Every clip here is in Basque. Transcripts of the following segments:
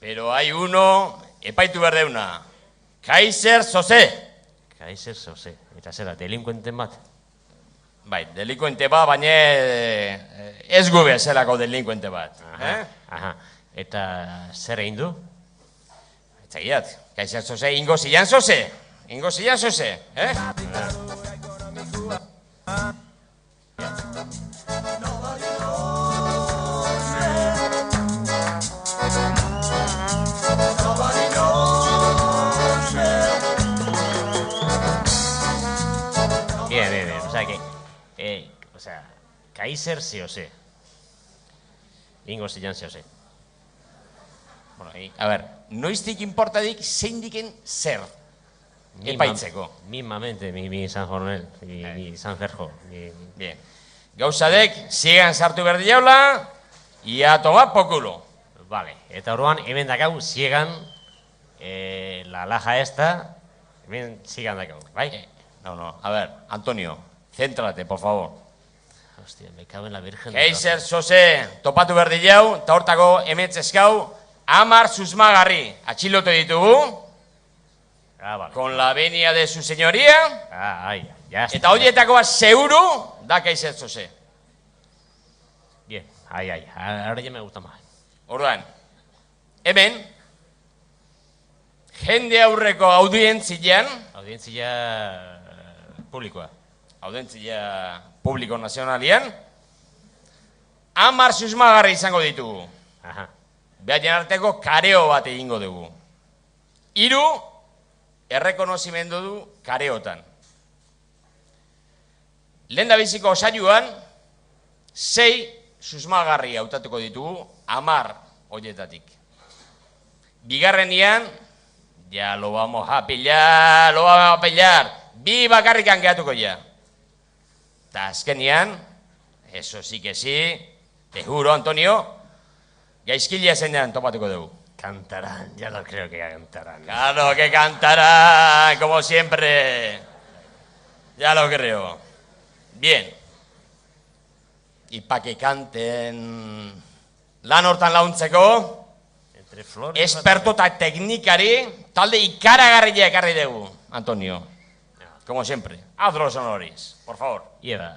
Pero hay uno, epaitu berdeuna. Kaiser Sose. Kaiser Sose. Eta zera, delinkuenten bat? Bai, delinkuente bat, baina ez gube zelako delinkuente bat. Aha. Eta zer egin du? Etzagiat, Kaiser Sose, ingo zilan Sose. Ingo zilan Sose, Bien. O sea, Kaiser Sose. Ingo zilan Sose. Bueno, a ver, noiztik importadik zein diken zer epaitzeko. Mismamente, mi San Jornel, mi San Jerjo. Bien. Gauzadek, ziegan sartu berdi jaula, ia toma pokulo. Vale, eta orduan, hemen dakau, ziegan, la laja esta, hemen ziegan dakau, bai? No, a ver, Antonio, céntrate, por favor. Hostia, me cago en la Virgen. Kaiser Sose, topatu berdi jau, eta hortako emetzeskau, 10 susmagarri atxilotu ditugu, Vale. con la venia de su señoría, ya está. eta horietakoa seguru da Kaiser Sose. Bien, ahora ya me gusta más. Orduan, hemen, jende aurreko audientzian, Audientzia publikoa. audientzia publiko nazionalian, 10 susmagarri izango ditugu. Aha. Behaien arteko kareo bat egingo dugu. 3 errekonozimendu du kareotan. Lehendabiziko saioan 6 susmagarri hautatuko ditugu 10 horietatik. Bigarrenian, ya lo vamos a pillar, 2 bakarrikan gehatuko ja. Ta azkenian, eso sí que sí, te juro, Antonio, gaizkilia zenean topatuko dugu. Cantarán, ya lo creo que cantarán. Claro que cantarán, como siempre. Ya lo creo. Bien. Y pa' que canten lan hortan launtzeko, Entre flores. experto eta teknikari, talde ikaragarria ekarri dugu, Antonio. Como siempre. Haz los honores, por favor. Y Eva,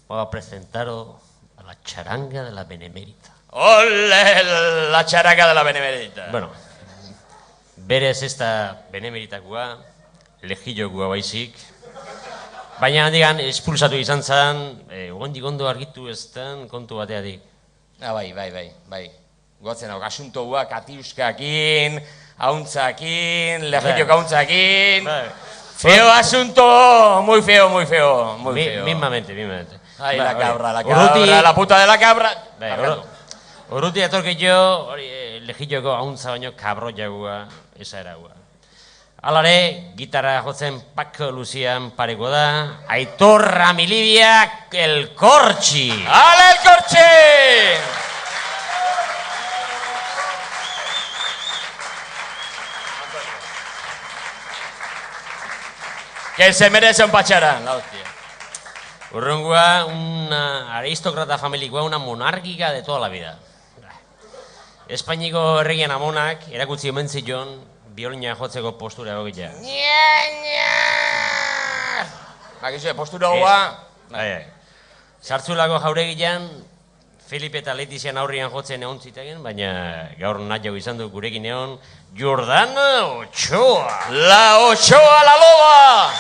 voy a presentaros a la charanga de la Benemérita. ¡Ole! La characa de la Benemérita. Bueno, berez ez da Benemeritakoa, lejillokoa baizik. Baina handigan espulsatu izan zen, ondik ondo argitu ez den kontu bateatik. Bai. Goatzen hau, gasuntoua, katiuskakin, hauntzakin, lejillo kauntzakin. Feo asunto, muy feo. Mismamente. Ay, la cabra, la puta de la cabra. Urruti etorkio, hori lejilloko hauntza baino kabroiagoa, esa eragua. Alare, gitarra jotzen Paco Lucian pareko da, Aitor Ramilibia, el Corchi! ¡Ale, el Corchi! Que se merece un pacharán, la hostia. Urrungua, una aristócrata familikoa, una monárquica de toda la vida. Espainiko erregien amonak erakutsi omen zion biolina jotzeko postura egokia. Bakizue, postura hoa... Sartzulako jauregian, Felipe eta Letizian aurrian jotzen egon zitegen, baina gaur nahiago izan du gurekin egon Jordana Ochoa! La Ochoa, la loba!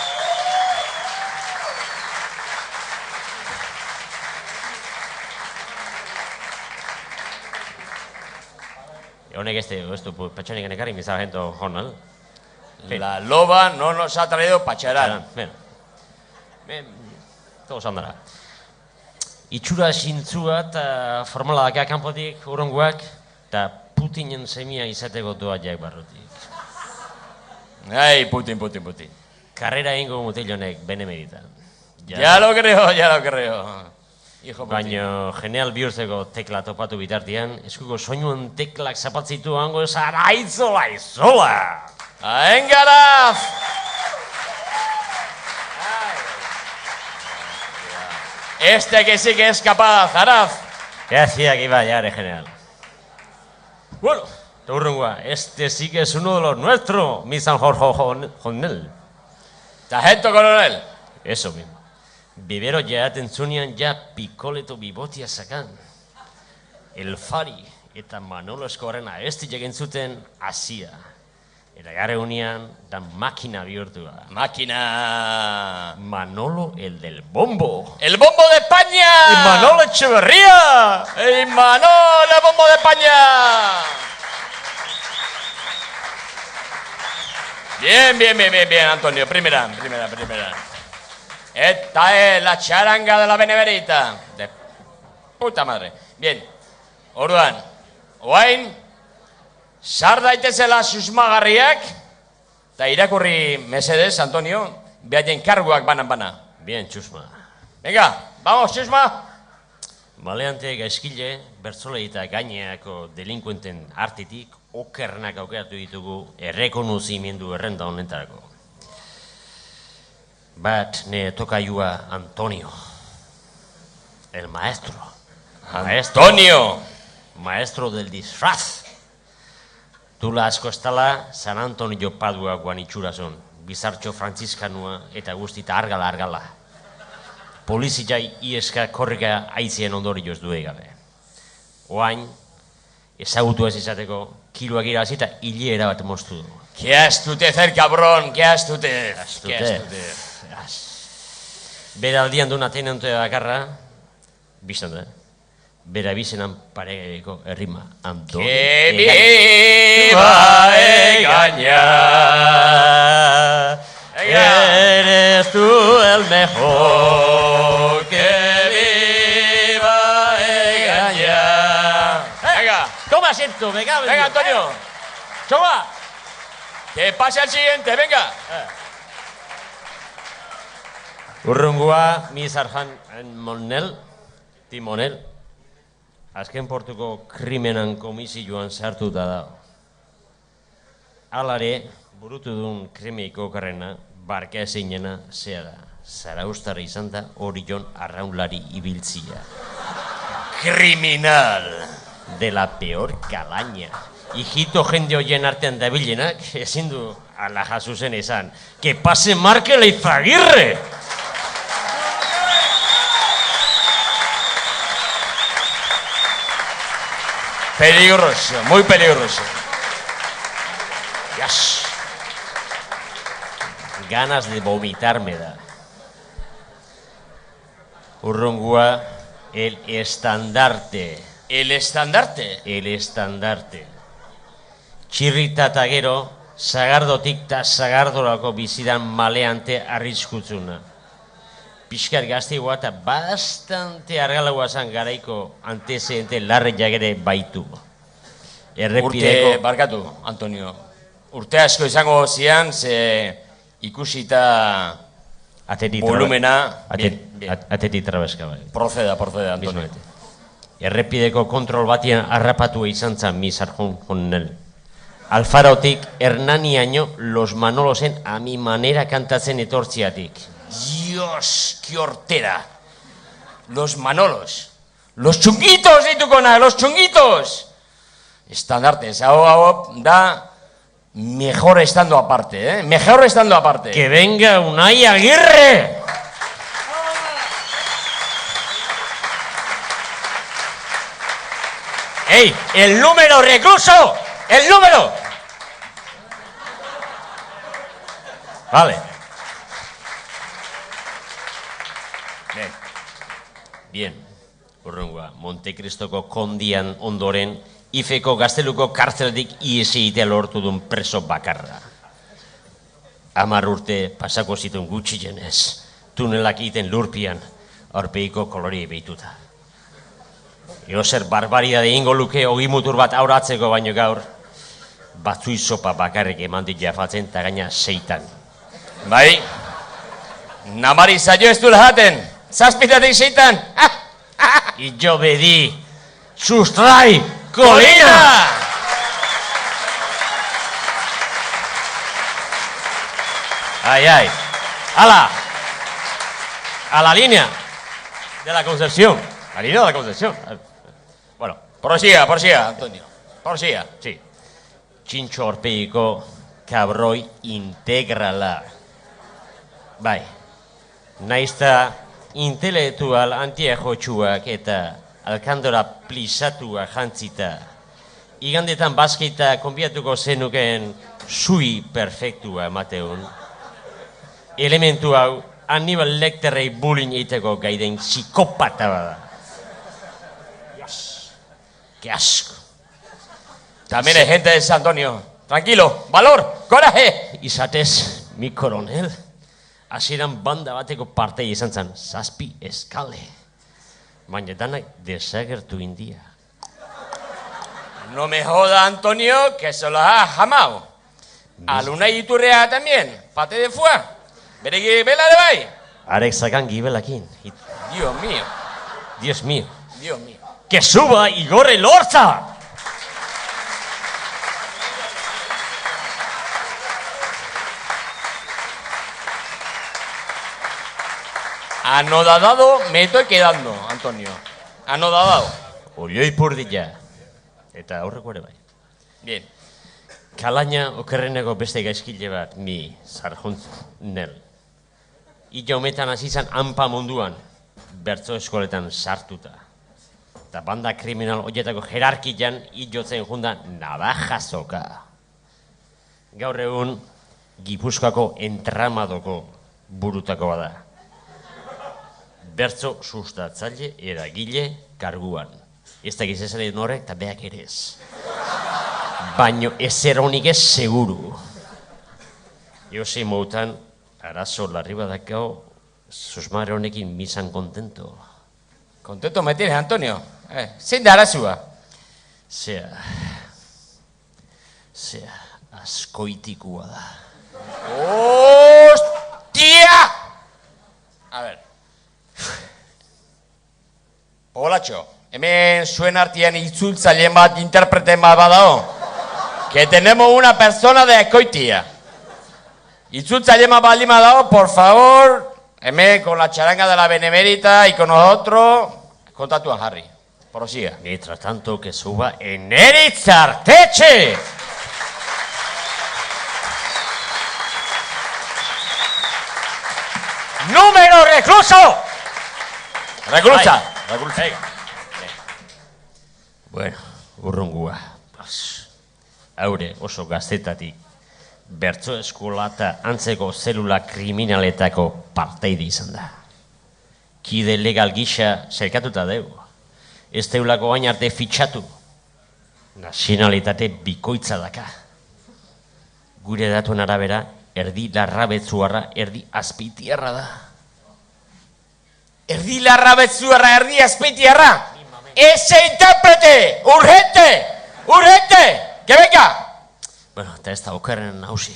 Honek ez du patxanik enekarri mizagento jornal. La loba no nos ha traído pacharán. Todos andara. Itxura sintzua eta formala daka kanpotik urrengoak eta Putinen semia izateko doaiak barrutik. Ai, Putin. Karrera egingo mutil honek Benemerita. Ya lo creo. Hijo Putin. Baina general bihurtzeko tekla topatu bitartean, eskuko soinuen teklak zapatzitu hango esan aizola! ¡Engaraf! Este que sí que es capaz, Araf. ¿Qué hacía que iba a llegar, general? Bueno, Turrungua, este sí que es uno de los nuestros, mi San Jorge. Sargento coronel. Eso mismo. Bibero ya tentzunian ja pikoleto bibotia sakan. El Fari eta Manolo Eskorrena esti egin zuten hasia. Eta garre unian da makina bihurtua. Máquina. Manolo el del bombo. El bombo de España. Y Manolo Echeverría. El Manolo, el bombo de España. Bien, Antonio. Primera. Esta es la charanga de la Beneverita. De puta madre. Bien. Orduan, oain, sar daitezela susmagarriak, eta irakurri mesedez, Antonio, behaien karguak banan. Bien, Txusma. Venga, vamos, Txusma. Maleante gaizkile, bertzolei eta gaineako delinkuenten artetik okernak aukeratu ditugu errekonozimendu errenda honetarako. Bat, ne tokailua Antonio. El maestro. Antonio. Maestro del disfraz. Tula asko estala San Antonio Padua guan itxurazon, bizartxo frantziskanua eta guztita argala. Poliziai ieska korrika aizien ondorioz du egabe. Oain, ezagutu ez izateko, kiloak irabazi eta hilera bat moztu du. ¿Qué has tú te hacer, cabrón? ¿Qué has tú te? Bera aldian duna tenente bakarra, biztan da, bera bizenan paregeko errima. Que viva Egaña. Eres tú el mejor. Que viva Egaña. Venga, Toma asiento, me cago en venga, Dios. Antonio. Toma. Que pase al siguiente, venga. Urrungua, mi sarjan timonel, azken portuko krimenan komisioan sartuta da. Alare, burutu duen krimeiko okerrena, barka ezeinena, zea da. Zaraustarra izan da Orion arraunlari ibiltzia. Criminal. De la peor calaña. Hijito jende hoien artean dabilenak, ezin du ala jasuzen esan. Que pase Markel Izagirre! Peligroso, muy peligroso. Yes. Ganas de vomitar me da. Urrungua, el estandarte. El estandarte. El estandarte. Txirrita eta gero, sagardotik eta sagardorako bizidan maleante arriskutzuna. Piskar gaztegoa eta bastante argalagoa zan garaiko antezente larre jagere baitu. Urte, barkatu, Antonio. Urte asko izango zian, ze ikusita volumena... Atetik trabeska bai. Proceda, Antonio. Errepideko kontrol batien harrapatu izan zan mi sarjon honel. Alfarotik Hernaniaino Los Manolosen a mi manera kantatzen etortziatik. Dios, qué hortera. Los Manolos. Los chunguitos, ditukona, los chunguitos. Estandartes, hau da mejor estando aparte, ¿eh? Mejor estando aparte. Que venga Unai Aguirre. ¡Ey! ¡El número, recluso! ¡El número! Vale. Bien. Urrungua, Montekristoko kondian ondoren, Ifeko gazteluko kartzeldik iesi itea lortu duen preso bakarra. 10 urte pasako zituen gutxi jenez, tunelak iten lurpian, aurpeiko kolori behituta. Eozer barbaria de ingo luke ogi mutur bat auratzeko baino gaur, batzui sopa bakarrik eman dit jafatzen eta gaina seitan. Bai, namari zaio ez du lahaten, zazpitatik seitan. Y yo bedi, sustrai, colina! Ay, ay. ¡Hala! A la línea de la Concepción. La línea de la Concepción. Bueno, Prosiga, Antonio. Prosiga. sí. txintxo horpeiko kabroi integrala. Bai, naizta intelektual antiajotxuak eta alkandora plisatua jantzita, igandetan bazkeita konbiatuko zenukeen sui perfektua emateun. Elementu hau Hannibal Lecterrei bullying egiteko gaiden psikopata bada. ¡Qué asco! También hay gente de San Antonio. Tranquilo, valor, coraje. Izatez, mi koronel, hasieran banda bateko partei izan zen, 7 eskale. Baina danak desagertu india. No me joda, Antonio, que se los ha jamado. A Luna y Iturrea también, pate de fuá. Beregi bela de bai. Arek zakan gibelakin. Dios mío, Dios mío. Dios mío. ¡Que suba Igor Elorza! Anodadado me estoy quedando, Antonio. Anodadado. Olioi purdila. Eta aurreko ere bai. Bien. Kalaina okerreneko beste gaizkile bat, mi sarjuntz nel. Illa hometan hasi zen hanpa munduan, bertso eskoletan sartuta. Eta banda kriminal horietako jerarkian illotzen junda navajazoka. Gaur egun, Gipuzkoako entramadoko burutako bada. Bertso sustatzaile eragile karguan. Ez da gizesaren horrek eta beak ere ez. Baino ezer honik ez seguru. Eosei moutan, arazo larri badakao, susmare honekin misan kontento. Contento me tienes, Antonio. Zein da arazua. Zea askoitikua da. ¡Hostia! A ver. Holatxo, hemen zuen artian itzultzaileen bat interpreten bat badao. Que tenemos una persona de Azkoitia. Itzultzaileen bat baldin badao, por favor, hemen con la charanga de la Benemérita y con nosotros, kontatuan jarri. Prosiga. Mientras tanto que suba Eneritz Artetxe! ¡Número recluso! Reclusa. Venga. Bueno, urrungua. Haure oso gaztetatik bertso eskola eta antzeko zelula kriminaletako parteide izan da. Kide legal gisa zerkatuta dugu. Ez deulako bain arte fitxatu. Nazionalitate bikoitza daka. Gure datuen arabera, erdi larrabetzuarra, erdi azpitiarra da. Erdi larrabetzuarra, erdi azpeitiarra. ¡Ese intérprete! ¡Urgente! ¡Urgente! ¡Que venga! Bueno, eta ez da okerren nausi.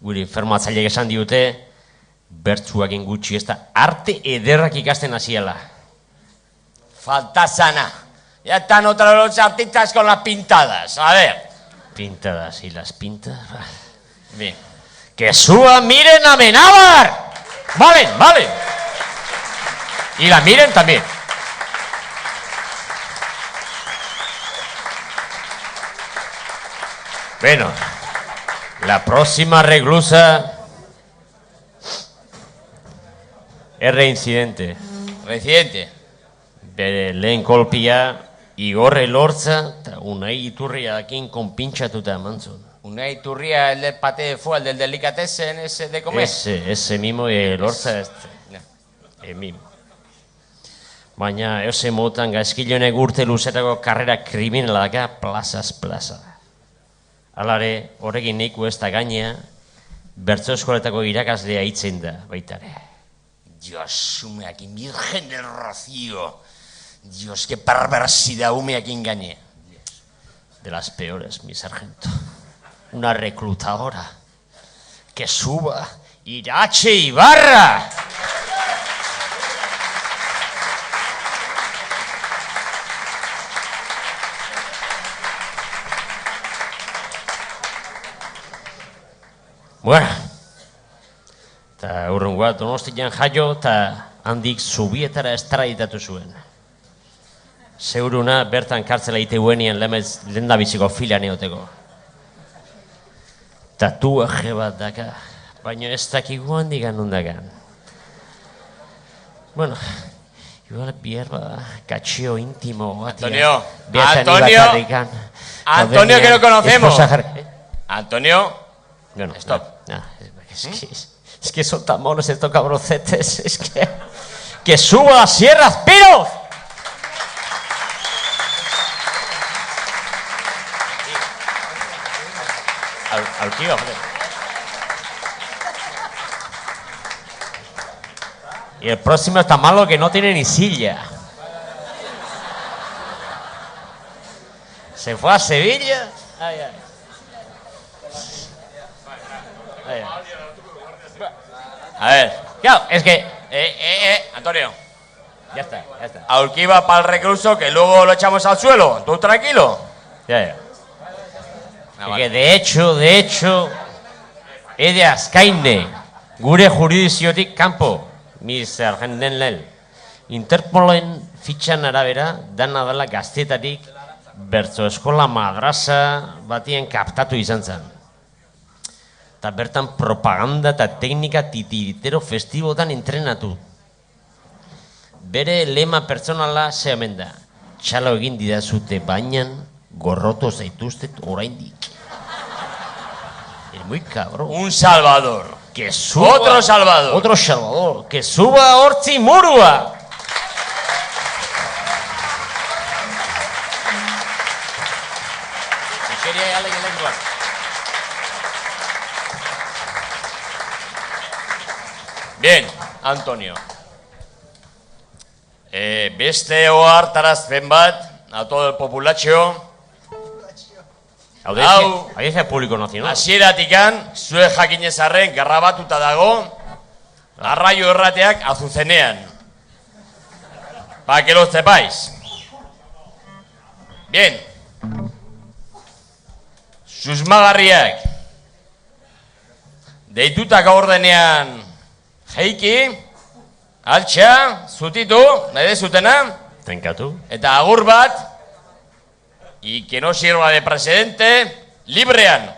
Gure enfermatzaileak esan diute, bertzuak gutxi ez da arte ederrak ikasten hasiela. Falta sana. Ya están otra los artistas con las pintadas. A ver. Pintadas y las pintas. Bien. ¡Que suba Miren Amenábar! Vale. Y la Miren también. Bueno, la próxima reclusa es reincidente. Reincidente. Bere lehen kolpia Igor Elorza eta Unai Iturriarekin konpintxatuta eman zuen. Una Iturria, el del pate de fuego, el del delicatessen, ese de comer. Ese mismo Elorza el mismo. Baina eze motan gaizkilonek urte luzetako karrera kriminala daka plazaz plaza. Alare, horrekin neiku ez da gainea, bertso eskoletako irakaslea hitzen da baitare. Dios, umeakin, virgen del rocío. Dios, qué perversidad, umeakin gaine. De las peores, mi sargento. Una reclutadora. Que suba Irache Ibarra. Bueno, eta urrungoa Donostian jaio eta handik Zubietara estraditatu zuen. Zeuruna bertan kartzela ite huenien lehendabiziko filan eoteko. tatuaje bat daka, baina ez dakigu handikan ondakan. Bueno, igual bihar cacheo íntimo bat. Antonio, Antonio que lo conocemos. Antonio, bueno, stop. No, es que son tan monos estos cabrocetes, es que suba las sierras, piros. Al tío, hombre. Y el próximo está malo que no tiene ni silla. Se fue a Sevilla. Ay, ay. Ay, ay. A ver, Claro, es que... Antonio. Ya está. A Urquiva para el recluso, que luego lo echamos al suelo. ¿Tú tranquilo? Ya. Ah, Es vale. que de hecho, ede azkaine, gure juridiziotik kanpo, Mr. Hendenlel. Interpolen fitxan arabera, dana dela gaztetarik, bertso eskola madrasa batien kaptatu izan zen. Eta bertan propaganda eta teknika titiritero festibotan entrenatu. Bere lema pertsonala zehamen da. Txalo egin didazute bainan, gorroto zaituztet oraindik. Es muy cabrón. Un Salvador. Que suba. Otro Salvador. Otro Salvador. Que suba hortzi murua. Bien, Antonio. Beste ohartarazpen bat a todo el populazio. Audiencia público nacional. Hasieratikan zuek jakinezarren grabatuta dago arraio errateak azuzenean. Para que lo sepáis. Bien. Susmagarriak. Deitutak ordenean Heiki, altxa, zutitu, nahi dezutena, Tenkatu. eta agur bat, y que no sirva de precedente, librean.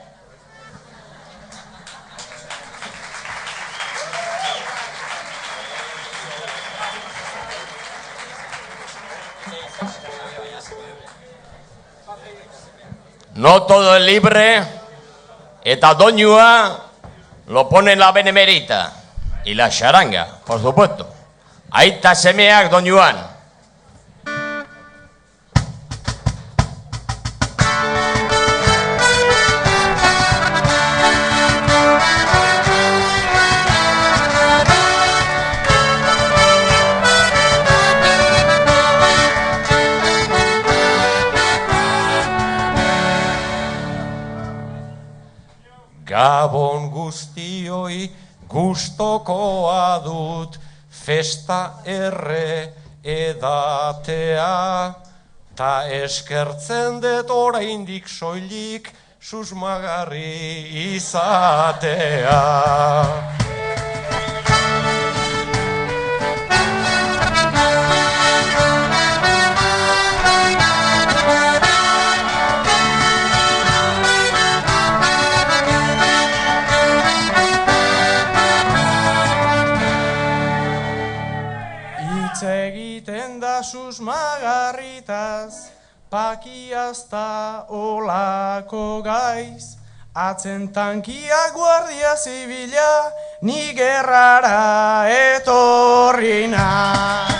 No todo es libre, eta doñua lo pone en la benemerita. Y la charanga, por supuesto. Aita semeak don Juan. Gabon guztioi gustokoa dut festa erre edatea, ta eskertzen dut oraindik soilik susmagarri izatea. Egiten da susmagarritaz, pakiazta olako gaiz, atzen tankia guardia zibila, ni gerrara etorri naiz.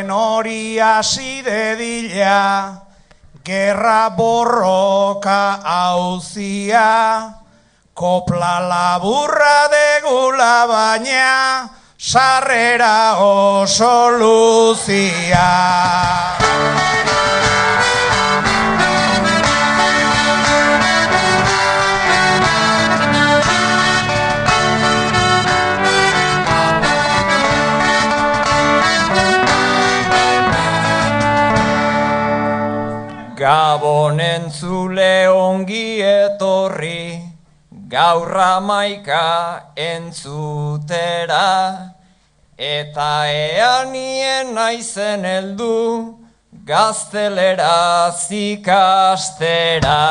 Hori hasi dedila, gerra borroka auzia, kopla laburra degula baina, sarrera oso luzia. Gabon entzule ongi etorri, gaur 11 entzutera, eta ea nien naizen heldu, gazteleraz ikastera.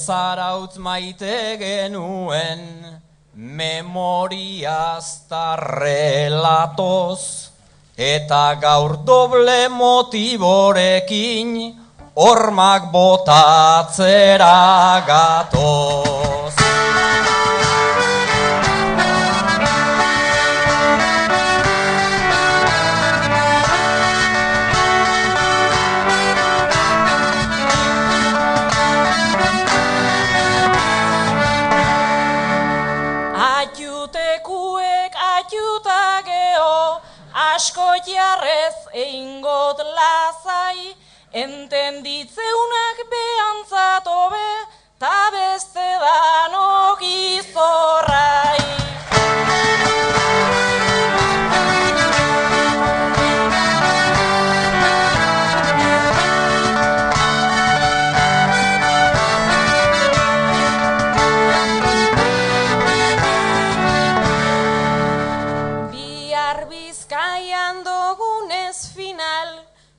Zarautz maite genuen, memoriaz ta relatoz, eta gaur doble motiborekin, hormak botatzera gatoz. Asko jarrez eingot lazai, entenditzeunak behantzat hobe, ta beste danok izorrai.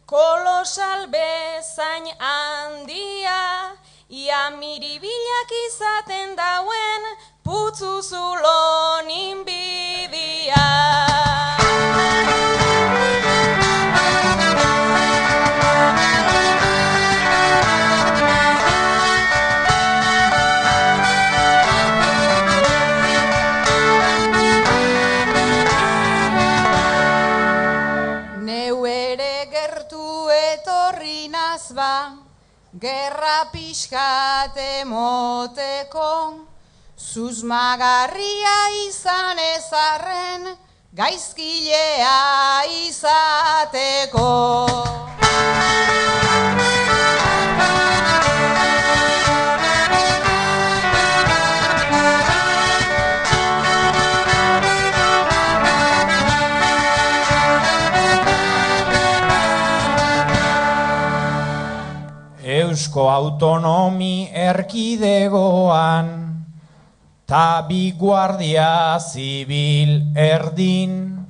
Kolosal bezain handia, ia miribilak izaten dauen, putzu zulon inbidia. Gerra pixkat emoteko, susmagarria izan ezarren, gaizkilea izateko. Eusko Autonomi Erkidegoan, ta bi guardia zibil erdin,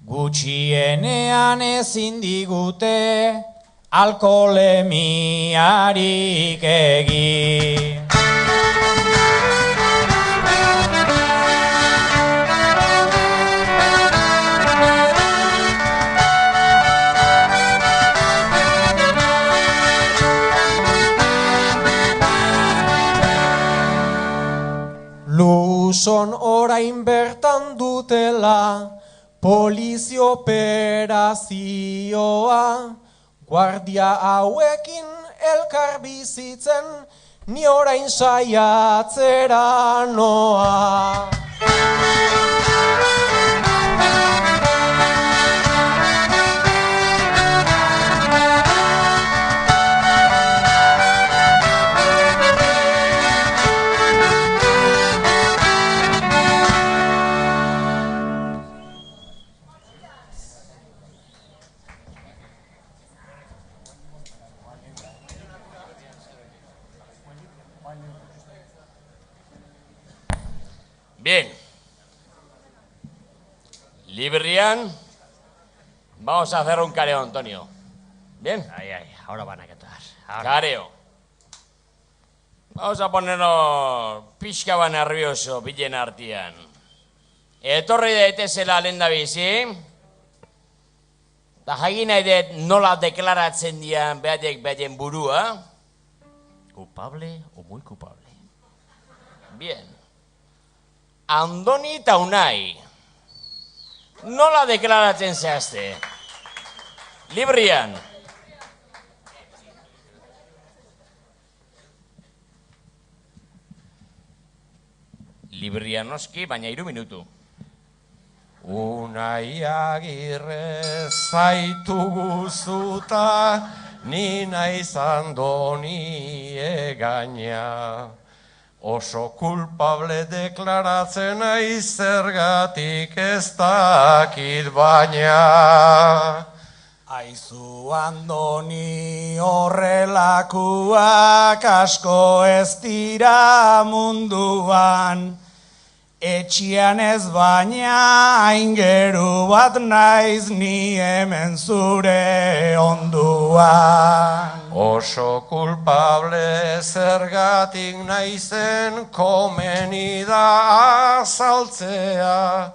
gutxienean ezin digute alkoholemiarik egin. Luson orain bertan dutela polizio operazioa, guardia hauekin elkar bizitzen, ni orain saiatzera noa. Bien. Librián, vamos a hacer un careo, Antonio. Bien. Ay, ahora van a cantar. Careo. Vamos a ponernos pixka bat nervioso bilen artean. Etorri daitezela lehendabizi, eta jakin nahi dut nola deklaratzen dian behatek behaten burua. ¿Culpable o muy culpable? Bien. Andoni eta Unai, nola deklaratzen zehazte? Librian. Librian noski, baina 3 minutu. Unai Agirre zaitu guzuta, ni naiz Andoni egaina. Oso kulpable deklaratzen naiz zergatik ez dakit baina. Aizu Andoni horrelakuak asko ez dira munduan, etxian ez baina aingeru bat naiz ni hemen zure onduan. Oso kulpable zergatik naizen komeni da azaltzea,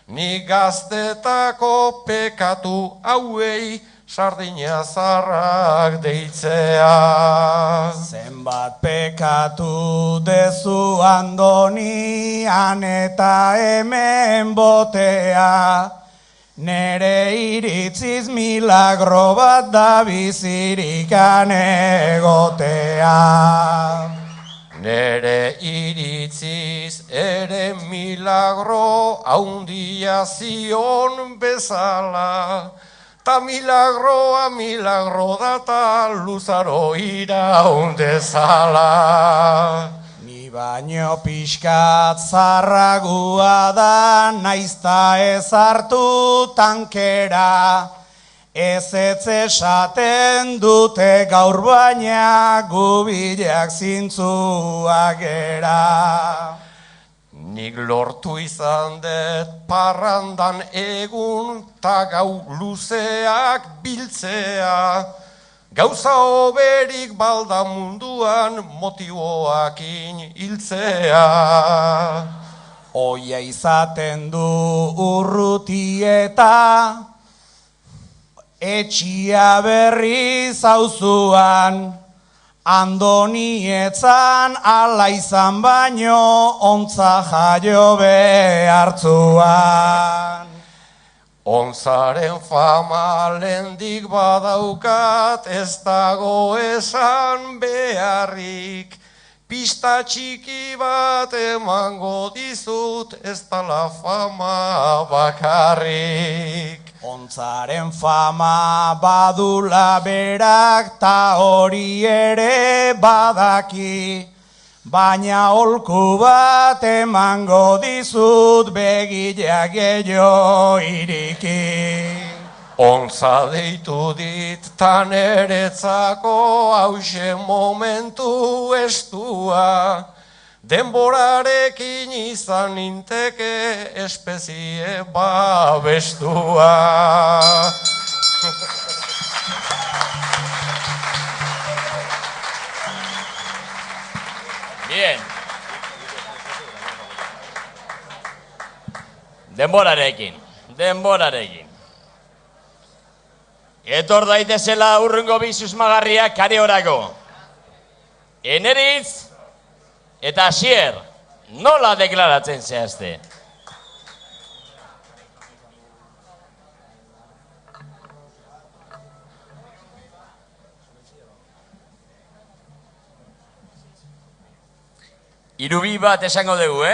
ni gaztetako pekatu hauei sardina zarrak deitzea. Zenbat pekatu dezu Andoni han eta hemen botea, nere iritziz milagro bat da bizirikan egotea. Nere iritziz ere milagro haundia zion bezala, ta milagroa milagro data luzaro iraun dezala. Ni baino pixkat zarragua da, naizta ez hartu tankera, ez esaten dute gaur baina gubilak zintzuak gera. Nik lortu izan dut parrandan egun ta gau luzeak biltzea, gauza oberik balda munduan motiboakin hiltzea. Oia izaten du urrutieta, etxia berriz auzuan, Andoni etzan ala izan baino ontza jaio behartzuan. Ontzaren fama lendik badaukat, ez dago esan beharrik, pista txiki bat emango dizut, ez dala fama bakarrik. Ontzaren fama badula berak ta hori ere badaki, baina holku bat emango dizut begileak gehiago iriki. Ontza deitu dit ta neretzako hauxe momentu estua, denborarekin izan ninteke espezie babestua. Bien. Denborarekin. Etor daitezela urrungo bi susmagarriak kare orako. Eneritz eta Asier, nola deklaratzen zehazte? Irubi bat esango dugu,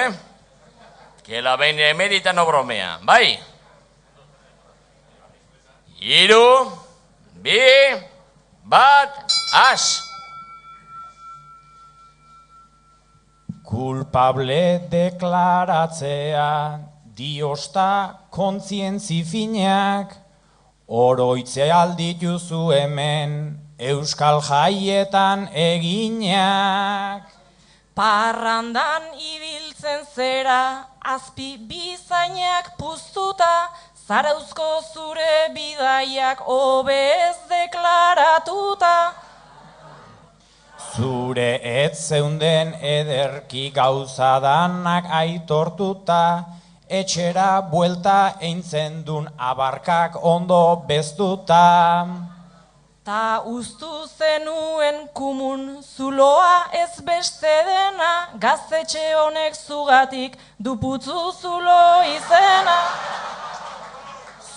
Que la behin emerita no bromea, bai? Iru, bi, bat, as! Kulpable deklaratzea diosta kontzientzi finak, oroitze aldituzu hemen euskal jaietan eginak. Parrandan ibiltzen zera, azpi bizainak puztuta, zarauzko zure bidaiak hobez deklaratuta. Zure ez zeunden ederki gauza danak aitortuta, etxera buelta eintzen dun abarkak ondo beztuta. Ta ustu zenuen kumun zuloa ez beste dena, gaztetxe honek zugatik duputzu zulo izena.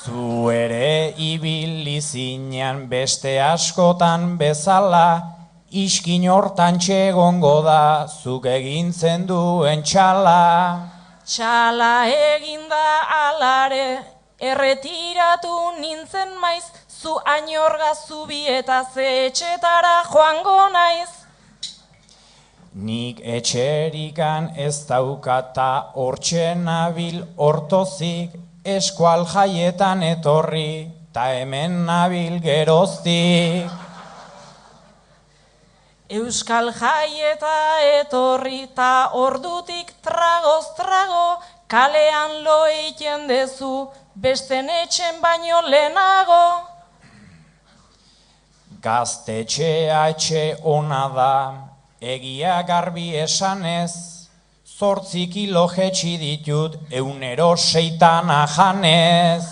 Zu ere ibili zinean beste askotan bezala, iskin hortan txegongo da zuk egintzen duen txala. Txala eginda alare, erretiratu nintzen maiz, zu ainorga zubi eta ze etxetara joango naiz. Nik etxerikan ez daukata hortxe nabil hortozik, eskual jaietan etorri, ta hemen nabil geroztik. Euskal jaieta etorri ta ordutik tragoz trago, kalean lo egiten dezu, besten etxen baino lehenago. Gaztetxea etxe ona da, egia garbi esanez, 8 kilo jetxi ditut 106 janez.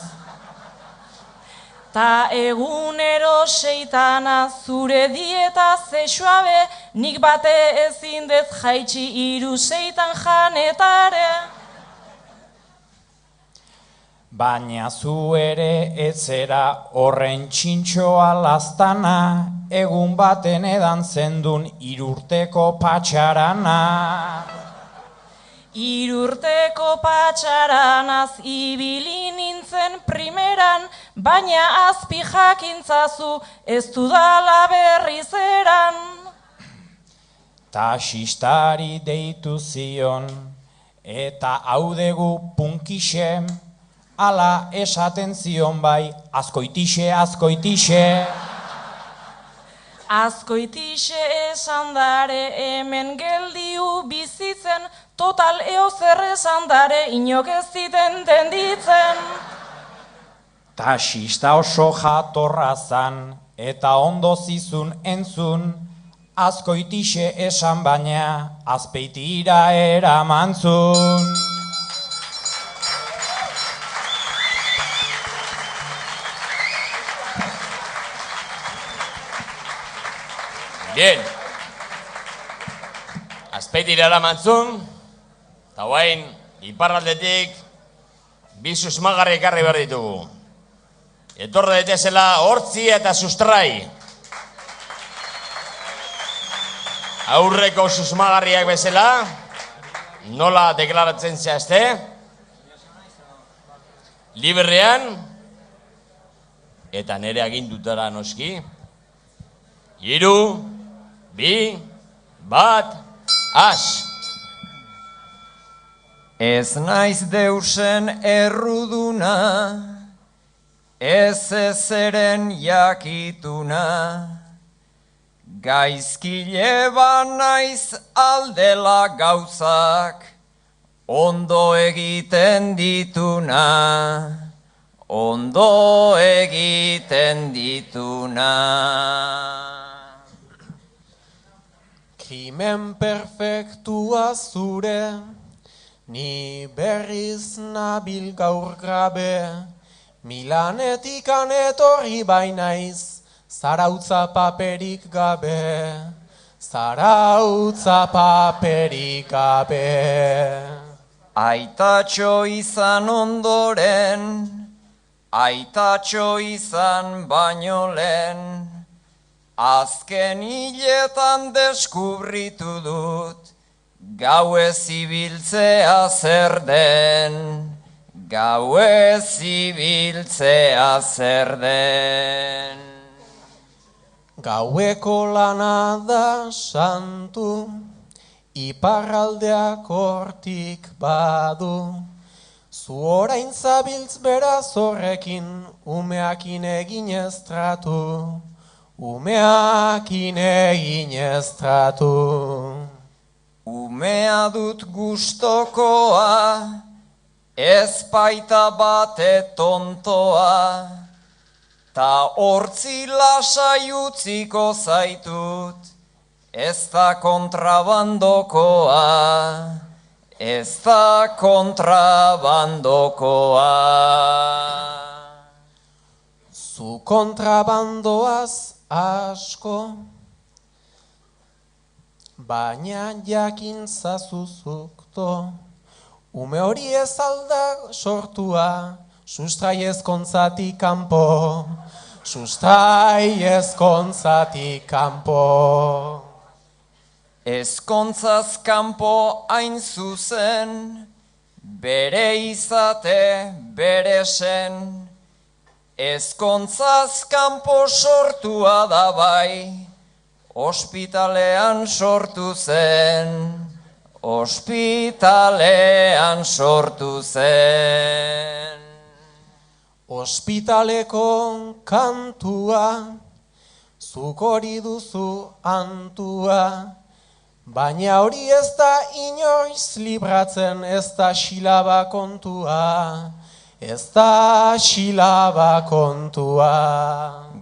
Ta egunero 6 zure dieta zexuabe, nik bate ezin dez jaitsi 6 janetare. Baina zu ere etzera horren txintxoa lastana, egun baten edan zendun 3 urteko patxarana. 3 urteko patxaranaz ibili nintzen primeran, baina azpi jakintzazu ez dudala berriz eran. Ta xistari deitu zion, eta hau dugu punkixe, ala esaten zion bai, azkoitixe, azkoitixe. Azkoitixe esan dare hemen geldiu bizitzen, total eozer esan dare inok ez ziten tenditzen. Ta xista oso jatorra zan, eta ondo zizun entzun, azkoitixe esan baina, azpeitira eramantzun. Bien. Azpeitira eramantzun, eta guain, iparraldetik, 2 susmagarri ekarri behar ditugu. Etorre detezela hortzi eta sustrai. Aurreko susmagarriak bezala, nola deklaratzen zehazte? Librean, eta nire agindutara noski. 3, 2, 1, has! Ez naiz deusen erruduna, ez ezeren jakituna, gaizkile naiz aldela gauzak, ondo egiten dituna, ondo egiten dituna. Krimen perfektua zure, ni berriz nabil gaur grabe, Milanetik etorri bainaiz, zarautza paperik gabe, zarautza paperik gabe. Aitatxo izan ondoren, aitatxo izan baino lehen, azken hiletan deskubritu dut, gauez ibiltzea zer den, gauez ibiltzea zer den. Gaueko lana da santu, iparraldeak hortik badu, zu orain zabiltz beraz horrekin, umeakin egin ez tratu, umeakin egin ez tratu. Umea dut gustokoa, ez baita bate tontoa, ta hortzi lasai utziko zaitut, ez da kontrabandokoa, ez da kontrabandokoa. Zu kontrabandoaz asko, baina jakin zazuzukto, ume hori ez alda sortua, sustrai ezkontzatik kanpo, sustrai ezkontzatik kanpo. Ezkontzaz kanpo hain zuzen, bere izate, bere sen, ezkontzaz kanpo sortua da bai, ospitalean sortu zen, ospitalean sortu zen. Ospitaleko kantua, zuk hori duzu antua, baina hori ez da inoiz libratzen, ez da xilaba kontua, ez da xilaba kontua.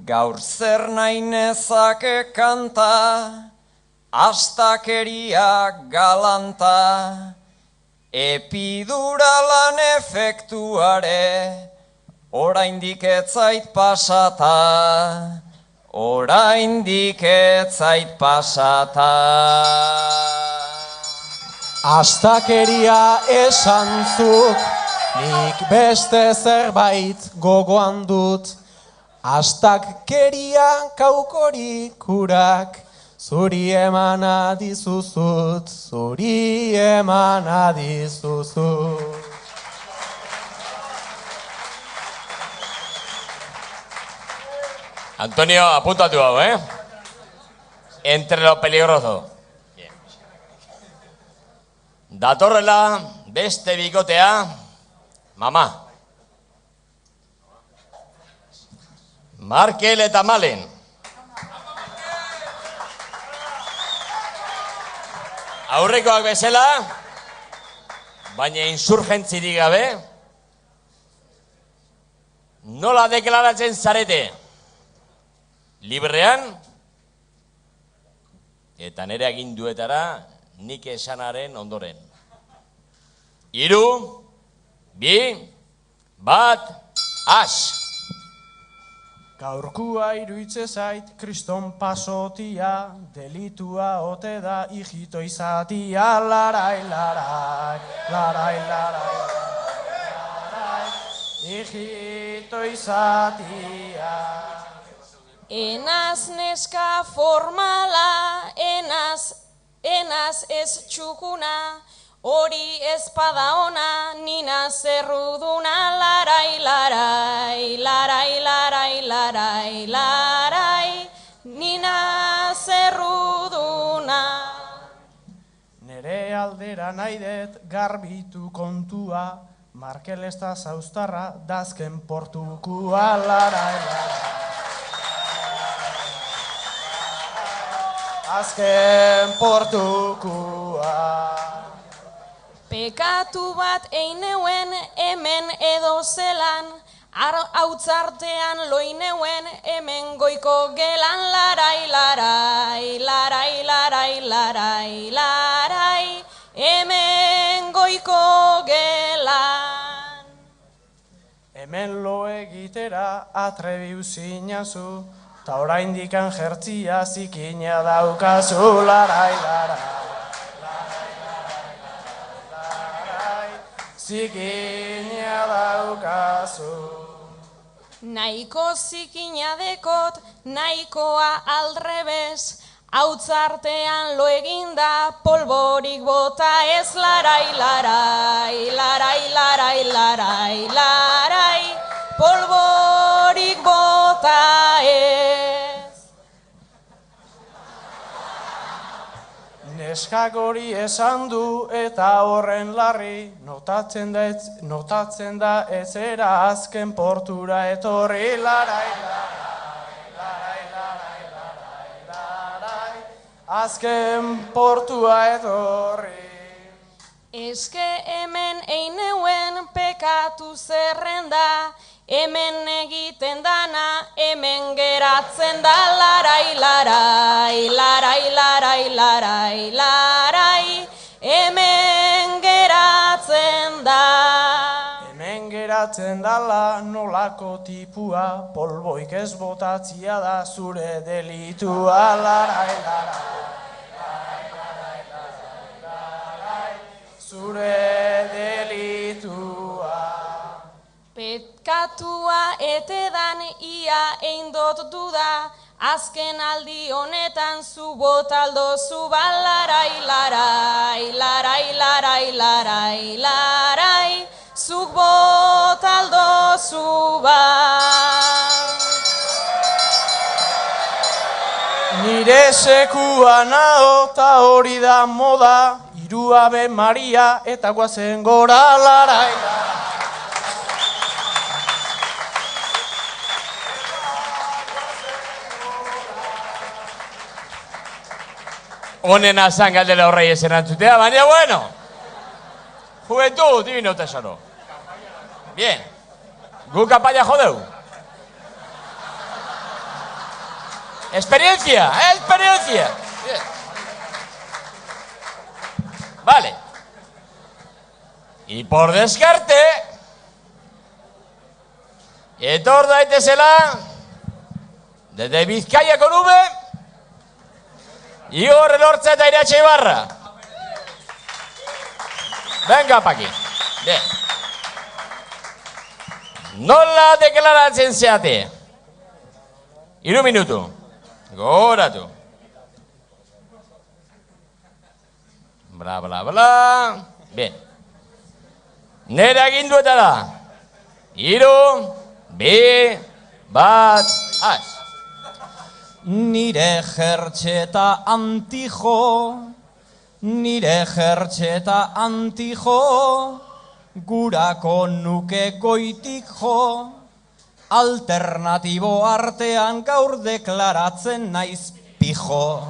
Gaur zer nahi nezake kanta, astakeria galanta, epiduralan efektuare, oraindik ez zait pasata, oraindik ez zait pasata. Astakeria esan zuk, nik beste zerbait gogoan dut. Astakeria kaukorik urak, zuri emana dizuzut, zuri emana dizuzut. Antonio, apuntatu hau, Entre lo peligroso. Bien. Datorrela beste bikotea, mama. Markel eta Malen. Aurrekoak bezala, baina insurgentzirik gabe, nola deklaratzen zarete? Librean, eta nire aginduetara nik esanaren ondoren. 3, 2, 1, has! Gaurkua iruitze zait, kriston pasotia, delitua ote da hijito izatia, larai, larai, larai, larai, larai, hijito izatia. Enaz neska formala, enaz ez txukuna, hori ezpada ona, nina zerruduna, larai, larai, larai, larai, larai, larai, nina zerruduna. Nere aldera nahi dut garbitu kontua, Markel ez da zauztarra, dazken portukua, larai, larai. Azken portukua. Pekatu bat eineuen hemen edo zelan, hautzartean loineuen hemen goiko gelan, larai, larai, larai, larai, larai, larai, hemen goiko gelan. Hemen lo egitera atrebiu zinazu, ta oraindikan jertzia zikina daukazu, larai, larai, larai, larai, larai, zikina daukazu. Nahiko zikina dekot, nahikoa aldrebez, hautzartean lo eginda polborik bota ez, larai, larai, larai, larai, larai, larai, polborik bota ez. Neskak hori esan du eta horren larri, notatzen da etzera azken portura etorri, larai, larai, larai, larai, larai, larai, azken portua etorri. Eske hemen eineuen pekatu zerrenda, hemen egiten dana, hemen geratzen da, larai, larai, larai, larai, larai, larai, hemen geratzen da. Hemen geratzen dala nolako tipua, polboik ez botatzia da zure delitua, larai, larai, larai, larai, larai, larai, zure delitua. Pekatua etedan ia eindot duda, Azken aldi honetan zu botaldo zu balarai, larai, larai, larai, larai, larai, zuk botaldo zu Nire sekua nao ta hori da moda, hiru Ave Maria eta guazen gora larai. Honena zan galdera horrei ez erantzutea, baina bueno. Juventud, divino tesoro. Bien. Gu kapaia jodeu. Experiencia, experiencia. Bien. Vale. Y por descarte, etor daitezela, desde Bizkaia con V, Igor Elortza eta Irache Ibarra. Venga pa' aquí. Bien. Nola deklaratzen zeate? 3 minutu. Gogoratu. Bla, bla, bla. Bien. Nera aginduetara. 3, 2, 1, az. Nire jertxeta antijo, nire jertxeta antijo, gurako nuke goitik jo, alternatibo artean gaur deklaratzen naiz pijo.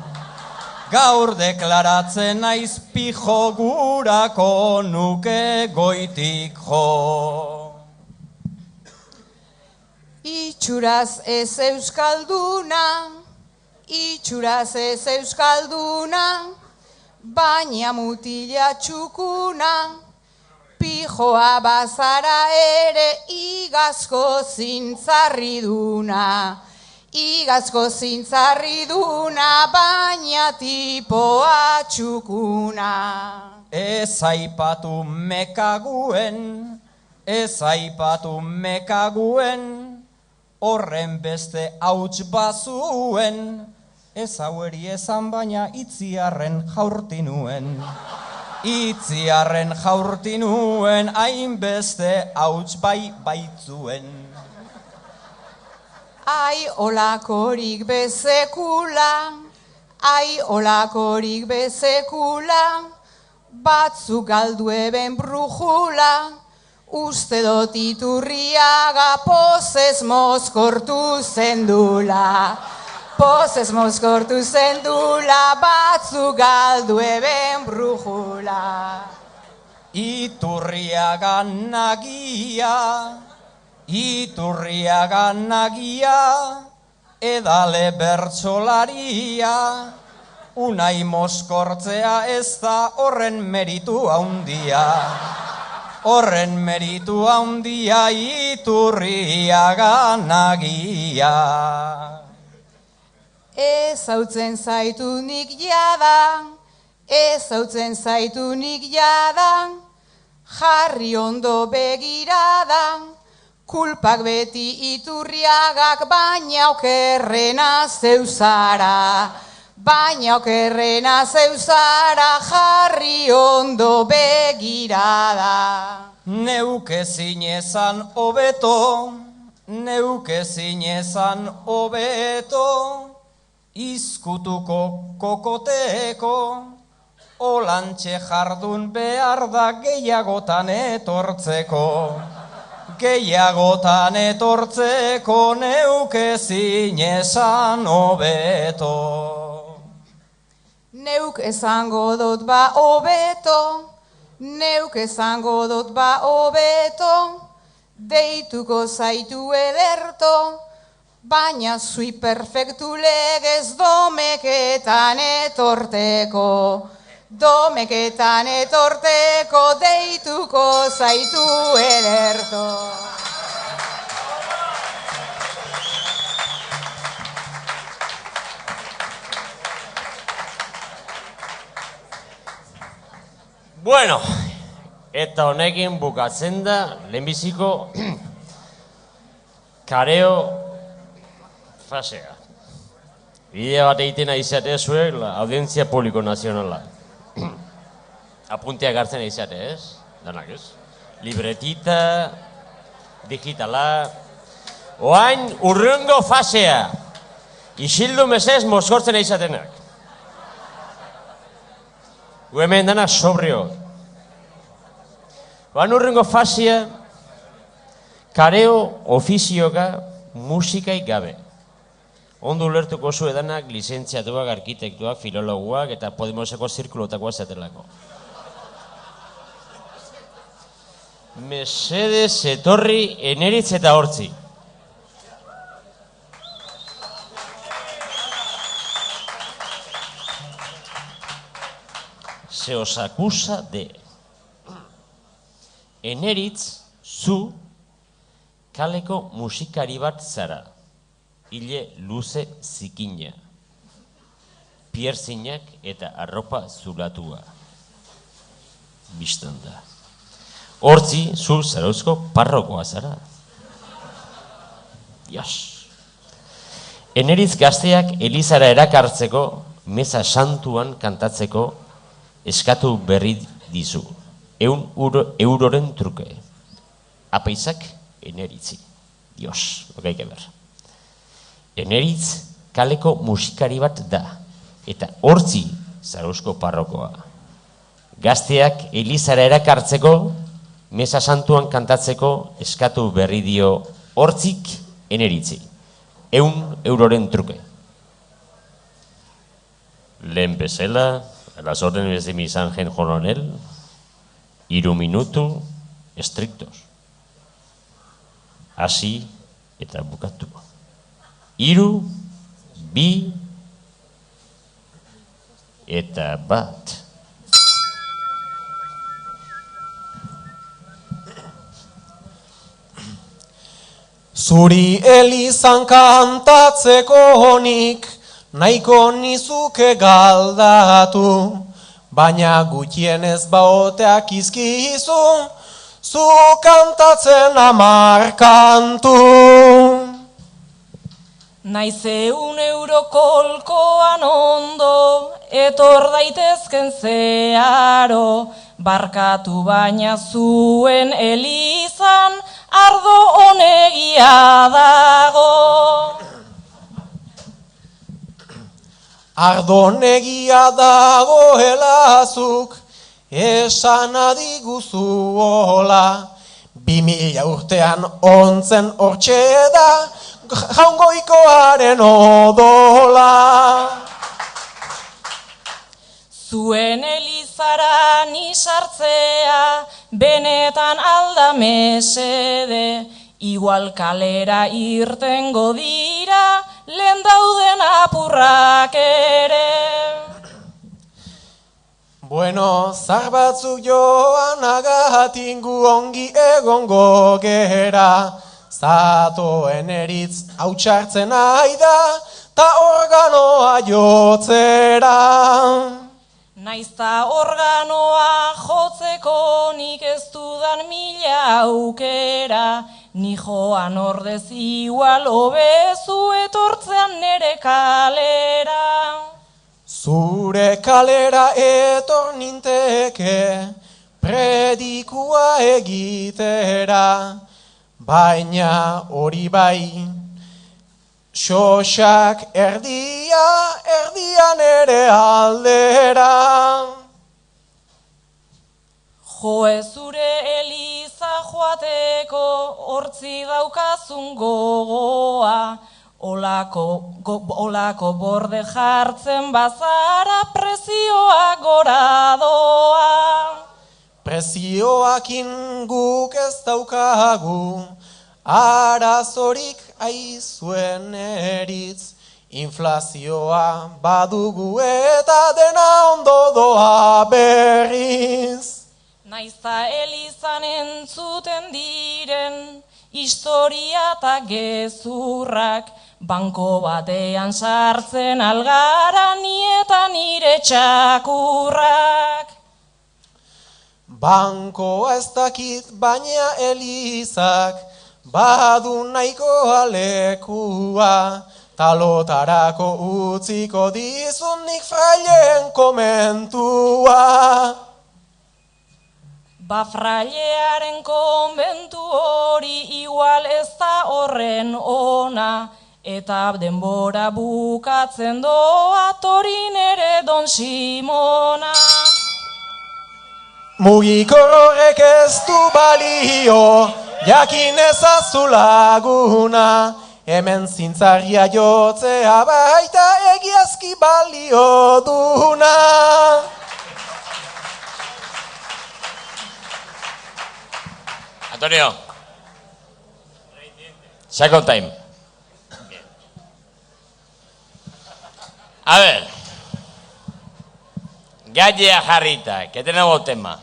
Gaur deklaratzen naiz pijo, gurako nuke goitik jo. Itxuraz ez euskalduna, itxuraz ez euskalduna, baina mutila txukuna, pijoa bazara ere igazko zintzarriduna. Igazko zintzarriduna, baina tipoa txukuna. Ez aipatu mekaguen, ez aipatu mekaguen, horren beste hauts bazuen, ez haueri esan baina itziarren jaurti nuen. Itziarren jaurti nuen, hainbeste hauts bai baitzuen. Ai olakorik bezekula, ai olakorik bezekula, batzuk galdu eben brujula, uste dut Iturriaga pozez mozkortu zendula. Pozez mozkortu zendula, batzuk galdu eben brujula. Iturriaga nagia, Iturriaga nagia, edale bertsolaria, Unai mozkortzea ez da horren meritu handia. Horren meritu handia Iturriaga nagia. Ez hautzen zaitu nik jada, ez hautzen zaitu nik jada, jarri ondo begirada, kulpak beti Iturriagak, baina okerrena zeuzara. Baina okerrena zeuzara, jarri ondo begirada. Neuke zinezan hobeto, neuke zinezan hobeto, izkutuko kokoteko, olantxe jardun behar da gehiagotan etortzeko. Gehiagotan etortzeko, neuke zinezan hobeto. Neuk esango dut ba hobeto, neuk esango dut ba hobeto, deituko zaitu ederto, baina zui perfektu legez domeketan etorteko. Domeketan etorteko, deituko zaitu ederto. Bueno, eta honekin bukatzen da lehenbiziko kareo fasea. Bidea bat egiten aizate zuek, audientzia publiko nazionala. Apunteak hartzen aizate, ez? Danak, ez? Libretita, digitala. Oain, urrungo fasea. Isildu mesez mozkortzen aizatenak. Gu hemen danak sobrio. Oain urrungo fasea, kareo ofizioka musikai gabe. Ondo ulertuko zu edanak lizentziatuak, arkitektuak, filologuak eta Podemoseko zirkulotakoa zetelako. Mesedez etorri Eneritz eta Hortzi. Se os acusa de Eneritz, zu kaleko musikari bat zara. Ile luze zikina, pierzinak eta arropa zulatua. Bistan da. Hortzi, zu Zarauzko parrokoa zara. Jas. Eneritz gazteak Elizara erakartzeko, meza santuan kantatzeko, eskatu berri dizu. 100 euroren truke. Apaizak Eneritzi. Dios, lo que hay que ver. Eneritz kaleko musikari bat da, eta Hortzi Zarauzko parrokoa. Gazteak Elizara erakartzeko, meza santuan kantatzeko, eskatu berri dio Hortzik Eneritzi. 100 euroren truke. Lehen bezala, a las órdenes de mi Sángel Coronel, 3 minutu estrictos. Hasi eta bukatu. 3, 2 eta 1. Zuri Elizan kantatzeko honik, nahiko nizuke galdatu, baina gutienez baoteak izkizu, zu kantatzen 10 kantu. Naiz 100 euro kolkoan ondo, etor daitezken zeharo, barkatu baina zuen Elizan, ardo honegia dago. Ardo negia dagoela zuk, esan adiguzu hola, 2000 urtean ontzen hortxe da, jaungoikoaren odola. Zuen Elizara ni sartzea, benetan alda mesede, igual kalera irtengo dira, lehen dauden apurrak ere. Bueno, zar batzuk joanagatik gu ongi egongo gera, zatoen Eritz hautsartzen aida, ta organoa jotzera. Naizta organoa jotzeko nik ez dudan 1000 aukera, ni joan ordez igual hobezu etortzean nere kalera. Zure kalera etor ninteke, predikua egitera, baina hori bai, xoxak erdian ere aldera. Joe zure Eliza joateko, hortzi daukazun gogoa, olako borde jartzen bazara, prezioa gora doa. Prezioakin guk ez daukagu, arazorik aizuen Eritz, inflazioa badugu eta dena ondo doa berriz. Naizta Elizan entzuten diren, historia eta gezurrak, banko batean sartzen algara ni eta nire txakurrak. Bankoa ez dakit baina Elizak, badu nahiko alekua, talotarako utziko dizun nik fraileen komentua. Ba frailearen konbentu hori igual ez da horren ona, eta denbora bukatzen doa torin ere Don Simona. Mugikor horrek ez du balio, jakin ezazu laguna, hemen zintzarria jotzea baita egiazki balio duna. Antonio. Second time. A ver. Gallea jarrita, que tenemos tema.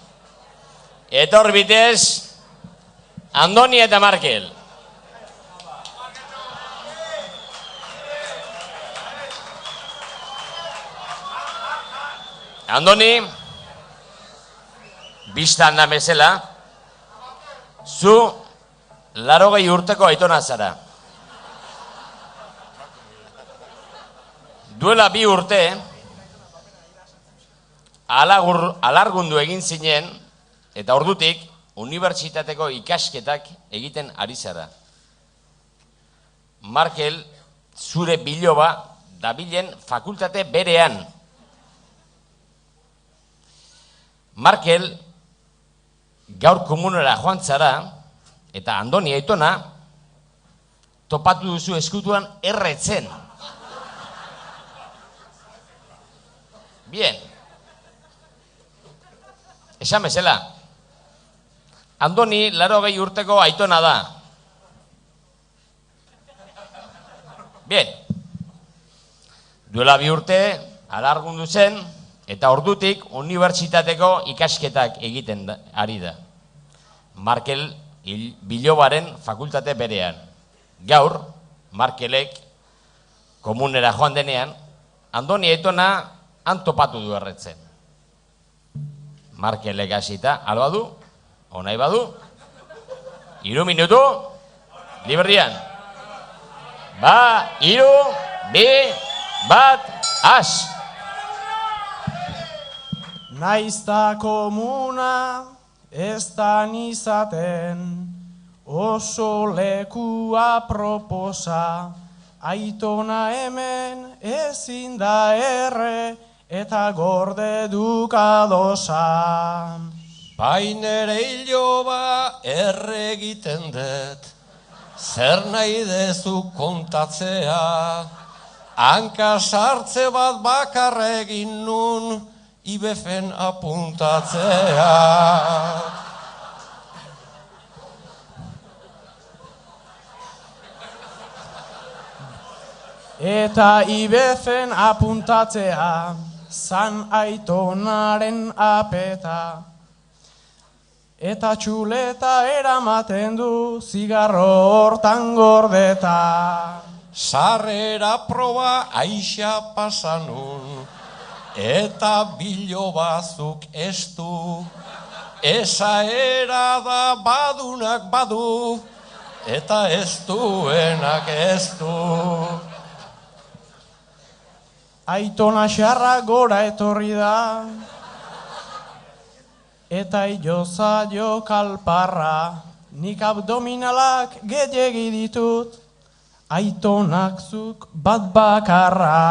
Etor bitez, Andoni eta Markel. Andoni, biztan da bezala, zu 80 urteko aitona zara. Duela 2 urte, alargundu egin zinen, eta ordutik unibertsitateko ikasketak egiten ari zara. Markel, zure biloba dabilen fakultate berean. Markel, gaur komunera joan zara, eta Andoni aitona, topatu duzu eskutuan erretzen. Bien. Esan bezala. Andoni 80 urteko aitona da. Bien. Duela 2 urte, alargundu zen, eta ordutik unibertsitateko ikasketak egiten ari da. Markel bilobaren fakultate berean. Gaur, Markelek komunera joan denean, Andoni aitona han topatu du erretzen. Markelek hasita, alba du, onai badu, 3 minutu, liberdian. 3, 2, 1, has! Naizta komuna ez da izaten, oso lekua proposa, aitona hemen ezin da erre, eta gorde dukadosa. Bainere iloba erregiten dut, zer nahi dezu kontatzea, hanka sartze bat bakarra egin nun, IBFen apuntatzea. Eta IBFen apuntatzea, zan aitonaren apeta. Eta txuleta eramaten du, zigarro hortan gordeta. Sarrera proba aixa pasanun, eta bilobazuk ez du. Esaera da badunak badu, eta ez duenak ez du. Aitona xarra gora etorri da, eta iloza jo kalparra, nik abdominalak gehiegi ditut, aitonak zuk bat bakarra.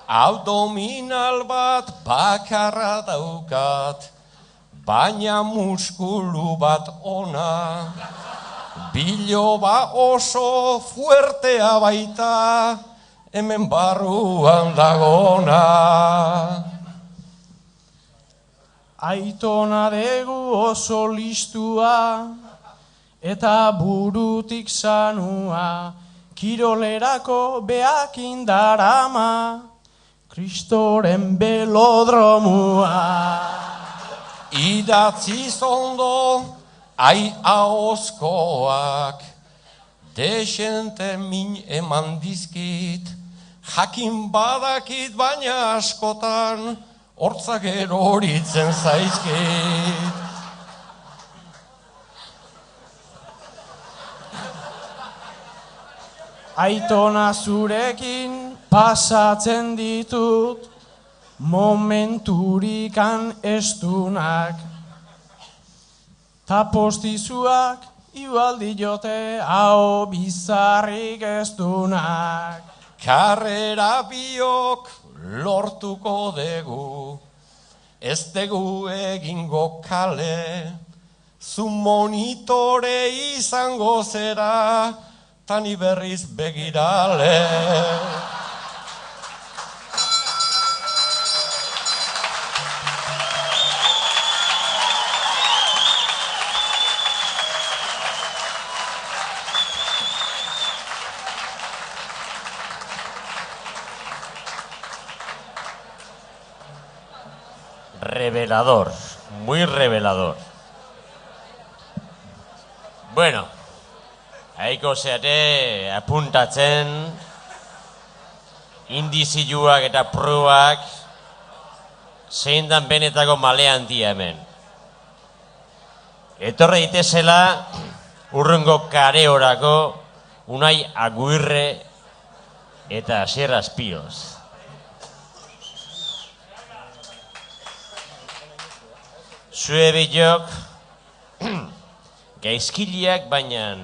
Abdominal bat bakarra daukat, baina muskulu bat ona. Biloba oso fuertea baita, hemen barruan dagona. Aitona degu oso listua, eta burutik sanua, kirolerako beakin darama, Kristoren belodromua. Idatziz ondo, ai ahozkoak, desente min eman dizkit, jakin badakit baina askotan, hortzak eroritzen zaizkit. Aitona zurekin pasatzen ditut momenturikan estunak. Ta postizuak ibaldi jote hau bizarrik estunak. Karrera biok lortuko dugu, ez dugu egingo kale, zu monitore izango zera, tani berriz begirale. Revelador, muy revelador. Bueno, haiko zeate apuntatzen indiziluak eta probak zein dan benetako maleantia hemen. Etorre ditezela urrungo kareorako Unai Agirre eta Asier Azpioz. Zue bilok gaizkiliak baina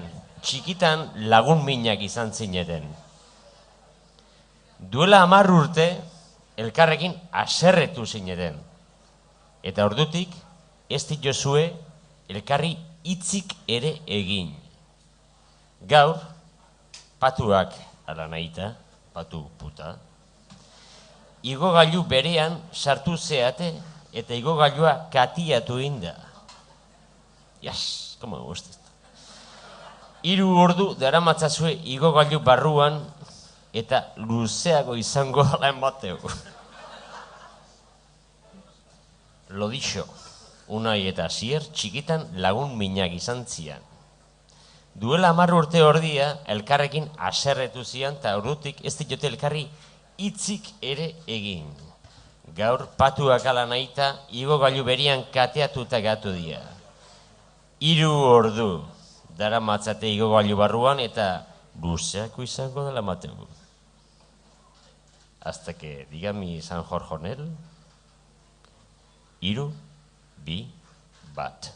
txikitan lagun minak izan zineten. Duela 10 urte elkarrekin haserretu zineten. Eta ordutik ez dituzue elkarri hitzik ere egin. Gaur, patuak ala nahita, patu puta, igogailu berean sartu zeate eta igogailua katiatu inda. Yas, como me gusta esto. 3 ordu daramatzazue igogailu barruan eta luzeago izango dela emateu. Lo dicho, Unai eta Asier txikitan lagun minak izan zian. Duela 10 urte ordia elkarrekin haserretu zian eta ordutik ez diote elkarri hitzik ere egin. Gaur patuak ala nahita igogailu berian kateatuta gatu dira. 3 ordu daramatzate igogailu barruan eta luzeako izango dela mategu. Hasta que diga mi San Jorjonel, 3, 2, 1.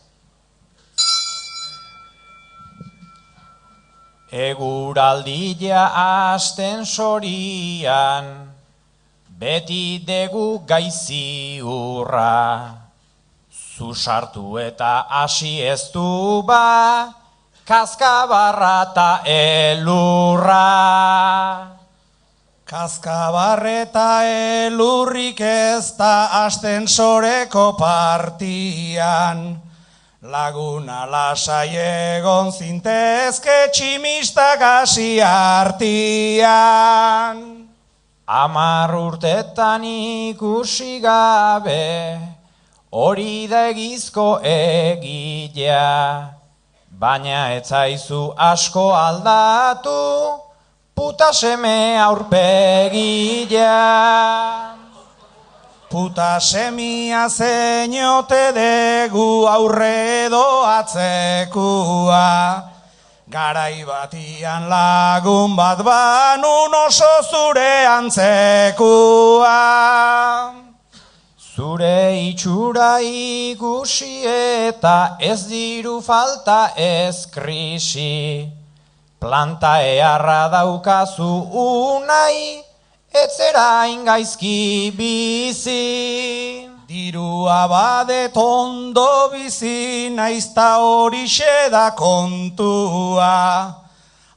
Eguraldia hasten sorian, beti degu gaiziurra. Zu sartu eta hasi ez du ba, kaskabarra eta elurra. Kaskabarreta elurrik ez da astensoreko partian. Laguna lasai egon zintezke tximistak hasi artian. 10 urtetan ikusi gabe, hori da egizko egilea. Baina ez zaizu asko aldatu, puta seme aurpegilea. Puta semia zeinote degu aurre edo atzekua. Garai batian lagun bat banun oso zure antzekua. Zure itxura ikusi eta ez diru falta ez krisi. Planta eharra daukazu Unai, etzera ingaizki bizi. Dirua badet ondo bizi naizta horixe da kontua.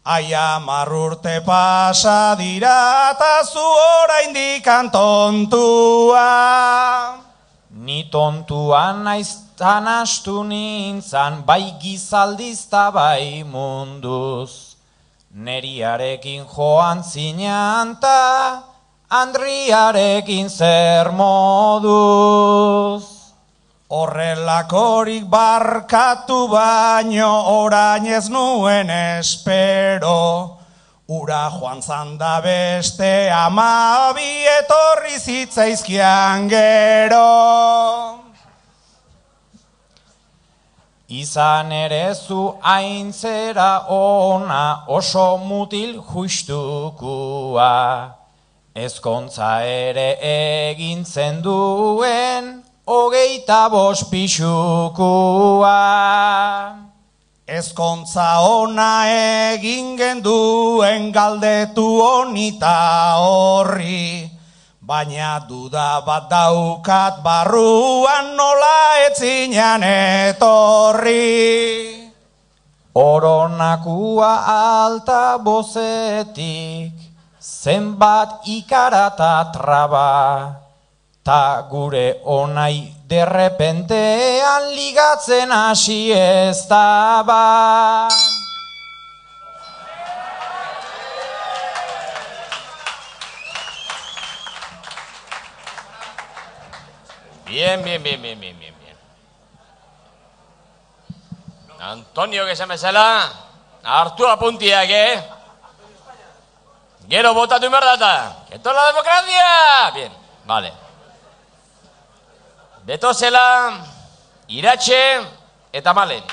Aia 10 urte pasa dira eta zu oraindik tontua. Ni tontuan naiztan astu nintzan, bai gizaldiz ta bai munduz. Neriarekin joan zinean ta Andriarekin zer moduz. Horrelakorik barkatu baino orain ez nuen espero. Ura joan zanda beste 12 etorri zitzaizkian gero. Izan ere zu aintzera ona oso mutil justukoa. Ezkontza ere egintzen duen 25 pixukoa. Ezkontza ona egin genduen galdetu honita horri, baina duda bat daukat barruan nola etzinan etorri. Oronakua alta bozetik, zenbat ikarata traba, ta gure onai derrepentean ligatzen hasi ez da ba. Bien. Antonio, que esan bezala, hartu apuntiak, Gero botatu inberdata. Eto la demokrazia! Bien, vale. Betozela, Iratxe eta Malen.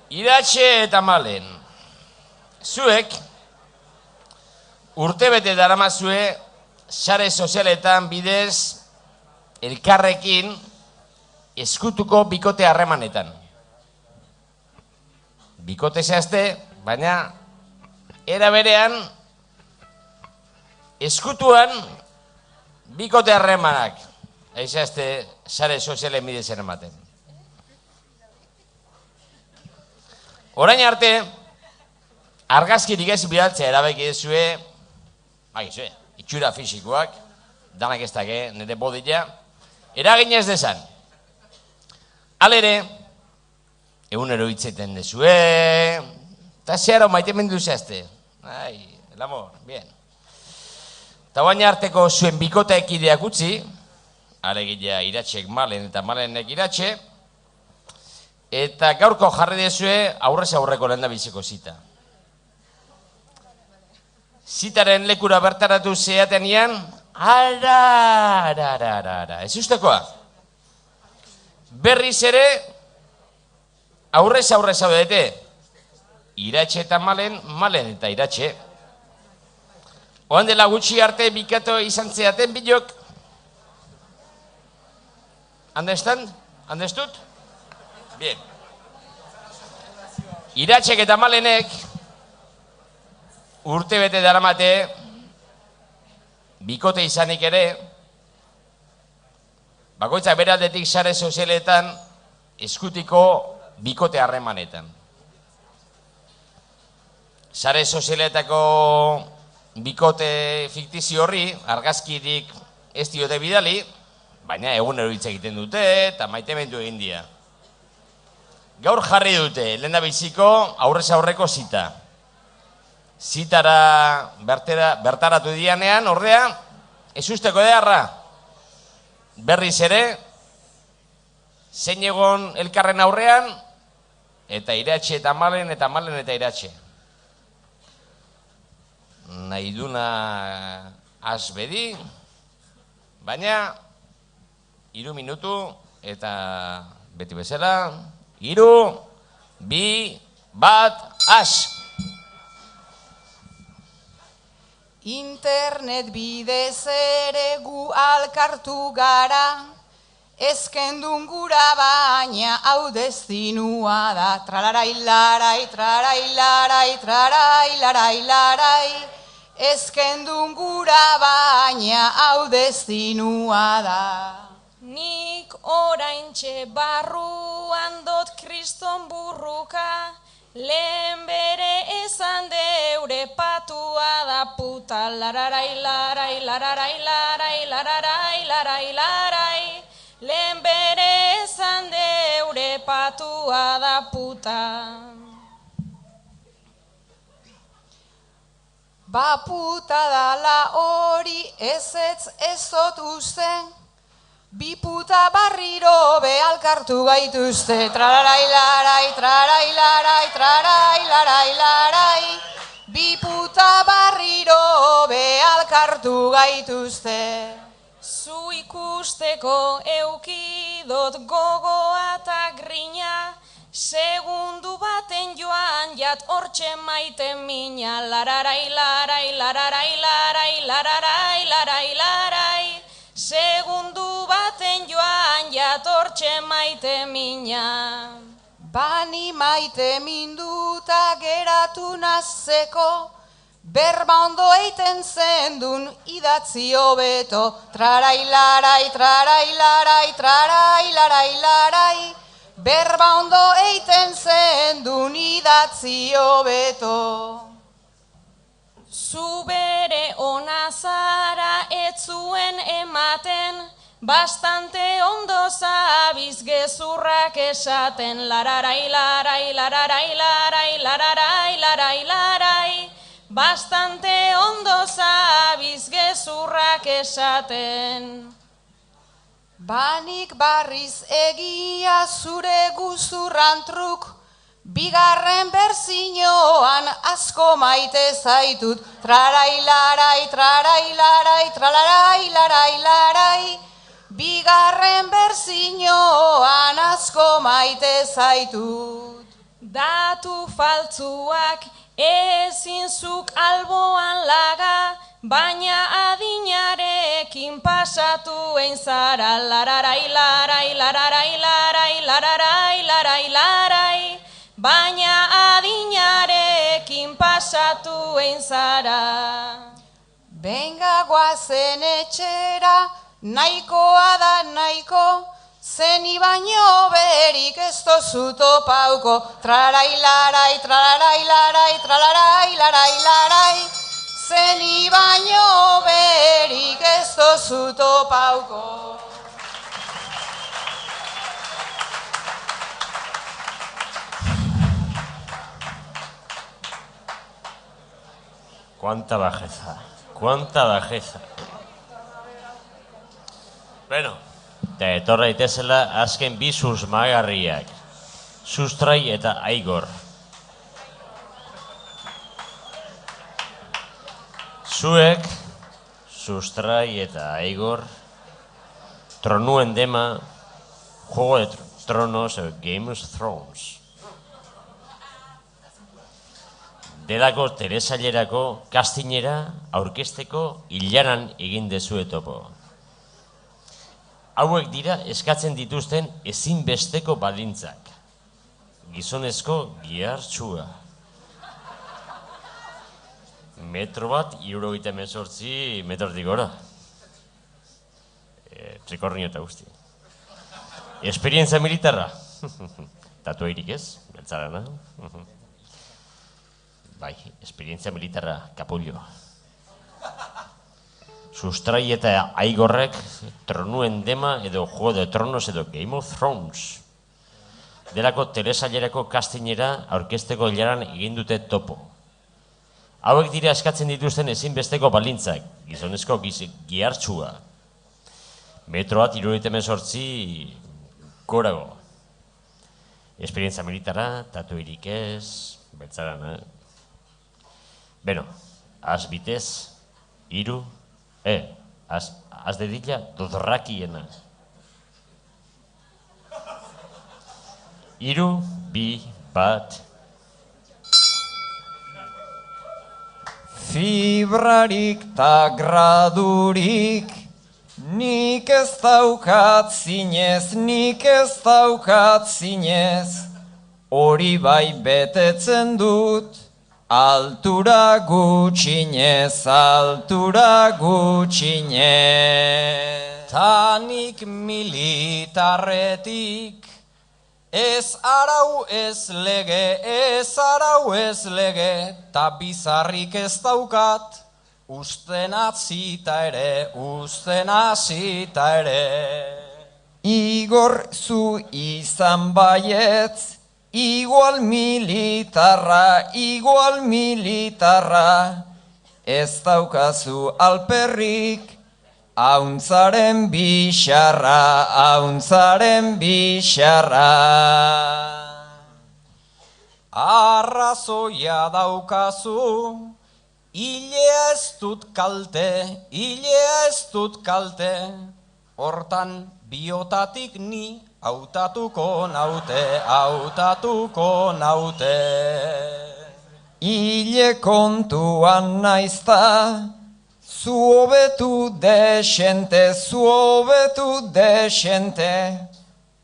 Iratxe eta Malen. Zuek, urtebete daramazue, sare sozialetan bidez, elkarrekin, eskutuko bikote harremanetan. Bikote zehazte, baina era berean eskutuan bikote harremanak zehazte sare sozialen bidezen ematen. Orain arte, argazkirik ez bidaltzea erabaki dezue, itxura fisikoak, danak ez dake, nire bodila, eragin ez dezan. Halere, egunero hitzeiten dezue, eta zeharo maite mendu zehazte. El amor, bien. Eta baina arteko zuen bikote ekideak utzi, alegila Iratxek Malen eta Malenek Iratxe, eta gaurko jarri dezue aurrez aurreko lehendabiziko zita. Zitaren lekura bertaratu zeatenean, ez ustekoa. Berriz ere, aurrez zaudete, Iratxe eta Malen, Malen eta Iratxe. Oan dela gutxi arte bikatu izan zeaten bilok. Andestut? Bien. Iratxek eta Malenek urte bete daramate bikote izanik ere, bakoitzak beraldetik sare sozialetan eskutiko bikote harremanetan. Sare sozialetako bikote fiktizio horri, argazkirik ez diote bidali, baina egunero hitz egiten dute eta maitemendu egin dira. Gaur jarri dute, lehendabiziko aurrez aurreko zita. Zitara bertaratu dianean, ordea, ez usteko edarra. Berriz ere, zein egon elkarren aurrean, eta Iratxe eta Malen eta Malen eta Iratxe. Nahi duna azbedi, baina 3 minutu eta beti bezala, 3, 2, 1, az! Internet bidez ere gu alkartu gara, ezkendun gura baina hau destinua da. Tralarailarai, tralarailarai, tralarailararai, ezkendun gura baina hau destinua da. Nik oraintxe barruan dot kriston burruka, lehen bere esan deure patua da puta. Lararai, larai, lararai, larai, lararai, larai, larai, lehen bere esan deure patua da puta. Ba puta dala hori ez dut uste, bi puta barriro behalkartu gaituzte. Trarailarai, trarailarai, trarailarai, bi puta barriro behalkartu gaituzte. Zu ikusteko eukidot gogoa eta grina, segundu baten joan jat hortxe maite mina, lararai, larai, lararai, larai, lararai, larai, larai. Segundu baten joan jat hortxe maite mina. Bani maite minduta geratu nazeko, berba ondo eiten zendun idatzi hobeto, trarai larai, trarai larai, trarai larai larai, berba ondo eiten zendun idatzi hobeto. Zu bere ona zara ez zuen ematen, bastante ondo zabiz gezurrak esaten, lararai, larai, lararai, larai, lararai, larai, larai. Bastante ondo zabiz gezurrak esaten. Banik barriz egia zure guzurran truk, bigarren berzinoan asko maite zaitut, trarai, larai, trarai, larai, tralarai, larai, larai. Bigarren berzinoan asko maite zaitut. Datu faltzuak ezin zuk alboan laga, baina adinarekin pasatu egin zara, lararai, larai, lararai, larai, lararai, larai, larai. Baina adinarekin pasatu egin zara. Benga guazen etxera, nahikoa da nahiko, zeni baino berik ez tozu topauko, trarai, larai, trarai, larai, tralarai, larai, larai. Zeni baino berik ez tozu topauko. Cuánta bajeza, cuánta bajeza. Bueno, eta etorra itezela azken bi susmagarriak, Sustrai eta Aigor. Zuek, Sustrai eta Aigor, tronuen dema, Juego de Tronos, Game of Thrones. Delako telesailerako kastinera aurkezteko ilaran egin dezue topo. Hauek dira eskatzen dituzten ezinbesteko baldintzak. Gizonezko gihartsua. Metro bat, 78 metrotik gora. Trikornio eta guzti. Esperientzia militarra. Tatuairik ez, beltzarana. Bai, esperientzia militarra, kapullo. Sustrai eta Aigorrek tronuen dema edo Juego de Tronos edo Game of Thrones. Delako telesailerako kastinera aurkezteko ilaran egin dute topo. Hauek dira eskatzen dituzten ezinbesteko baldintzak, gizonezko gihartsua. Metro bat, 78 gorago. Esperientzia militarra, tatuirik ez, beltzarana. Beno, az bitez, hiru, az dedila dodorrakiena. 3, 2, 1. Fibrarik ta gradurik, nik ez daukat zinez, nik ez daukat zinez. Hori bai betetzen dut, altura gutxinez, altura gutxinez. Tanik militarretik, ez arau ez lege, ez arau ez lege, ta bizarrik ez daukat, usten atzita ere, usten azita ere. Igor zu izan baietz, igual militarra, ez daukazu alperrik, auntzaren bixarra, auntzaren bixarra. Arrazoia daukazu, Ilea ez dut kalte, ilea ez dut kalte, hortan biotatik ni hautatuko naute, hautatuko naute. Ile kontuan naizta, zu hobetu desente, zu hobetu desente,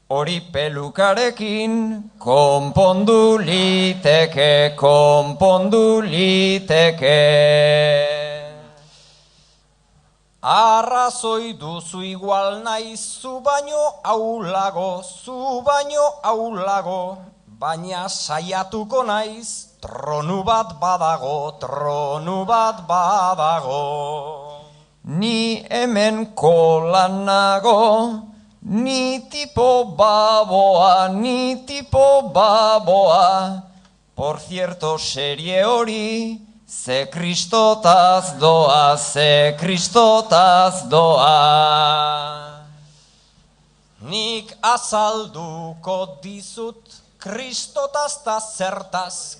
hori pelukarekin konpondu liteke, konpondu liteke. Arrazoi duzu igual naiz, zu baino aulago, zu baino aulago, baina saiatuko naiz, tronu bat badago, tronu bat badago. Ni hemen kolan nago, ni tipo baboa, ni tipo baboa. Por cierto, serie hori, ze kristotaz doa, ze kristotaz doa. Nik azalduko dizut, kristotaz ta zertaz,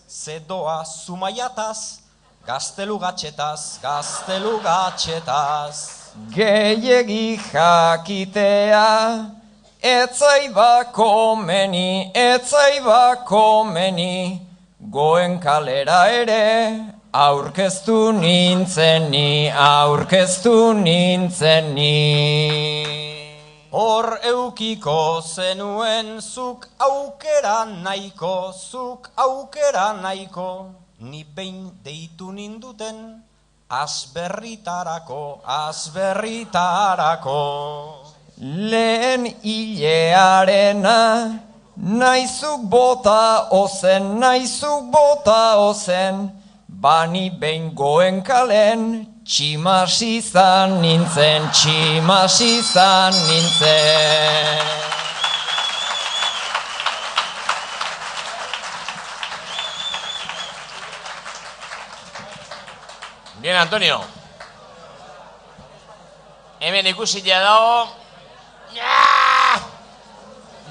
ze doa zumaiataz, gaztelugatxetaz, gaztelugatxetaz. Gehiegi jakitea, etzaiba komeni, goen kalera ere, aurkeztu nintzeni, aurkeztu nintzeni. Hor eukiko zenuen zuk aukera nahiko, ni behin deitu ninduten, asberritarako. Lehen hilearena, naizuk bota ozen, bani behin goen kalen, tximasizan nintzen. Bien, Antonio. Hemen ikusia dago.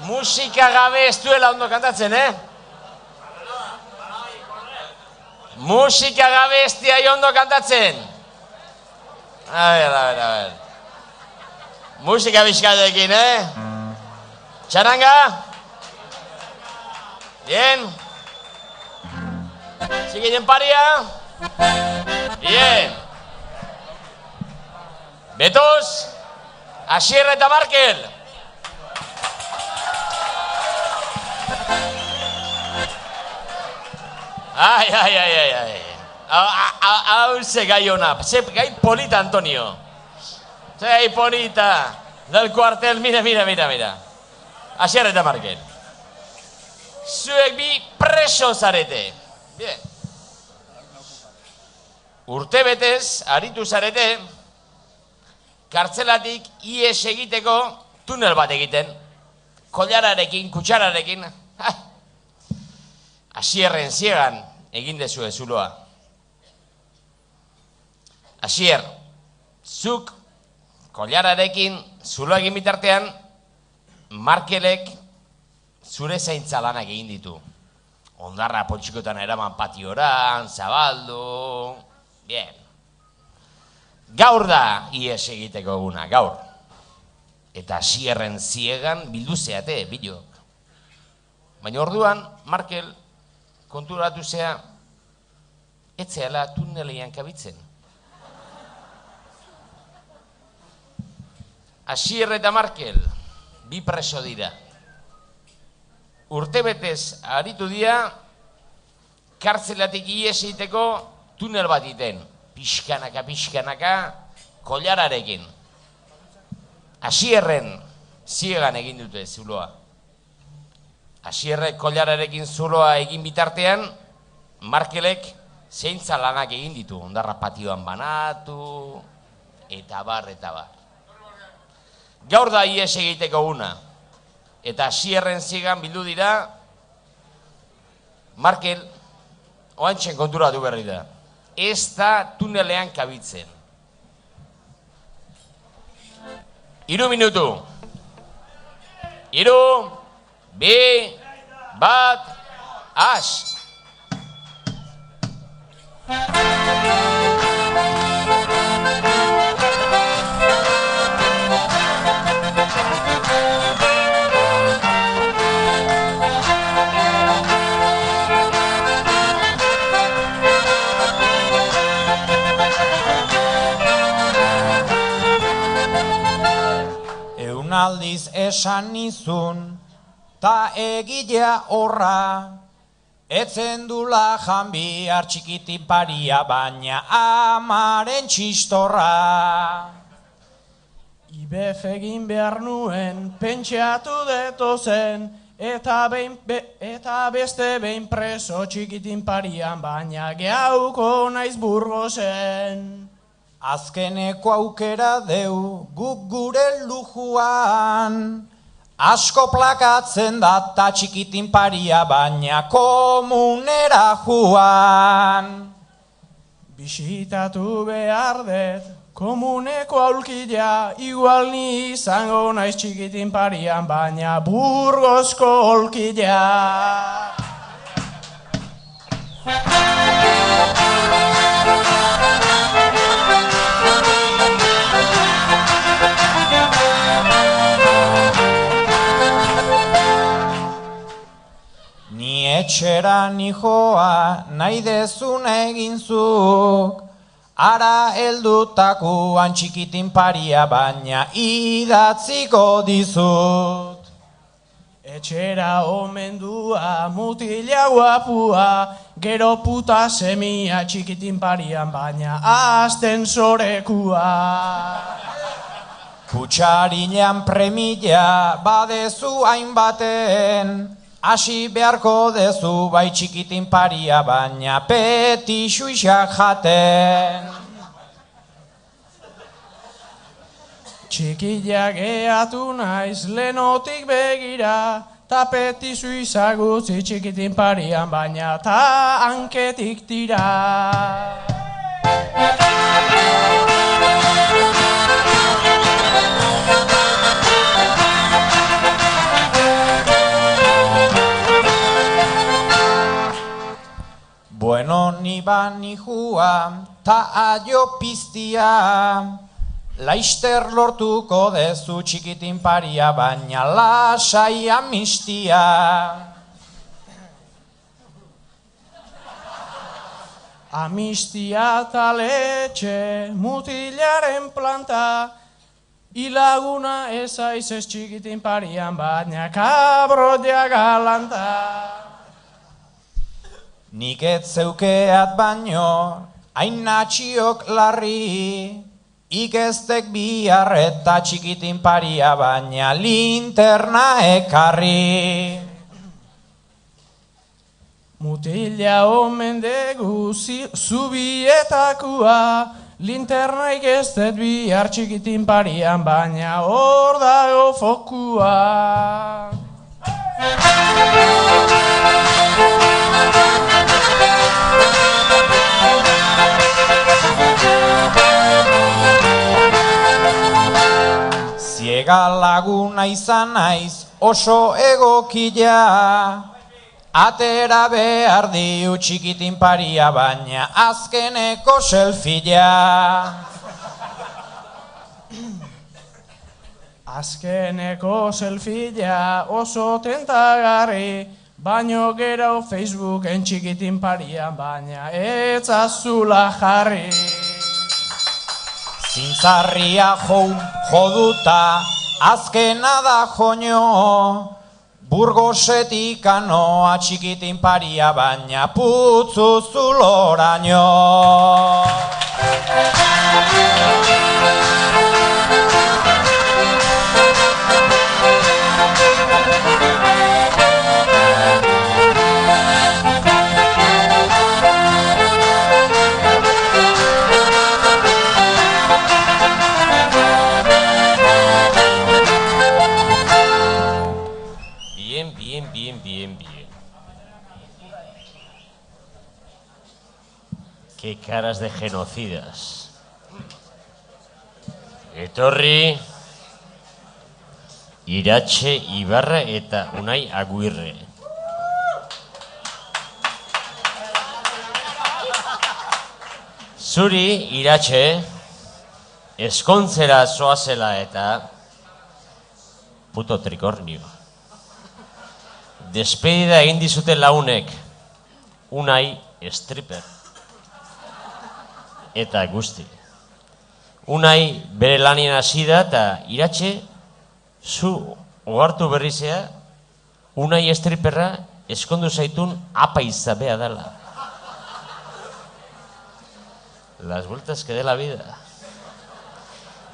Musika gabe ez duela ondo kantatzen, Musika gabe ez diai ondo kantatzen. A ver. Musika bizkatekin, Txaranga? Bien. Siguen paria. Bien. Betos, Asier eta Markel. Ai. Hau ze gai hona, ze gai polita, Antonio. Ze gai polita. Del cuartel, mira. Asier eta Markel. Zuek bi preso zarete. Bien. Urte betez, aritu zarete, kartzelatik ies egiteko tunel bat egiten. Kollararekin, kutsararekin. Asierren ziegan egin dezue zuloa. Asier, zuk kollararekin zuloa egin bitartean, Markelek zure zaintza lanak egin ditu. Ondarra potxikotan eraman patioran, zabaldu... Bien. Gaur da ies egiteko eguna, gaur. Eta Asierren ziegan bildu zeate, bilok. Baina orduan, Markel konturatu zea, etzeala tunelean kabitzen. Asier eta Markel, bi preso dira. Urtebetez aritu dira, kartzelatik ies egiteko tunel bat iten. Pixkanaka, kollararekin. Asierren ziegan egin dute zuloa. Asierrek kollararekin zuloa egin bitartean, Markelek zeintza lanak egin ditu. Ondarra patioan banatu, eta bar. Gaur da ies egiteko una. Eta Asierren ziegan bildu dira, Markel oantxen konturatu berri da. Ez da tunelean kabitzen. 3 minutu. 3, 2, 1, has! Aldiz esan nizun, ta egilea horra, etzen dula janbi txikitin paria, baina amaren txistorra. Ibef egin behar nuen, pentsatu detozen, eta beste behin preso txikitin parian, baina gehauko naiz Burgosen. Azkeneko aukera deu guk gure lujuan, asko plakatzen data txikitin paria, baina komunera juan. Bisitatu behar dut, komuneko aulkila, igual ni izango naiz txikitin parian, baina Burgosko aulkila. Ni etxera nijoa nahi dezun egin zuk, ara heldutakuan txikitin paria, baina idatziko dizut. Etxera omendua, mutila guapua, gero puta semia txikitin parian, baina astensorekua. Kutsarilean premia badezu hainbaten, hasi beharko dezu bai txikitin paria, baina peti xuixak jaten. Txikila gehatu naiz lenotik begira, ta peti suiza gutzi txikitin parian, baina ta hanketik tira. Bueno, ni bani jua, ta aio piztia, laister lortuko dezu txikitin paria, baina lasai amistia. Amistia eta letxe, mutilaren planta, ilaguna ez aiz ez txikitin parian, baina kabrotia galanta. Nik ez zeukeat baino, hain natxiok larri, ikestek biharreta txikitin paria, baina linterna ekarri. Mutila omen degu zubietakua, linternaik ez dut bihar txikitin parian, baina hor dago fokua. Ziega laguna izan naiz oso egokila, atera behar diu txikitin paria, baina azkeneko selfia. Azkeneko selfia oso tentagarri, baino gero Facebooken txikitin parian, baina ez azula jarri. Zintzarria joduta, azkena da joño, Burgosetik anoa txikitin paria, baina putzu zuloraino. Qué caras de genocidas. Etorri, Iratxe Ibarra eta Unai Aguirre. Zuri, Iratxe, eskontzera zoazela eta puto trikornio. Despedida egin dizute launek, Unai stripper. Eta guzti. Unai bere lanien hasi da eta Iratxe, zu ohartu berrizea, Unai stripperra eskondu zaitun apaiza bea dela. Las vueltas que de la vida.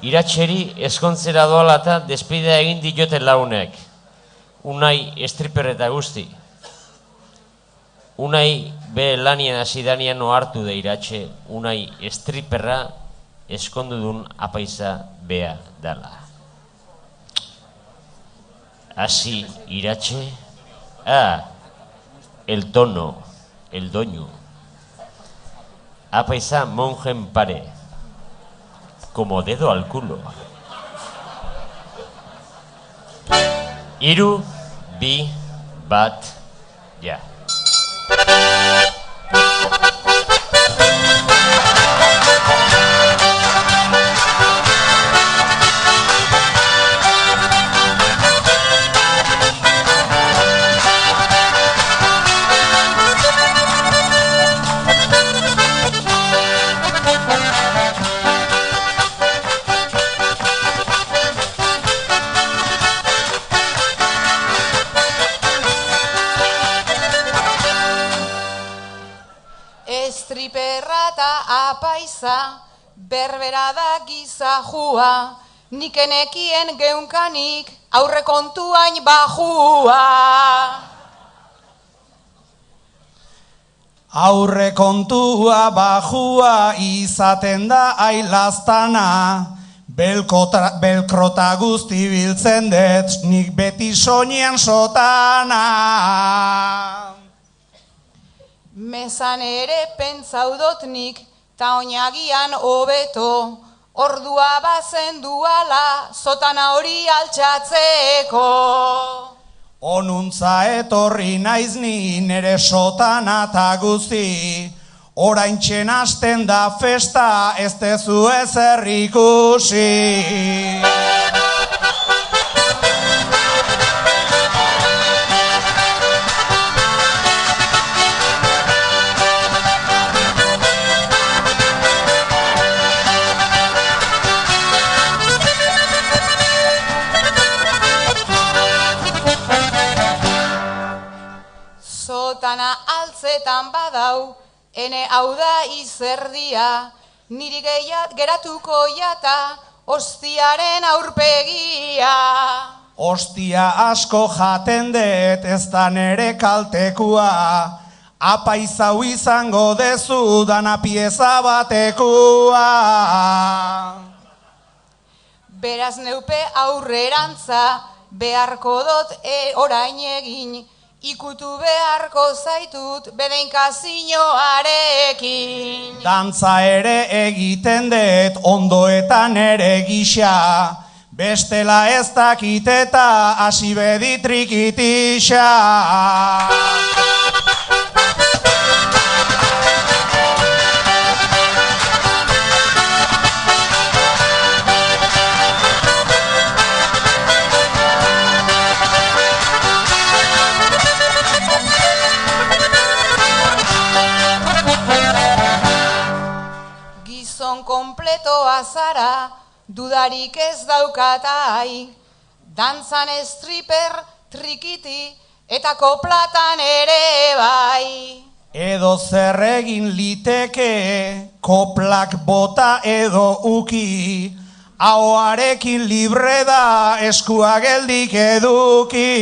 Iratxeri eskontzera doala eta despedida egin diote launek. Unai stripper eta guzti. Unai bere lanien hasi danean ohartu da Iratxe, Unai stripperra eskondu dun apaiza bea dala. Así, Iratxe, el tono, el doño. Apaiza monjen pare, como dedo al culo. 3, 2, 1, ja. Estriperra eta apaiza, berbera da gizajua, nik enekien geunkanik aurrekontuain bajua. Aurrekontua bajua izaten da ailaztana, belkrota guzti biltzen dut, nik beti soinean sotana. Mezan ere pentsaudot nik, ta oinagian hobeto, ordua bazen duala, sotana hori altxatzeko. Onuntza etorri naiz ni nere sotana ta guzti, oraintxen hasten da festa, ez tezu ezer ikusi. Sotana altzetan badau, ene hau da izerdia, niri geratuko jata, ostiaren aurpegia. Ostia asko jaten dut ez da nere kaltekua, apaizau izango dezu dana pieza batekua. Beraz neupe aurrerantza, beharko dot orain egin, ikutu beharko zaitut bedeinkazinoarekin. Dantza ere egiten dut ondoetan ere gisa, bestela ez dakiteta hasi bedi trikitisa. Kompletoa zara, dudarik ez daukatai, dantzan stripper, trikiti, eta koplatan ere bai. Edo zer egin liteke, koplak bota edo uki, ahoarekin libre da eskua geldik eduki.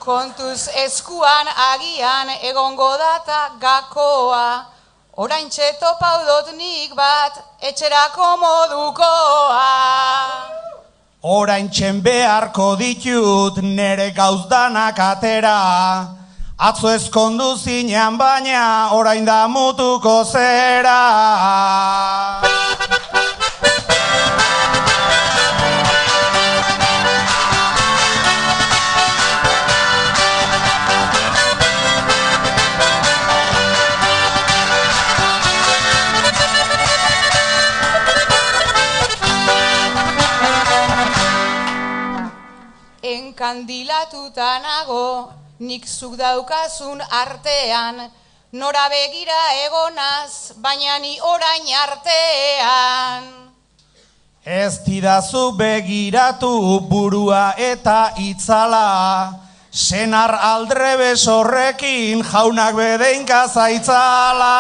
Kontuz eskuan agian egongo data gakoa, oraintxe topaudot nik bat etxerako modukoa. Oraintxen beharko ditut nere gauzdanak atera, atzo ezkondu zinean baina orain da mutuko zera. kandilatuta nago, nik zuk daukazun artean, nora begira egonaz, baina ni orain artean. Ez didazu begiratu burua eta itzala, senar aldrebes horrekin jaunak bedeinka zaitzala.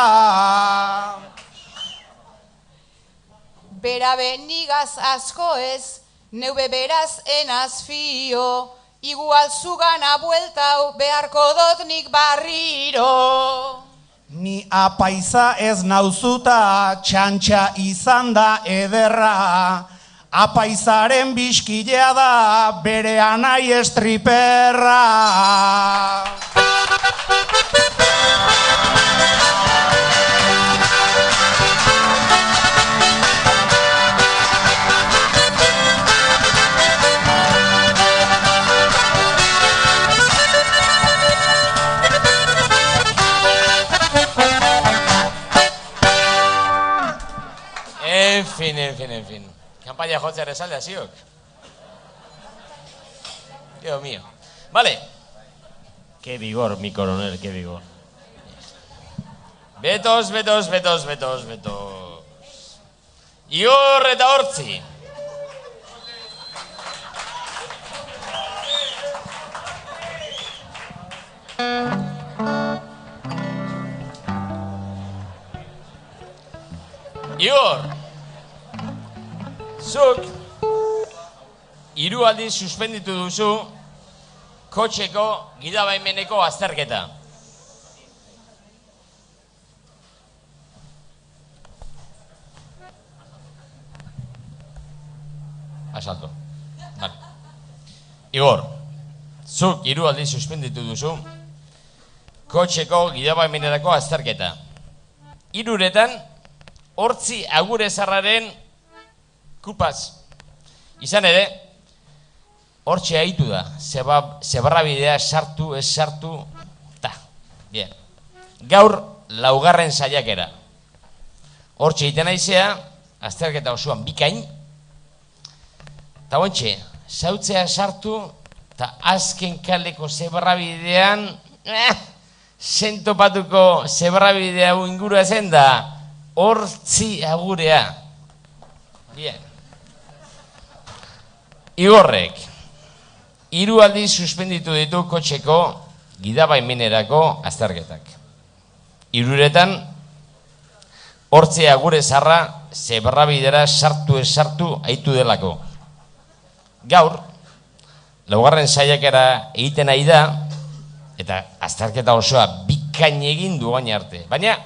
Berabe nigaz asko ez, neube beraz enaz fio, igual zugana bueltau beharko dot nik barriro. Ni apaiza ez nauzuta, txantxa izan da ederra, apaizaren biskilea da, bere anai estriperra. En fin. Kampaina jotzea esalde hasiok. Dios mío. Vale. Qué vigor, mi coronel, qué vigor. Betos. Ior eta hortzi. Igor, zuk 3 aldiz suspenditu duzu kotxeko gidabaimeneko azterketa. Asalto. Vale. Igor, zuk 3 aldiz suspenditu duzu kotxeko gidabaimenerako azterketa. 3 hortzi agure zarraren kupaz. Izan ere, hortxe haitu da, zebarrabidea sartu, ez sartu, ta. Bien. Gaur, 4. saiakera. Hortxe egiten aizea, azterketa osoan bikain, eta bontxe, zautzea sartu, eta azken kaleko zebarrabidean, sentopatuko zebarrabidea ingurua zen da, hortzi agurea. Bien. Igorrek, 3 aldiz suspenditu ditu kotxeko gidabaimenerako azterketak. 3 hortzi agure zarra zebarrabidera sartu ez sartu haitu delako. Gaur, 4. saiakera egiten ari da, eta azterketa osoa bikain egin du gain arte. Baina,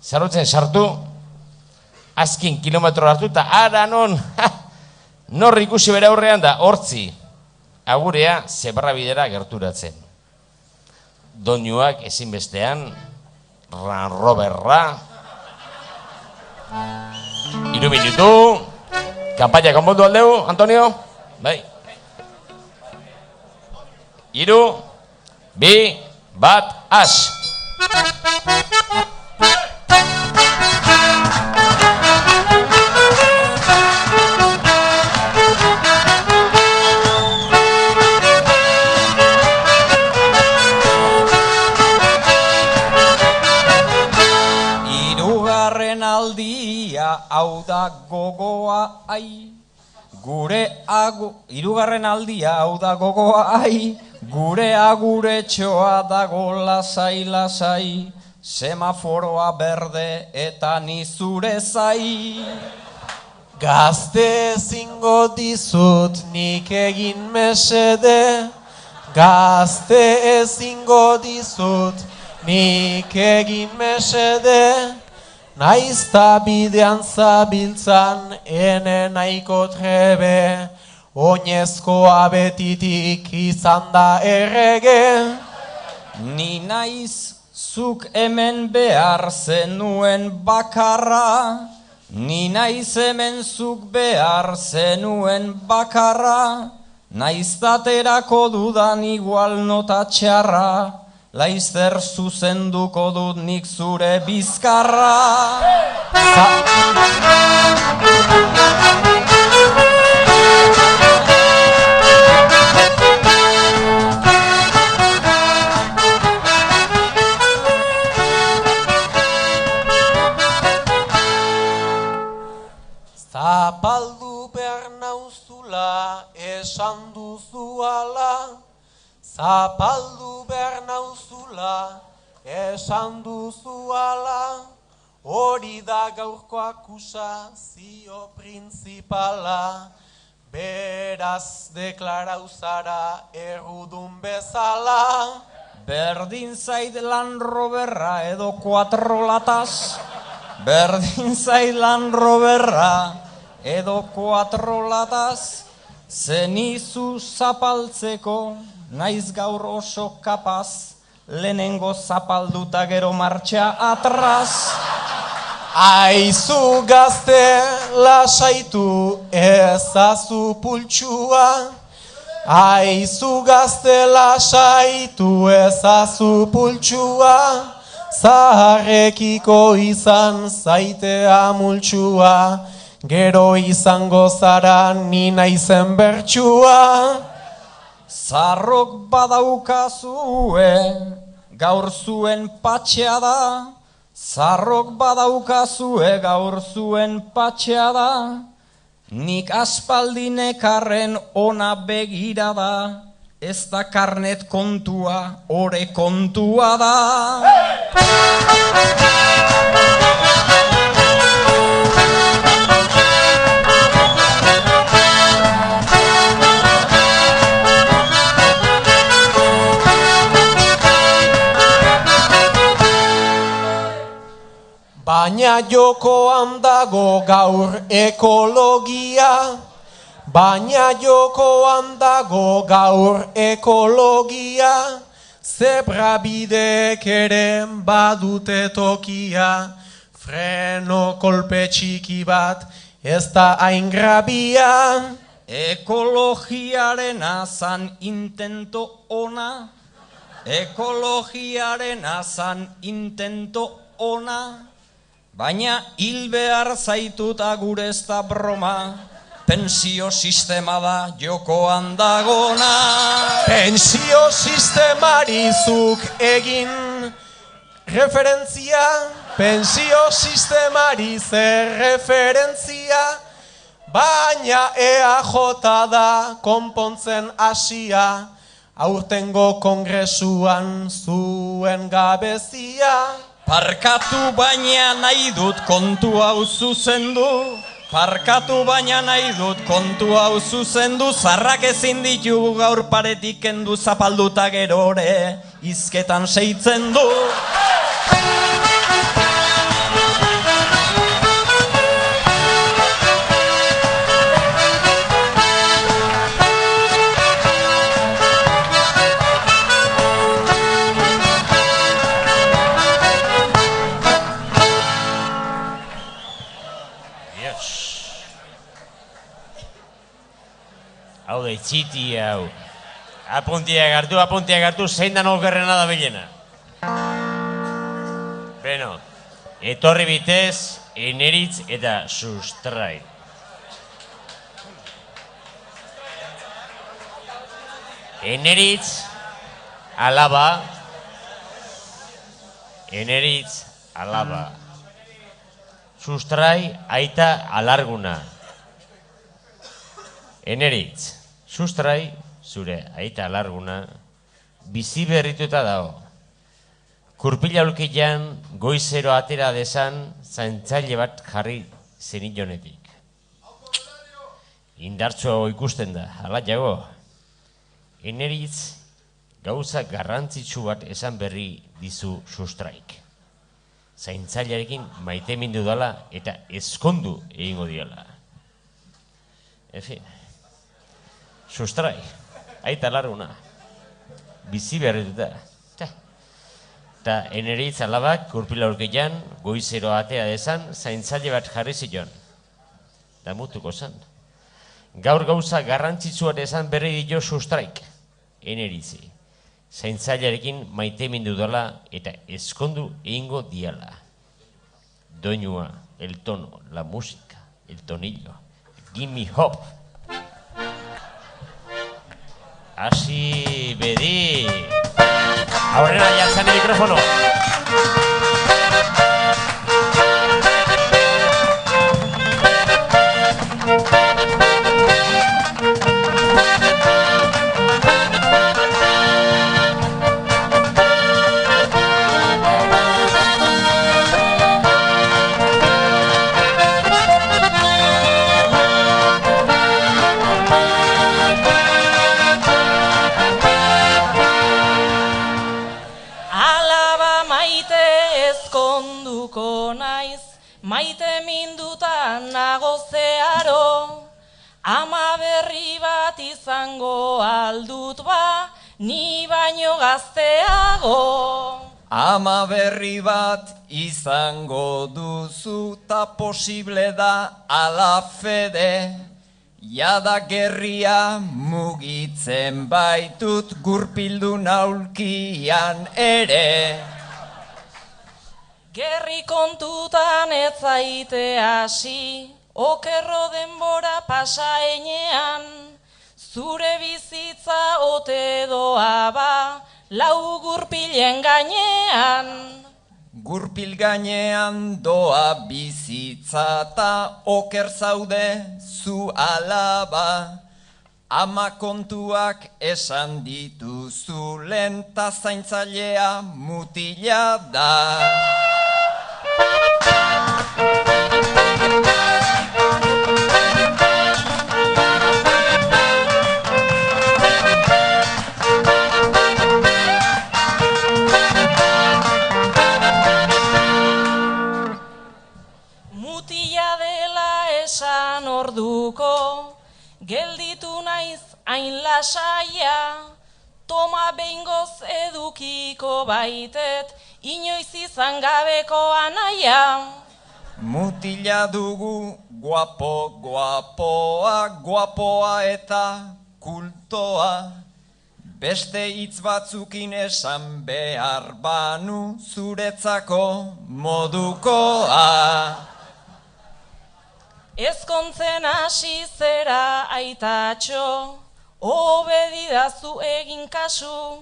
zarrotzen sartu, azken kilometro hartu, eta ara non, nor ikusi bere aurrean da, hortzi agurea zebarrabidera gerturatzen. Doinuak ezinbestean, ranroberra, 3 minutu, kanpaina konpondu aldeu, Antonio? Bai. 3, 2, 1, has! Hau da gogoa ai, hirugarren aldia hau da gogoa ai, gure aguretxoa dago lasai, semaforoa berde eta ni zure zai. Gazte ezingo dizut nik egin mesede, gazte ezingo dizut nik egin mesede, naizta bidean zabiltzan ene nahiko trebe, oinezkoa betitik izan da errege. Ni naiz zuk hemen behar zenuen bakarra, ni naiz hemen zuk behar zenuen bakarra, naiztaterako dudan igual nota txarra, laizzer zuzenduko dut nik zure bizkarra. Zapaldu behar nauzula, esan duzu ala, hori da gaurko akusazio printzipala. Beraz deklarau zara errudun bezala. Berdin zait Land Roverra edo 4 latas. Berdin zait Land Roverra edo 4 latas. Zenizu zapaltzeko, naiz gaur oso kapaz. Lehenengo zapalduta gero martxa atraz. Aizu gazte lasaitu ezazu pultsua. Aizu gazte lasaitu ezazu pultsua. Zaharrekiko izan zaitea multsua. Gero izango zara ni naizen bertsua. Zarrok badaukazue, gaur zuen patxea da. Zarrok badaukazue, gaur zuen patxea da. Nik aspaldinekarren ona begira da. Ez da karnet kontua, ore kontua da. Baina jokoan dago gaur ekologia. Baina jokoan dago gaur ekologia. Zebrabideek ere badute tokia. Freno kolpe txiki bat ez da hain grabia. Ekologiaren azan intento ona. Ekologiaren azan intento ona. Baina hil behar zaituta gure ez da broma. Pensio sistema da jokoan dagona. Pensio sistemari zuk egin referentzia. Pensio sistemari zer referentzia. Baina EAJ da konpontzen hasia. Aurtengo kongresuan zuen gabezia. Parkatu baina nahi dut kontu hau zuzendu. Parkatu baina nahi dut kontu hau zuzendu. Zarrak ezin ditugu gaur paretik kendu. Zapalduta gerore izketan seitzen du. Hau da, itxiti hau. Apuntiak hartu, zein da okerrena da bilena. Beno, etorri bitez, eneritz eta sustrai. Eneritz, alaba. Eneritz, alaba. Sustrai, aita alarguna. Eneritz, sustrai, zure aita alarguna, bizi berrituta dago. Kurpila ulkian goizero atera desan zaintzaile bat jarri zenionetik. Indartsuago ikusten da, ala jago. Eneritz, gauza garrantzitsu bat esan berri dizu sustraik. Zaintzailearekin maitemindu dela eta ezkondu egingo diola. En fin. Sustrai, aita larguna, bizi berrituta. Eta eneritz alabak, kurpila urkeian, goizero atea desan, zaintzaile bat jarri zion. Da mutuko zan. Gaur gauza garrantzitsuat esan berri dio sustraik, eneritzi. Zaintzailearekin maitemindu dela eta ezkondu egingo diala. Doinua, el tono, la música, el tonillo, gimme hop. Asi bedi. Aurrera jartzen el mikrofono. landuko naiz, maite mindutan nago zeharo, ama berri bat izango aldut ba, ni baino gazteago. Ama berri bat izango duzu ta posible da ala fede, jada gerria mugitzen baitut gurpildun aulkian ere. Gerri kontutan ez zaite hasi, okerro denbora pasa enean, zure bizitza ote doa ba, lau gurpilen gainean. Gurpil gainean doa bizitza ta oker zaude zu alaba, ama kontuak esan dituzu lehen ta zaintzailea mutila da. Mutila dela esan orduko, gelditu naiz hain lasaia, toma behingoz edukiko baitet, inoiz izan gabeko anaia. Mutila dugu guapoa eta kultoa, beste hitz batzukin esan behar banu zuretzako modukoa. Ezkontzen hasi zera aitatxo, obedidazu egin kasu,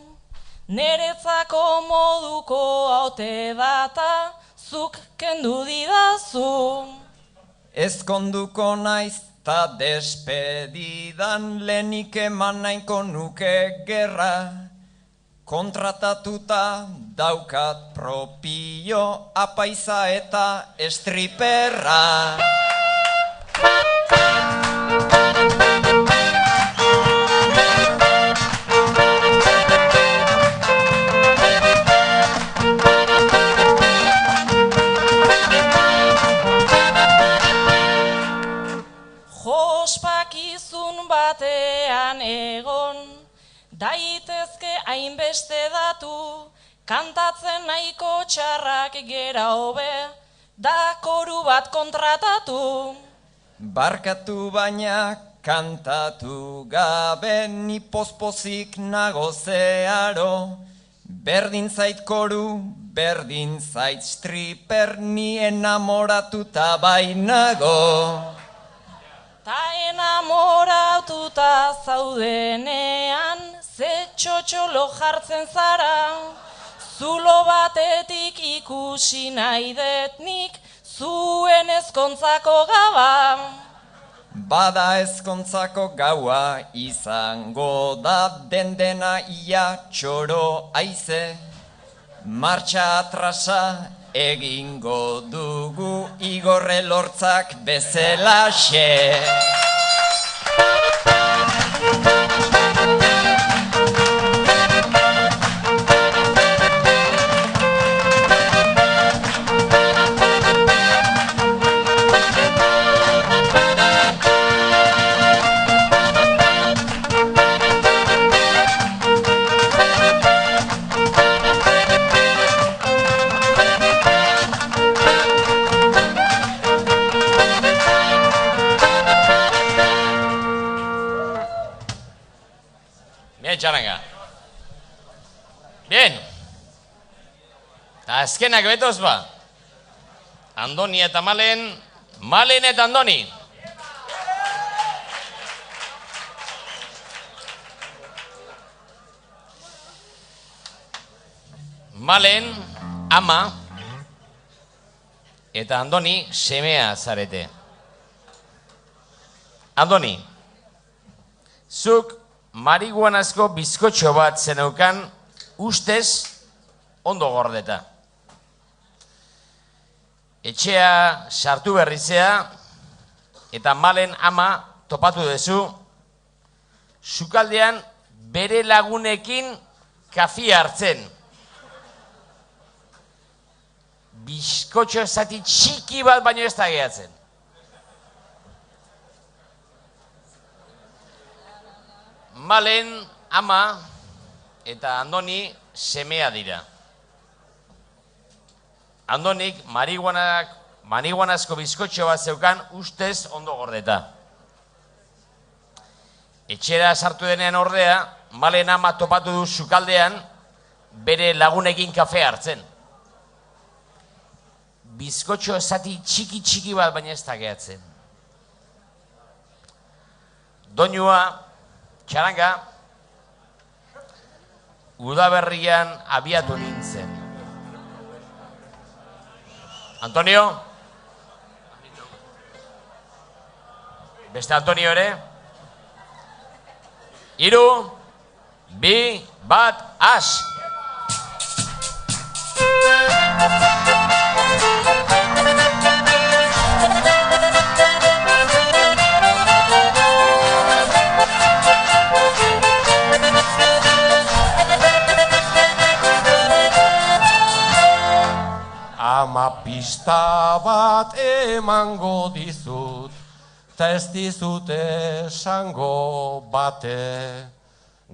neretzako moduko haute data, zuk kendu didazu. Ezkonduko naiz ta despedidan lehenik eman nahiko nuke gerra, kontratatuta daukat propio apaiza eta estriperra. Jospakizun batean egon, daitezke hainbeste datu, kantatzen nahiko txarrak gera hobe, da koru bat kontratatu. Barkatu baina kantatu gabe ni pospozik nago zeharo, berdin zait koru, berdin zait stripper, ni enamoratuta bainago. Ta enamoratuta zaudenean, ze txotxolo jartzen zara, zulo batetik ikusi nahi det nik, zuen ezkontzako gaua. Bada ezkontzako gaua izango da dendena ia txoro aize, martxa atrasa egingo dugu Igorre Lortzak bezelaxe. Txaranga. Bien. Ta azkenak betoz ba. Andoni eta Malen, Malen eta Andoni. Malen, ama, eta Andoni semea zarete. Andoni, zuk marihuanazko bizkotxo bat zeneukan ustez ondo gordeta. Etxea sartu berrizea eta Malen ama topatu dezu, sukaldean bere lagunekin kafia hartzen. bizkotxo zati txiki bat baino ez da gehatzen. Malen ama eta Andoni semea dira. Andonik marihuanazko bizkotxo bat zeukan ustez ondo gordeta. Etxera sartu denean ordea, Malen ama topatu du sukaldean bere lagunekin kafe hartzen. Bizkotxo zati txiki bat baina ez da gehatzen. Doinua, txaranga, udaberrian abiatu nintzen. Antonio? Beste Antonio ere? 3, 2, 1, has! Ama pista bat emango dizut, ta ez dizut esango bate.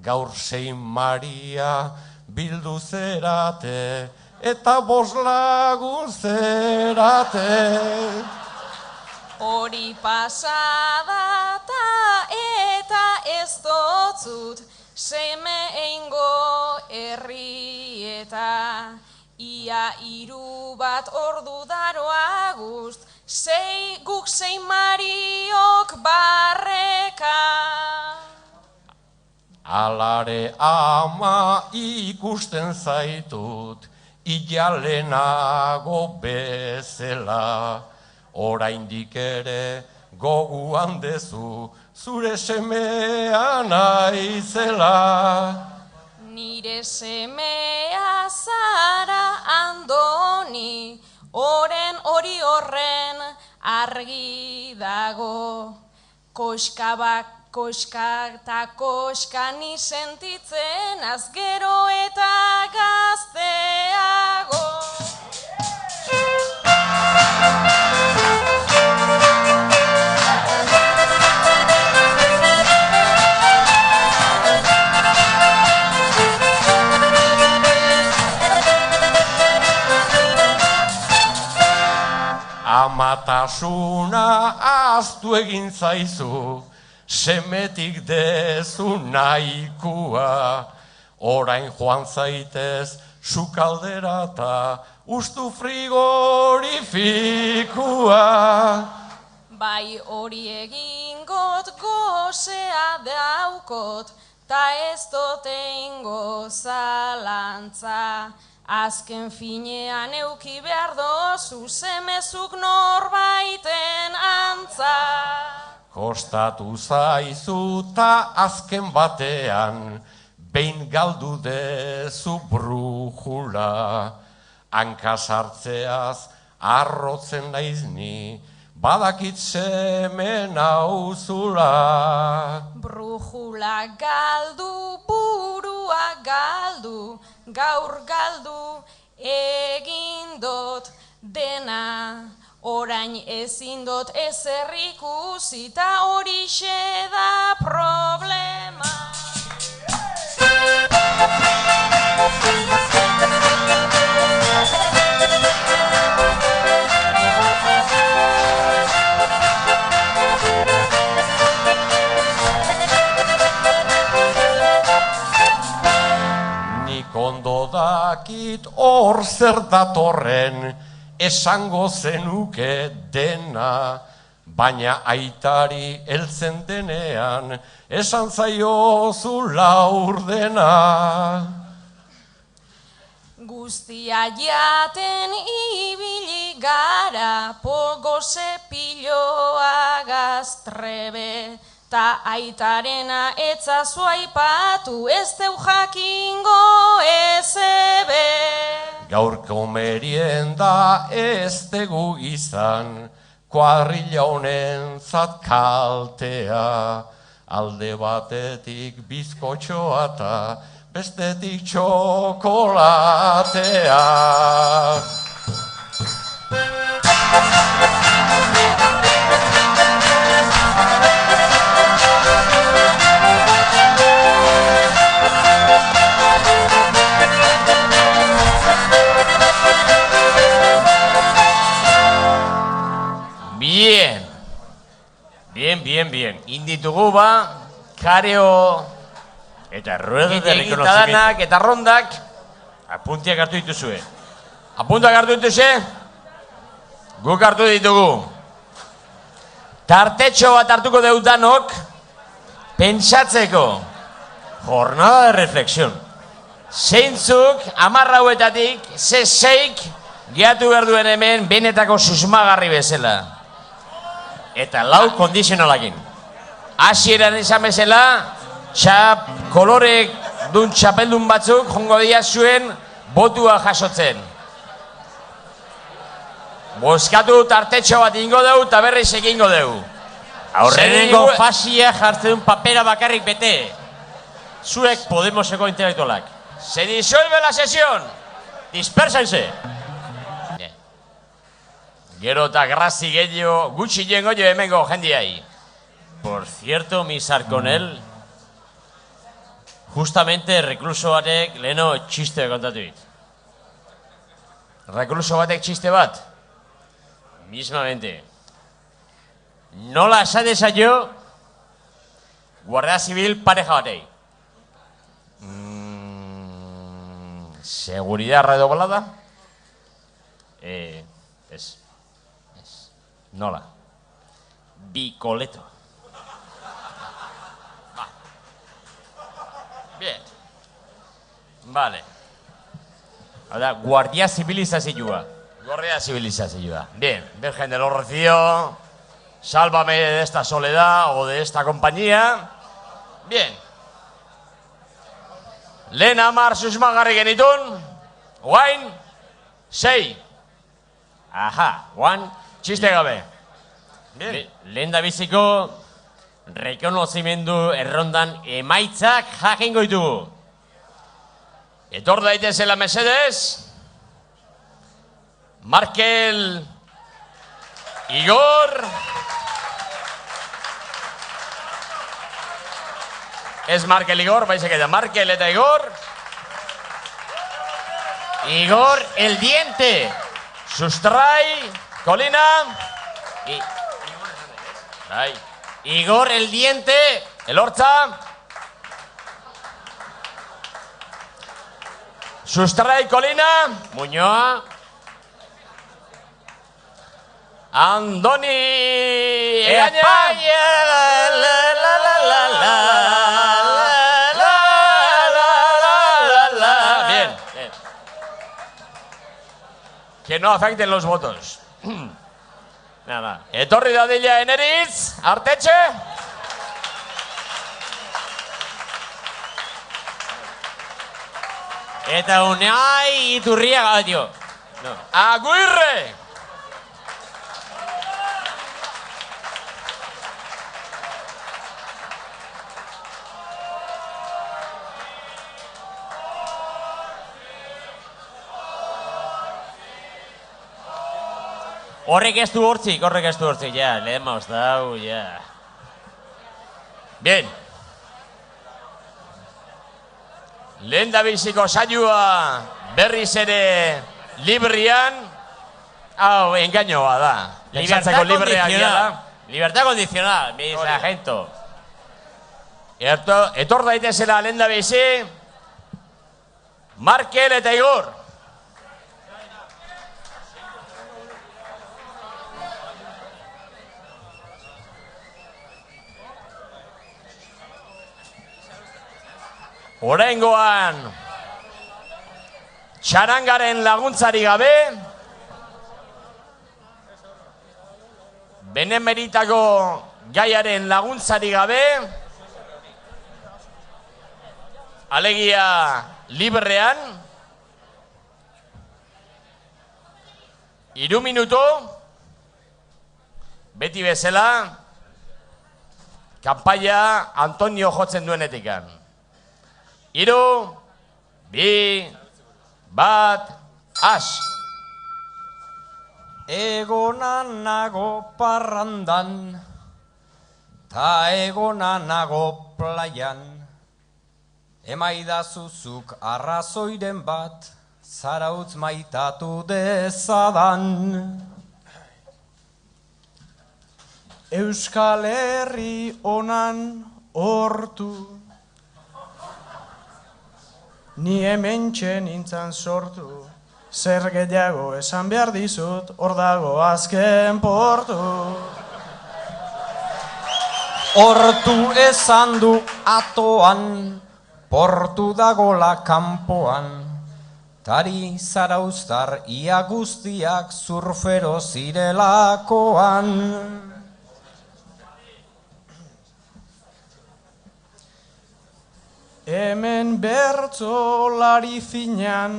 Gaur 6 Maria bildu zerate, eta 5 lagun zerate. Hori pasada eta ez dotzut, seme eingo herrieta. Ia 3 bat ordu daroa guzt, guk 6 Mariok barreka. Alare ama ikusten zaitut, ilalenago bezela. Oraindik ere goguan dezu, zure semea naizela. Nire semea zara Andoni, oren hori horren argi dago. Koska eta koska ni sentitzen azgero eta gazteago. Amatasuna ahaztu egin zaizu, semetik dezu nahikua. Orain joan zaitez sukaldera eta ustu frigorifikua. Bai hori egingot gozea daukot, ta ez dote ingo zalantza. Azken finean euki behar dozu semezuk norbaiten antza. Kostatu zaizu ta azken batean, behin galdu dezu brujula. Hanka sartzeaz arrotzen naiz ni, badakit semen nauzula. Brujula galdu, burua galdu, gaur galdu, egin dot dena. Orain ezin dot ezer ikusi ta horixe da problema. Nik ondo dakit hor zer datorren, esango zenuke dena, baina aitari heltzen denean, esan zaiozu laurdena. Guztia jaten ibili gara, pogo zepiloa gaztrebe, ta aitarena etzazu aipatu, ez deu jakingo ezebe. Gaurko merienda ez dugu izan, kuadrilla honentzat kaltea. Alde batetik bizkotxoa eta bestetik txokolatea. Bien. Inditugu ba, kareo Eta rueda de egitadanak reconocimiento. eta rondak. Apuntiak hartu dituzue. Apuntak hartu dituzue? Guk hartu ditugu. Tartetxo bat hartuko deutanok, pentsatzeko. Jornada de reflexión. Zeintzuk, 10 hauetatik, zeik, gehiatu behar duen hemen, benetako susmagarri bezala. Eta lau kondizionalakin. Hasieran izan bezala, kolorek dun txapeldun batzuk, jongo dira zuen, botua jasotzen. Bozkatu tartetxo bat ingo dugu, eta berriz egingo dugu. Aurrenengo fasia jartzen papera bakarrik bete. Zuek Podemoseko intelektualak. Se disuelve la sesión. Dispersense. Gero eta grazi gehiago, gutxi jengo jo hemengo jendiai. Por cierto, mi Sarkonel, justamente reklusoarek leheno txiste kontatu dit. Rekluso batek txiste bat? Mismamente. Nola esate zaio, Guardia Zibil pareja batei. Seguridad redoblada? Ez. Nola? Bikoleto. Bien. Vale. Hada, Guardia Zibilizazioa. Guardia Civilizazioa. Bien, Virgen del Rocío, sálvame de esta soledad o de esta compañía. Bien. Lehen 10 susmagarri genitun, guain, 6. Aha, Juan. Txiste gabe. Bien. Lehen da biziko, rekonozimendu errondan emaitzak jakingo ditugu. Etor daitezela mesedez. Markel Igor. Ez Markel Igor, baizik eta Markel eta Igor. Igor el diente. Sustrai, Colina. Igor el diente. El Hortza. Sustrai, Colina. Muñoa. Andoni Egaña. Bien. Que no afecten los votos. Nada. Etorri dadila Eneritz, Artetxe. Eta Unai Iturriaga, tío. No. Aguirre. Horrek ez du hortzik, ja, lehen mauz dau, ja. Bien. Lehen da biziko saioa berriz ere librian. Hau, engainoa da. Pentsatzeko libreak dira. Libertad condicional, mi sargento. Etor daitezela lehen da bizi. Markel eta Igor. Oraingoan txarangaren laguntzari gabe, benemeritako gaiaren laguntzari gabe, alegia librean, 3 minuto, beti bezala, kanpaia Antonio jotzen duenetikan. 3, 2, 1, has. Egonan nago parrandan, ta egonan nago playan. Emaidazuzuk arrazoiren bat, zarautz maitatu dezadan. Euskal Herri onan hortu, ni hementxe nintzan sortu, zer gehiago esan behar dizut, hor dago azken portu. Hortu esan du atoan, portu dagola kanpoan, tari zarauztar ia guztiak surfero zirelakoan. Hemen bertzolari finan,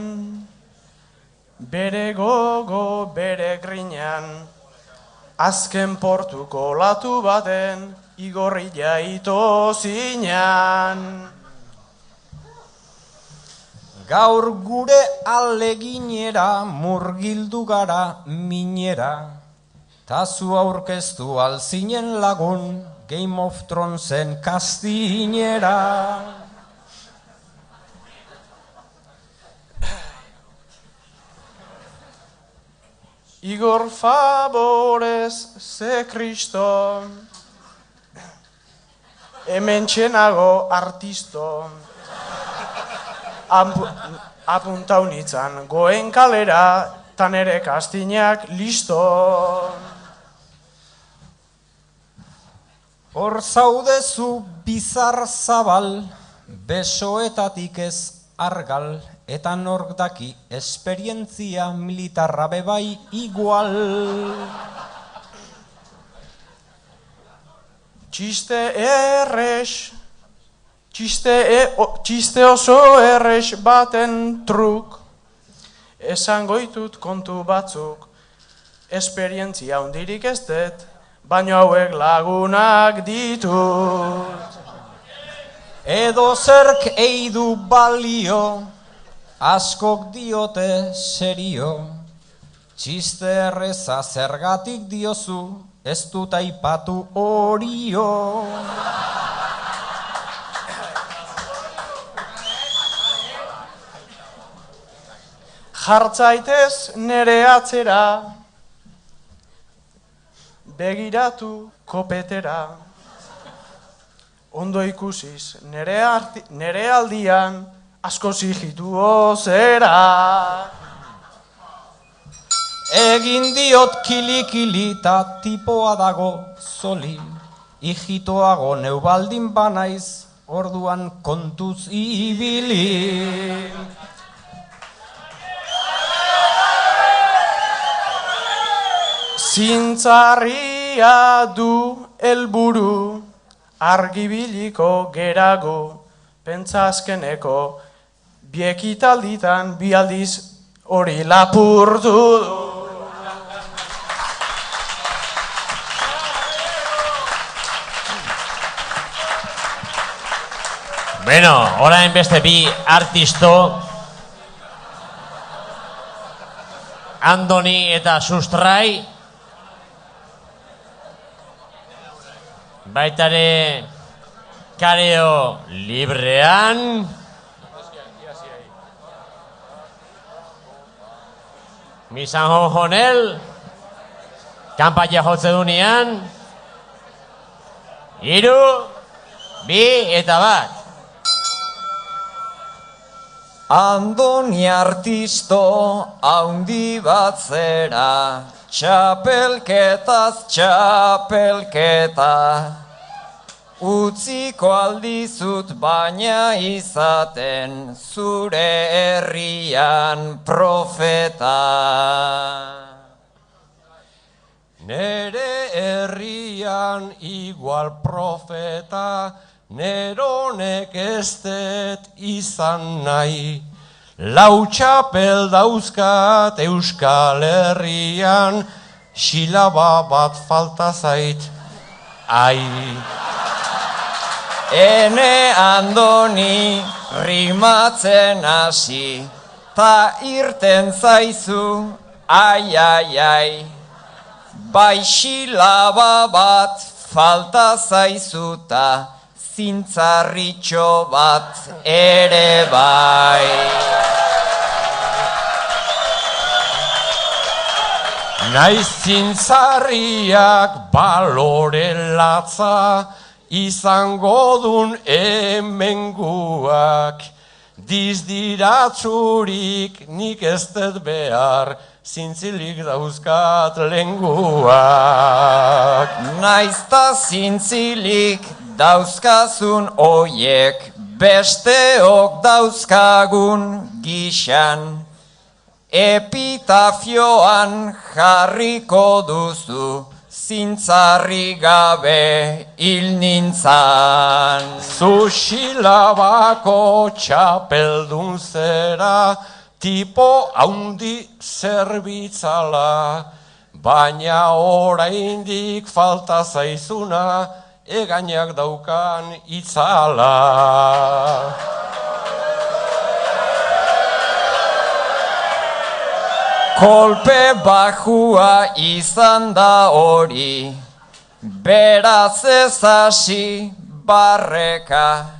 bere gogo bere grinan, azken portuko latu baten igorria ito zinan. Gaur gure aleginera murgildu gara minera, ta zu aurkeztu alzinen lagun Game of Thronesen kastinera. Igor favorez ze kristo, hemen txenago artisto, apuntau nitzan goen kalera, tan ere kastinak listo. Hor zaudezu bizar zabal, besoetatik ez argal, eta nork daki esperientzia militarra bebai igual. Txiste oso errex baten truk, esango ditut kontu batzuk, esperientzia hundirik ez dut, baino hauek lagunak ditut. Edo zerk eidu balio, askok diote serio, txiste erreza zergatik diozu, ez dut aipatu horio. Jartzaitez nere atzera, begiratu kopetera, ondo ikusiz nere aldian, asko zigitu zera. Egin diot kili-kili ta tipoa dago zoli, ijitoago neubaldin banaiz, orduan kontuz ibili. Zintzarria du helburu, argibiliko gerago, pentsa azkeneko, biekitalditan bi aldiz hori lapurtu du. Bueno, orain beste bi artisto, Andoni eta Sustrai, baitare Kareo librean, Misan Honel, kanpaia jotze dunean, 3, 2 eta 1. Andoni artisto haundi bat zera, txapelketaz txapelketa, utziko aldizut baina izaten zure herrian profeta. Nere herrian igual profeta, neronek ez dut izan nahi. Lau txapel dauzkat Euskal Herrian, silaba bat falta zait, ai. Ene Andoni rimatzen hasi, ta irten zaizu, ai, ai, ai. Baixilaba bat falta zaizuta, zintzarritxo bat ere bai. Naiz zintzarriak balore latza, izango dun hemenguak. Dizdiratzurik nik ez dut behar, zintzilik dauzkat lenguak. Naizta zintzilik dauzkazun oiek, besteok dauzkagun gixan. Epitafioan jarriko duzu, zintzarri gabe hil nintzan. Zuxilabako txapeldun zera, tipo haundi zerbitzala, baina oraindik falta zaizuna, egainak daukan itzala. Kolpe bajua izan da hori, beraz ez hasi barreka.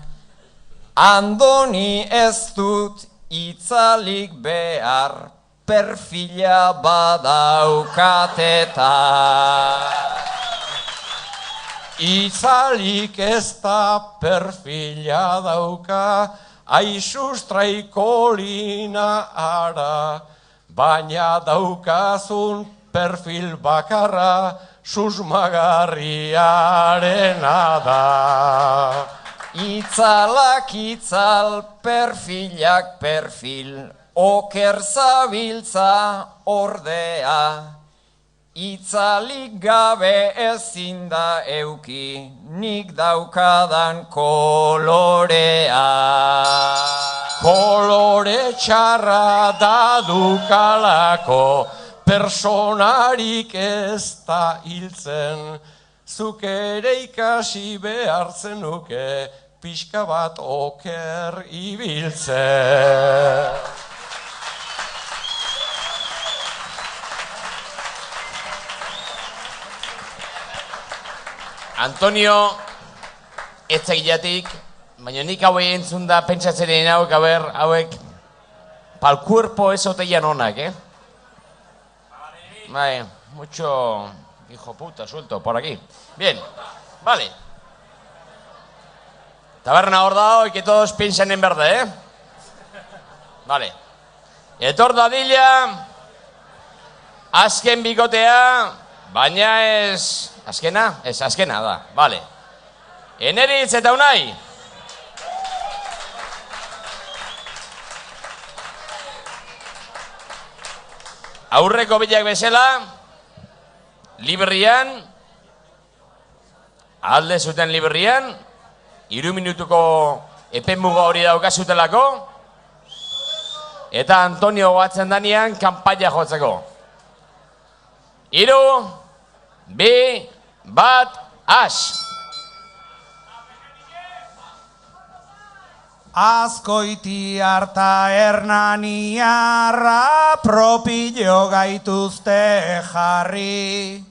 Andoni ez dut itzalik behar, perfila badaukateta. Itzalik ez da perfila dauka, aizustraiko lina ara, baina daukazun perfil bakarra susmagarriarena da. Itzalak itzal, perfilak perfil, oker zabiltza ordea. Itzalik gabe ezin da euki, nik daukadan kolorea. Kolore txarra da dukalako, personarik ez da hiltzen, zuk ere ikasi behar zenuke, pixka bat oker ibiltzen. Antonio, ez zagilatik, baina nik hauek entzun da pentsatzeren hauek pal cuerpo ez oteian onak, Bai, mucho hijo puta suelto por aquí. Bien, vale. Taberna hor dago, que todos piensan en verde, Vale. Etor dadila, azken bikotea, baina ez... Azkena? Ez, azkena da, bale. Eneritz eta Unai. Aurreko bilak bezala, librian, alde zuten librian, 3 minutuko epemuga hori daukazutelako, eta Antonio batzen danean kanpaia jotzeko. 3, 2, 1, has! Azkoiti harta hernaniarra propillo gaituzte jarri.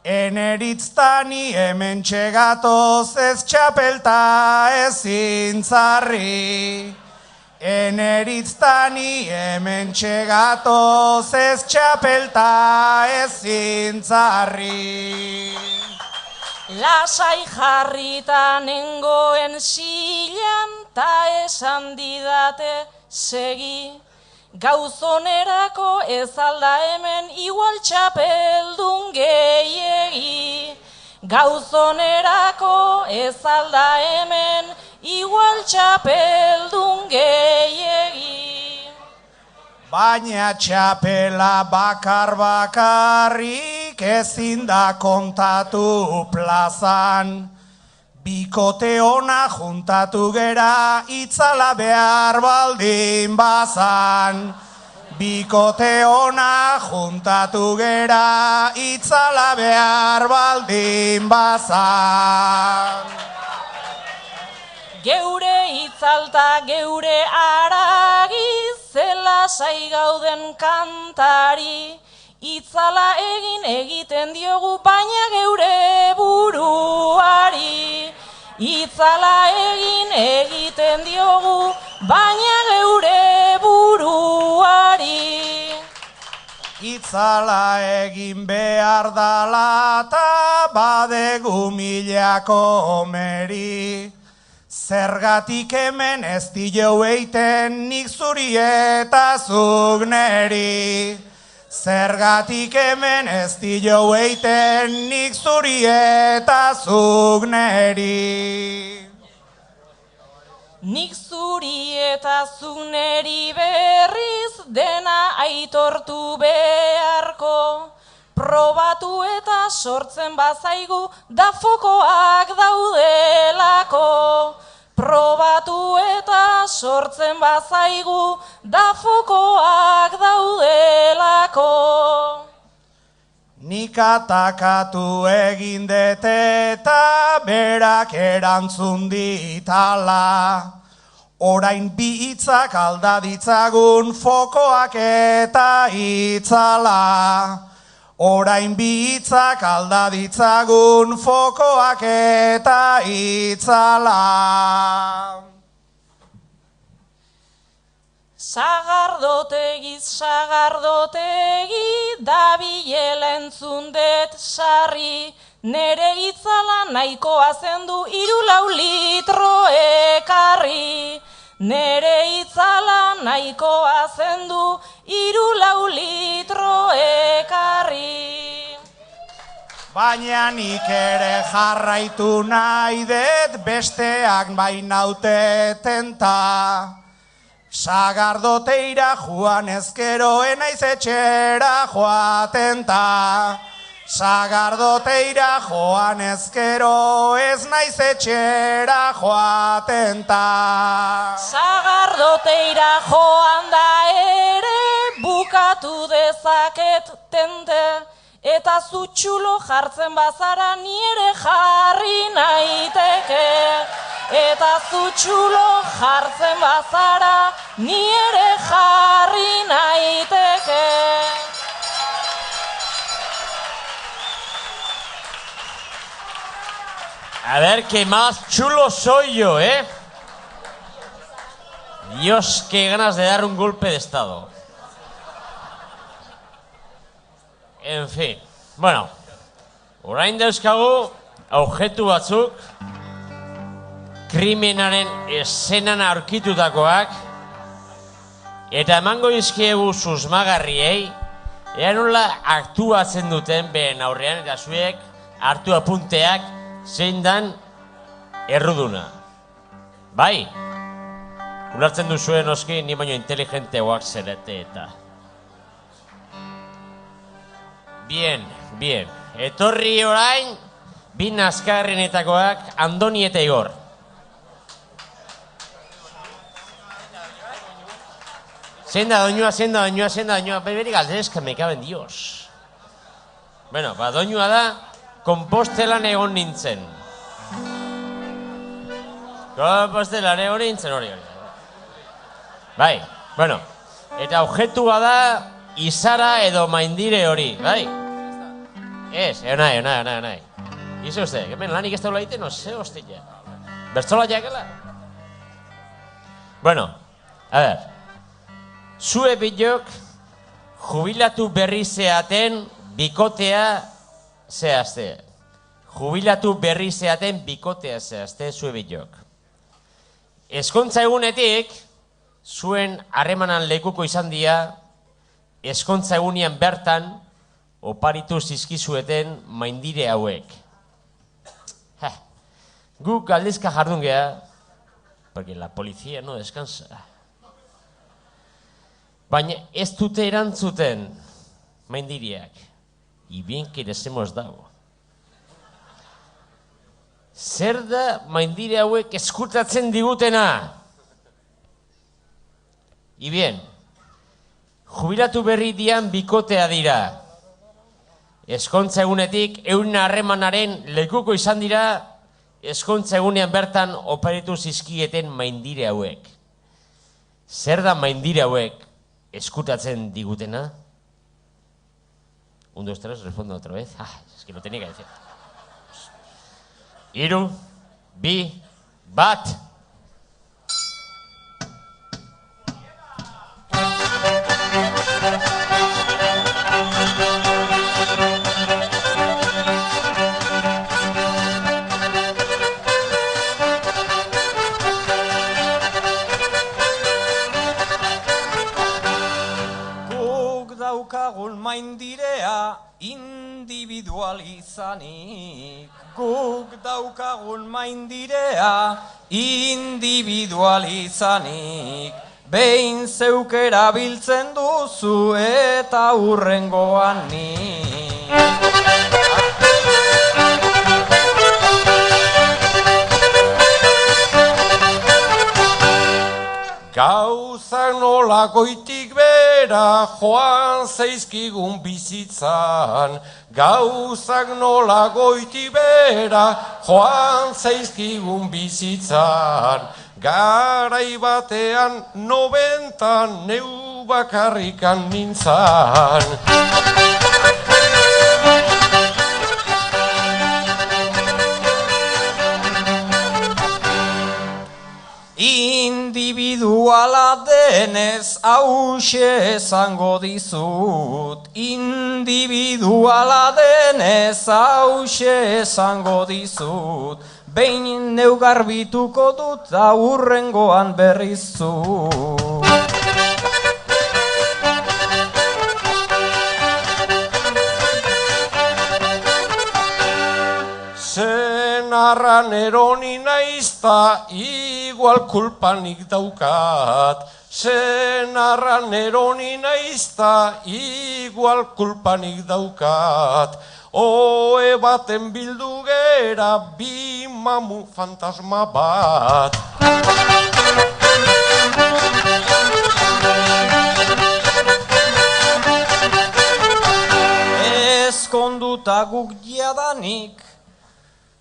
Eneritztani hemen txegatoz ez txapelta ezin zarri. Eneritztani hemen txegatoz ez txapelta ezin zarri. Lasai jarrita nengoen silan, ta esan didate segi. Gauzonerako ez alda hemen igual txapeldun gehiegi. Gauzonerako ez alda hemen igual txapeldun gehiegi. Baina txapela bakarrik ezin da kontatu plazan. Bikote ona juntatu gera itzala behar baldin bazan. Bikote ona juntatu gera itzala behar baldin bazan. Geure itzalta geure aragi, zela sai gauden kantari, Itzala egiten diogu baina geure buruari. Itzala egiten diogu baina geure buruari. Itzala egin behar dala ta badegu milako meri. Zergatik hemen ez dio eiten nik zuri eta zuk neri. Zergatik hemen ez dio eiten nik zuri eta zuk neri. Nik zuri eta zuk neri berriz dena aitortu beharko. Probatu eta sortzen bazaigu da fokoak daudelako. Probatu eta sortzen bazaigu da fokoak daudelako. Nik atakatu egin dete eta berak erantzun ditala. Orain bi hitzak alda ditzagun fokoak eta itzala. Orain bi hitzak alda ditzagun fokoak eta itzala. Sagardotegi, sagardotegi, dabilela entzun det sarri. Nere itzala nahikoa zendu 3-4 litro ekarri. Nere itzala nahikoa zendu 3-4 litro ekarri. Baina nik ere jarraitu nahi dut besteak bainaute tenta. Sagardoteira joan ezkero enaiz etxera joaten ta. Sagardoteira joan ezkero ez naiz etxera joaten ta. Sagardoteira joan da ere bukatu dezaket tente. Eta zutxulo jartzen bazara ni ere jarri naiteke. Eta zutxulo jartzen bazara ni ere jarri naiteke. A ver, que más chulo soy yo, ¿eh? Dios, qué ganas de dar un golpe de estado. En fin, bueno, orain dauzkagu objektu batzuk, krimenaren eszenan aurkitutakoak, eta emango dizkiegu susmagarriei, ea nola aktuatzen duten beren aurrean, eta zuek hartu apunteak zein dan erruduna. Bai, ulertzen duzuen noski ni baino inteligenteagoak zelete eta. Bien, bien. Etorri orain, bi nazkarrenetakoak Andoni eta Igor. Zein da doinua, beberik aldez, que me caben Dios. Bueno, ba, doinua da, Konpostelan egon nintzen. Konpostelan egon nintzen hori. Bai, bueno, eta objektua da, izara edo maindire hori, bai? Ez, nahi. Ize uste, hemen lanik ez daula egiten, no ze hostia. Bertzola jakela? Bueno, a ver. Zue bilok jubilatu berri zeaten bikotea zehazte. Jubilatu berri zeaten bikotea zehazte zue bilok. Ezkontza egunetik, zuen harremanan lekuko izan dira, ezkontza egunean bertan, oparitu zizkizueten maindire hauek. Guk galdezka jardun geha, porque la policía no descansa. Baina ez dute erantzuten maindireak. Y bien que les hemos dado. Zer da maindire hauek eskutatzen digutena? Y bien, jubilatu berri dian bikotea dira. Ezkontza egunetik euren harremanaren lekuko izan dira, ezkontza egunean bertan oparitu zizkieten maindire hauek. Zer da maindire hauek eskutatzen digutena? 1, 2, 3, respondo otra vez. Es que lo tenía que decir. 3, 2, 1. Daukagun maindirea individualizanik. Guk daukagun maindirea individualizanik. Behin zeuk erabiltzen duzu eta hurrengoan nik. Gauzak nola goitik bera joan zaizkigun bizitzan. Gauzak nola goitik bera joan zaizkigun bizitzan. Garai batean 90 neu bakarrikan nintzan. Individuala denez hauxe esango dizut. Individuala denez hauxe esango dizut. Behin neu garbituko dut da hurrengoan berriz zu. Senarran eroni naizta igual kulpanik daukat. Senarran eroni naizta igual kulpanik daukat. Oe baten bildu gera bi mamu fantasma bat. Ezkonduta guk jadanik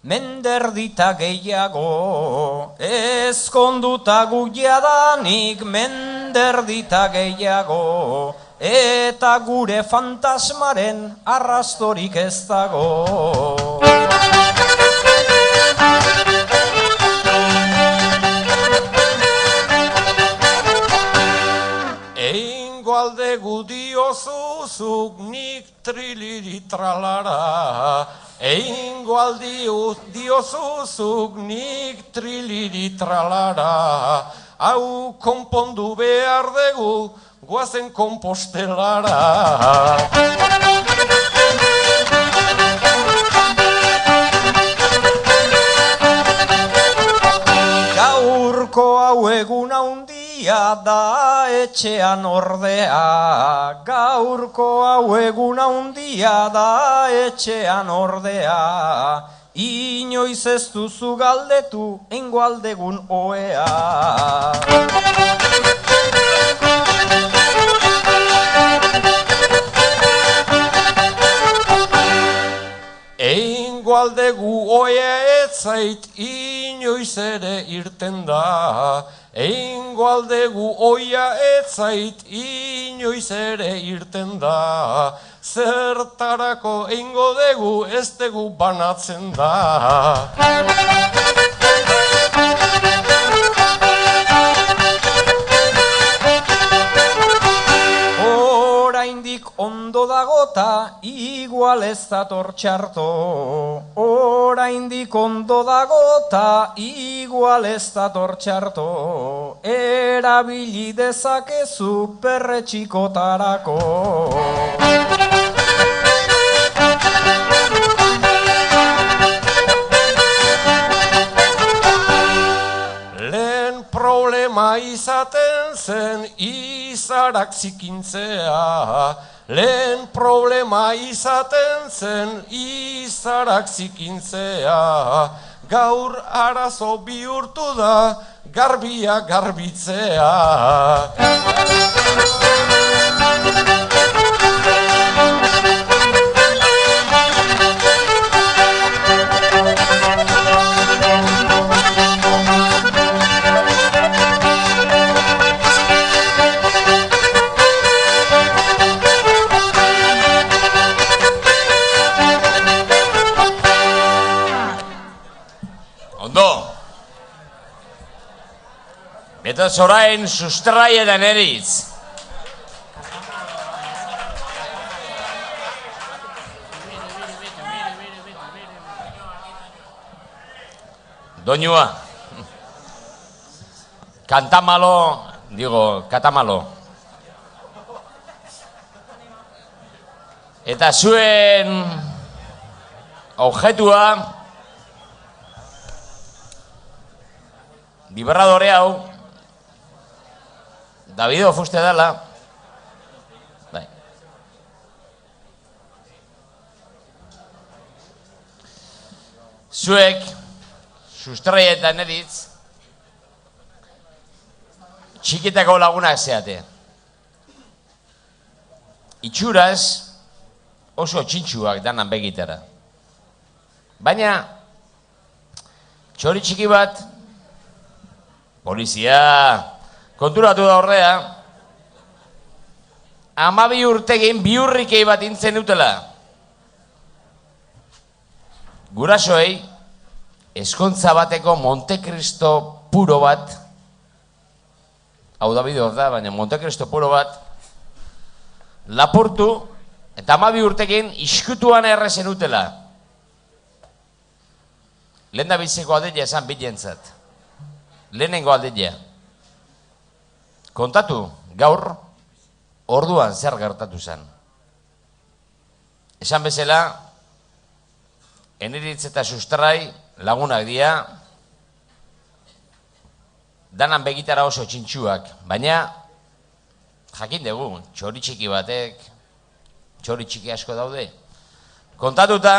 menderdita gehiago. Ezkonduta guk jadanik menderdita gehiago. Eta gure fantasmaren arrastorik ez dago. Eingo aldegu diozuzuk nik triliri tralara. Eingo aldiu diozuzuk nik triliri tralara. Hau konpondu behar dugu guazen Kompostelara. Gaurko hau egun handia da etxean ordea. Gaurko hau egun handia da etxean ordea. Inoiz ez duzu galdetu eingo aldegun oea. Eingo aldegu oea etzait inoiz ere irten da. Eingo aldegu oia etzait inoiz ere irten da. Zertarako eingo dugu ez dugu banatzen da. Oraindik ondo dagota igual ez dator txarto. Oraindik ondo dagota igual ez dator txarto. Erabili dezakezu perretxikotarako. Lehen problema izaten zen izarak zikintzea. Lehen problema izaten zen izarak zikintzea. Gaur arazo bihurtu da garbia garbitzea. Eta zorain sustraietan eritz. Doinua. Katamalo. Eta zuen objetua vibradore hau Davido fuste dela. Bai. Zuek sustraietan eritz txikitako lagunak zeate. Itxuraz oso txintxuak danan begitara. Baina txori txiki bat polizia konturatu da ordea 12 urtegin bihurrikei bat intzen dutela. Gurasoei eskontza bateko Montekristo puro bat, hau da bideo da, baina Montekristo puro bat, lapurtu eta 12 urtekin iskutuan errezen utela. Lehen da biziko aldea esan bilentzat. Lehenengo aldea. Kontatu, gaur, orduan zer gertatu zen. Esan bezala, Eneritz eta Sustrai lagunak dira, danan begitara oso txintxuak, baina jakin dugu, txori txiki batek, txori txiki asko daude. Kontatuta,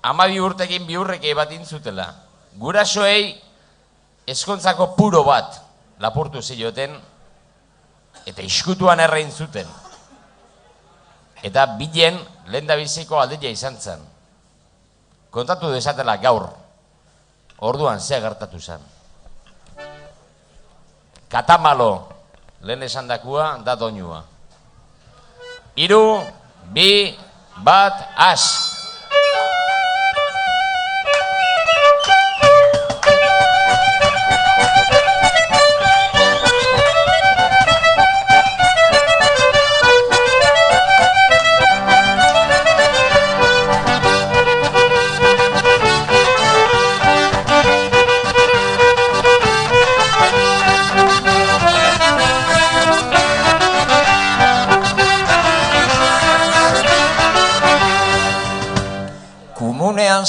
12 urtekin bihurrekei bat intzutela. Gurasoei eskontzako puro bat lapurtu zioten eta iskutuan errein zuten. Eta bilen lehendabiziko aldea izan zen. Kontatu dezatela gaur, orduan ze gertatu zen. Katamalo, lehen esandakua da doinua. 3, 2, 1, has!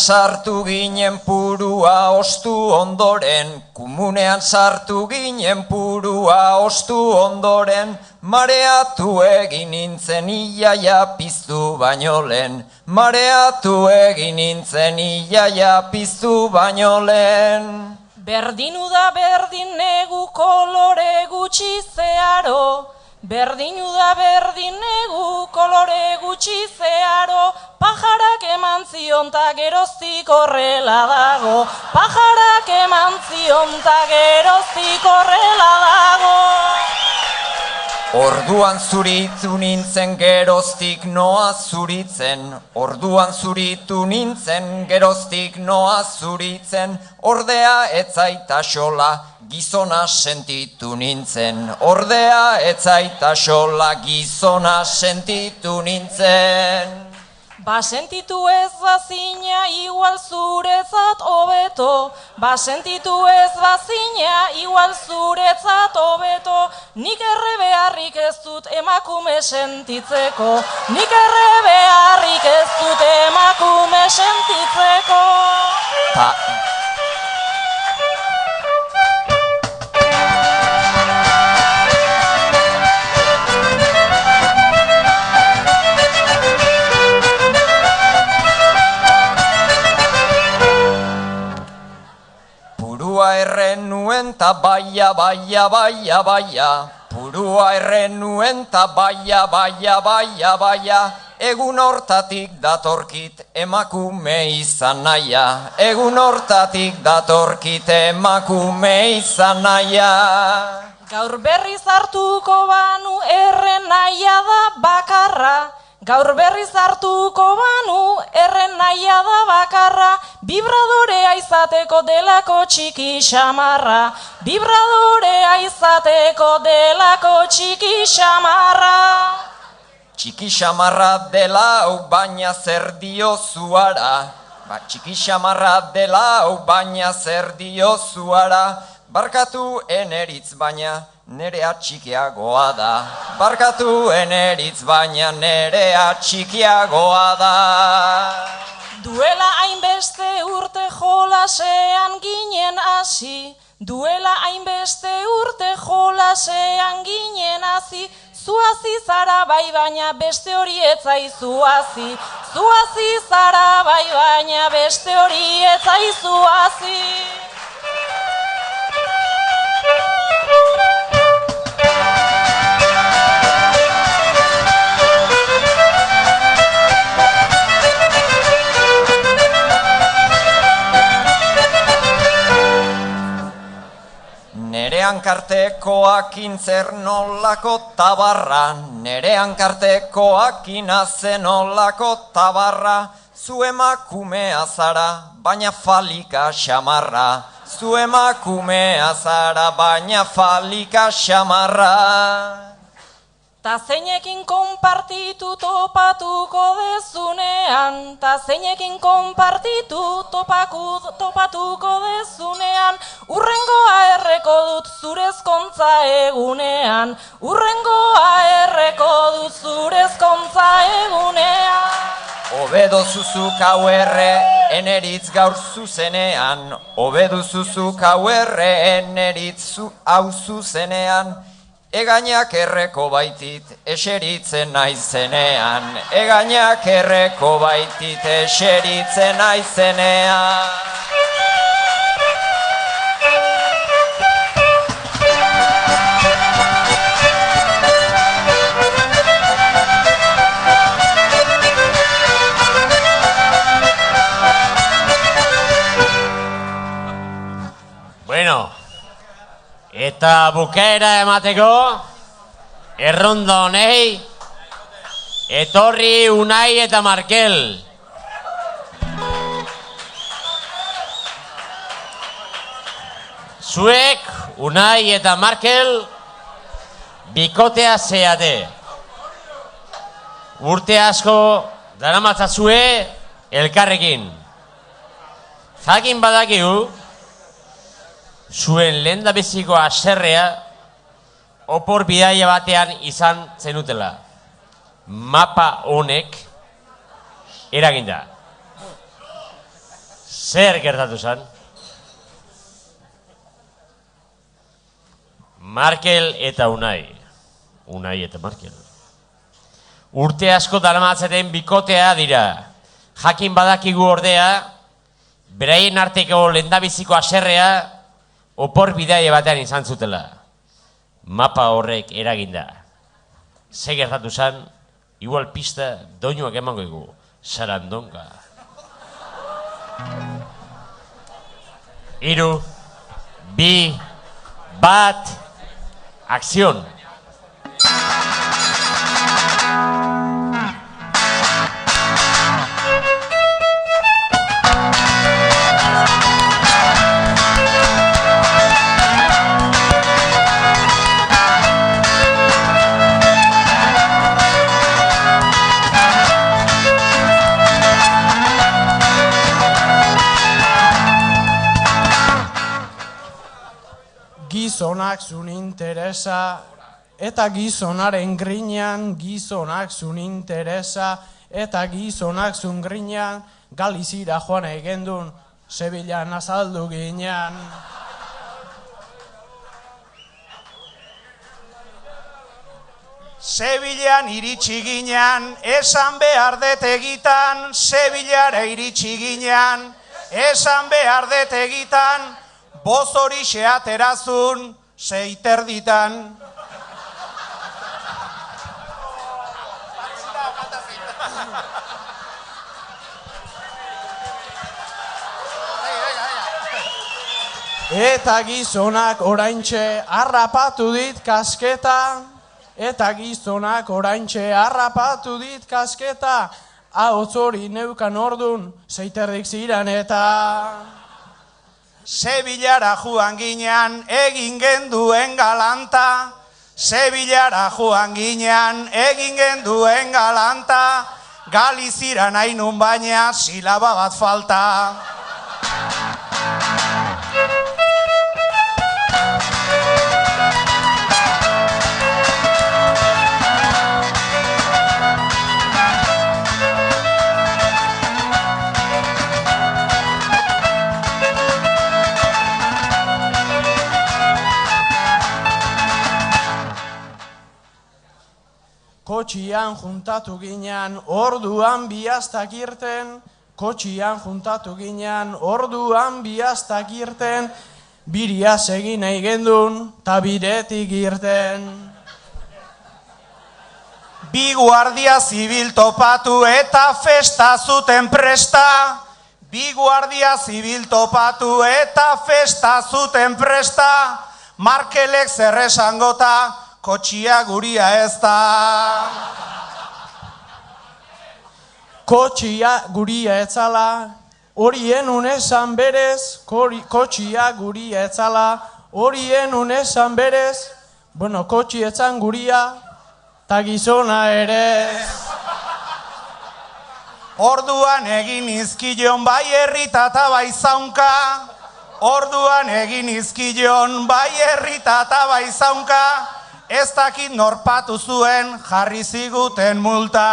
Sartu ginen purua ostu ondoren, kumunean sartu ginen purua ostu ondoren, mareatu egin nintzen iaia piztu baino lehen, mareatu egin nintzen iaia piztu baino lehen. Berdinu da berdin negu kolore gutxi zeharo, berdinu da berdin negu kolore gutxi zeharo, pajarak eman zion ta geroztik horrela dago, pajarak eman zion ta geroztik horrela dago. Orduan zuritu nintzen geroztik noa zuritzen, orduan zuritu nintzen geroztik noa zuritzen, ordea etzaita xola gizona sentitu nintzen, ordea etzaita xola gizona sentitu nintzen. Basentitu ez bazina igual zuretzat hobeto, basentitu ez bazina igual zuretzat hobeto, nik erre beharrik ez dut emakume sentitzeko, nik erre beharrik ez dut emakume sentitzeko. Purua erren nuen ta baia, baia, baia, baia, purua erren nuen ta baia, baia, baia, baia, egun hortatik datorkit emakume izan naia, egun hortatik datorkit emakume izan naia. Gaur berriz hartuko banu erren naia da bakarra, Gaur berriz hartuko banu, erren nahia da bakarra, bibradorea izateko delako txiki xamarra. Bibradorea izateko delako txiki xamarra. Txiki xamarra dela hau baina zer dio zuara. Txiki xamarra dela hau baina zer dio zuara. Barkatu eneritz baina nerea txikiagoa da. Barkatu eneritz baina nerea txikiagoa da. Duela hainbeste urte jolasean ginen hasi. Duela hainbeste urte jolasean ginen hasi. Zuazi zara bai baina beste hori etzaizuazi. Zuazi zara bai baina beste hori etzaizuazi. Nere hankartekoak intzer nolako tabarra, nere hankartekoak inazen nolako tabarra, zu emakumea zara, baina falika xamarra, zu emakumea zara, baina falika xamarra. Ta zeinekin konpartitu topatuko dezunean, ta zeinekin konpartitu topatuko dezunean, urrengoa erreko dut zure ezkontza egunean, urrengoa erreko dut zure ezkontza egunean. Obedo zuzuk hau erre, eneritz gaur zuzenean, obedo zuzuk hau erre, eneritz hau zuzenean, egainak erreko baitit, eseritzen naizenean. Egainak erreko baitit, eseritzen naizenean. Bueno, eta bukaera emateko, errondo honei, etorri Unai eta Markel. Zuek, Unai eta Markel, bikotea zeate. Urte asko daramatzazue elkarrekin. Jakin badakigu, zuen lehendabiziko haserrea opor bidaia batean izan zenutela. Mapa honek eraginda. Zer gertatu zen? Markel eta Unai. Unai eta Markel. Urte asko daramatzeten bikotea dira. Jakin badakigu ordea, beraien arteko lehendabiziko haserrea opor bidaia batean izan zutela. Mapa horrek eraginda. Ze gertatu zen, igual pista doinuak emango egu. Sarandonga. 3, 2, 1, akzion! Gizonak zun interesa, eta gizonaren grinean, gizonak zun interesa, eta gizonak zun grinean, Galizira joan egendun, Sevillan azaldu ginean. Sevillan iritsi ginean, esan behar det egitan, Sevillara iritsi ginean, esan behar det egitan, boz hori xeaterazun, 6:30. Eta gizonak oraintxe harrapatu dit kasketa, eta gizonak oraintxe harrapatu dit kasketa, ahotz hori neukan ordun, zeiterdik ziran eta... Sevillara joan ginean egin genduen galanta, Sevillara joan ginean egin genduen galanta, Galizira nahi nun baina silaba bat falta. Kotxian juntatu ginean, orduan bihaztak irten, kotxian juntatu ginean, orduan bihaztak irten, biriaz egin nahi gendun, ta biretik irten. Bi guardia zibil topatu eta festa zuten presta, Bi guardia zibil topatu eta festa zuten presta, Markelek zer esangota, kotxia guria ez da. Kotxia guria etzala, horien unesan berez, kotxia guria etzala, horien unesan berez, bueno, kotxi etzan guria, ta gizona ere. Orduan egin izkilion bai herrita eta bai zaunka, orduan egin izkilion bai herrita eta bai zaunka, ez dakit norpatu zuen jarri ziguten multa.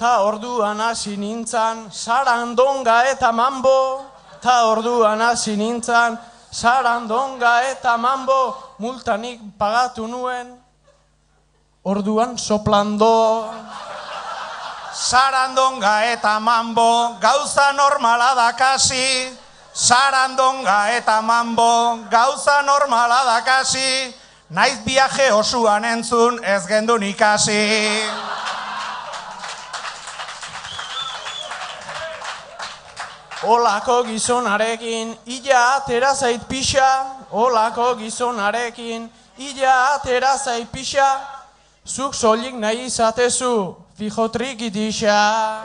Ta orduan hasi nintzan, sarandonga eta mambo. Ta orduan hasi nintzan, sarandonga eta mambo. Multanik pagatu nuen, orduan soplando. Sarandonga eta mambo, gauza normala da kasi. Sarandonga eta mambo, gauza normala da kasi. Naiz viaje osuan entzun ez gendun ikasi. Olako gizonarekin, illa atera zait pixa. Olako gizonarekin, illa atera zait pixa. Zuk soilik nahi izatezu, fijo trikitisa.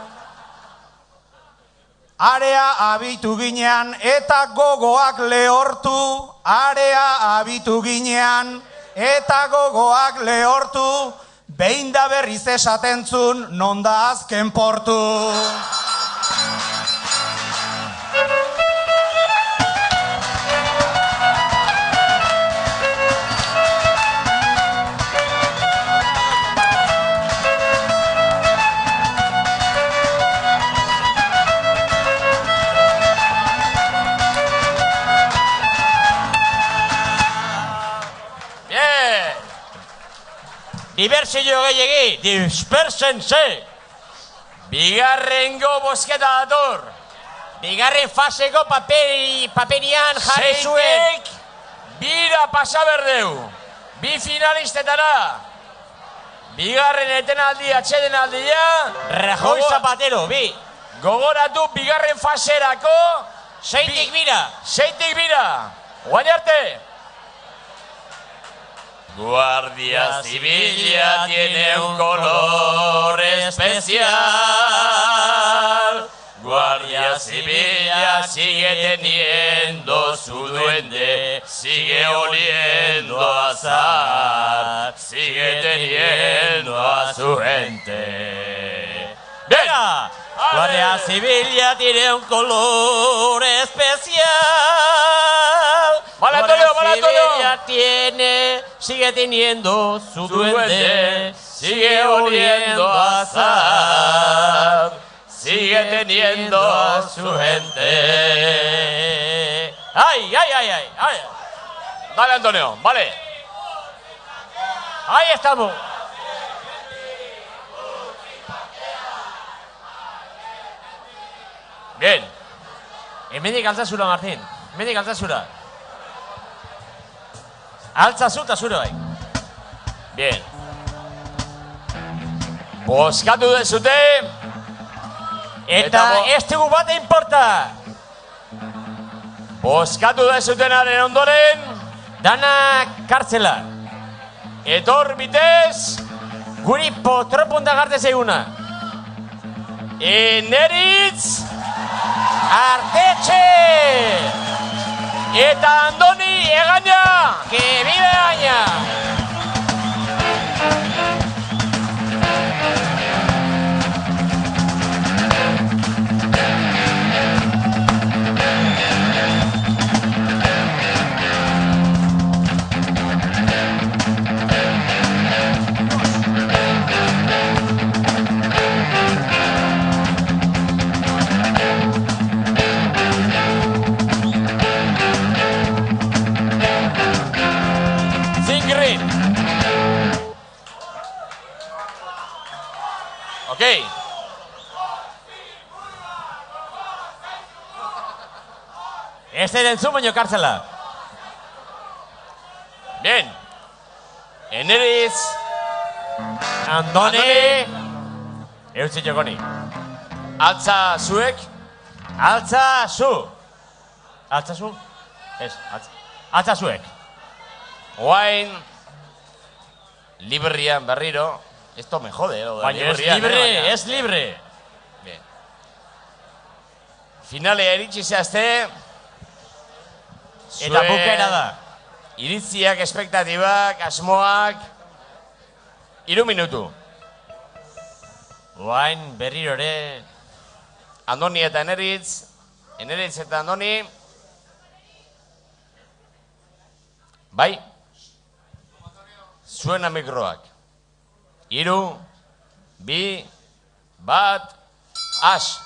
Area abitu ginean eta gogoak lehortu. Area abitu ginean eta gogoak lehortu. Behin da berriz esatentzun, non da azken portu. Dibertsio gehiagi, dispersense. Bigarrengo bosketa dator. Bigarren faseko paperian jarri zuen. Bira pasa berdeu. Bi finalistetara. Bigarren etenaldi, atsedenaldia. Rajoy Zapatero, bi. Gogoratu bigarren faserako. Seitik bira. Seitik bira. Guain arte. Guardia Civil tiene un color especial. Guardia Civil sigue teniendo su duende, sigue oliendo a azar, sigue teniendo a su gente. ¡Venga! Guardia Civil tiene un color especial. Vale, Antonio, vale, Antonio. Sigue teniendo su duende, sigue oliendo a azar, sigue teniendo a su gente. ¡Ay, ay, ay, ay! ay. Vale, Antonio, vale. Ahí estamos. Bien. Hemendik altzazura, Martin. Hemendik altzazura. Altzazu eta zure bai. Bien. Bozkatu dezute. Eta ez dugu bat inporta. Bozkatu dezutenaren ondoren. Dana kartzela. Etor bitez. Guri potropunta garte zeiguna. Eneritz. Artetxe! Eta Andoni Egaña. Que vive Egaña! Ok. Ez da entzun baino kartzela. Bien. Eneritz. Andoni. Eutzi jokoni. Altza zuek. Altza zu. Altza zu? Ez, altza zuek. Oain. Librian berriro. Esto me jode, baina es libre, es libre. Bien. Finalea iritsi zehazte. Eta bukera da. Iritziak, espektatibak, asmoak. 3 minutu. Oain berriro ere. Andoni eta Eneritz. Eneritz eta Andoni. Bai. Zuena mikroak. 3, 2, 1, has!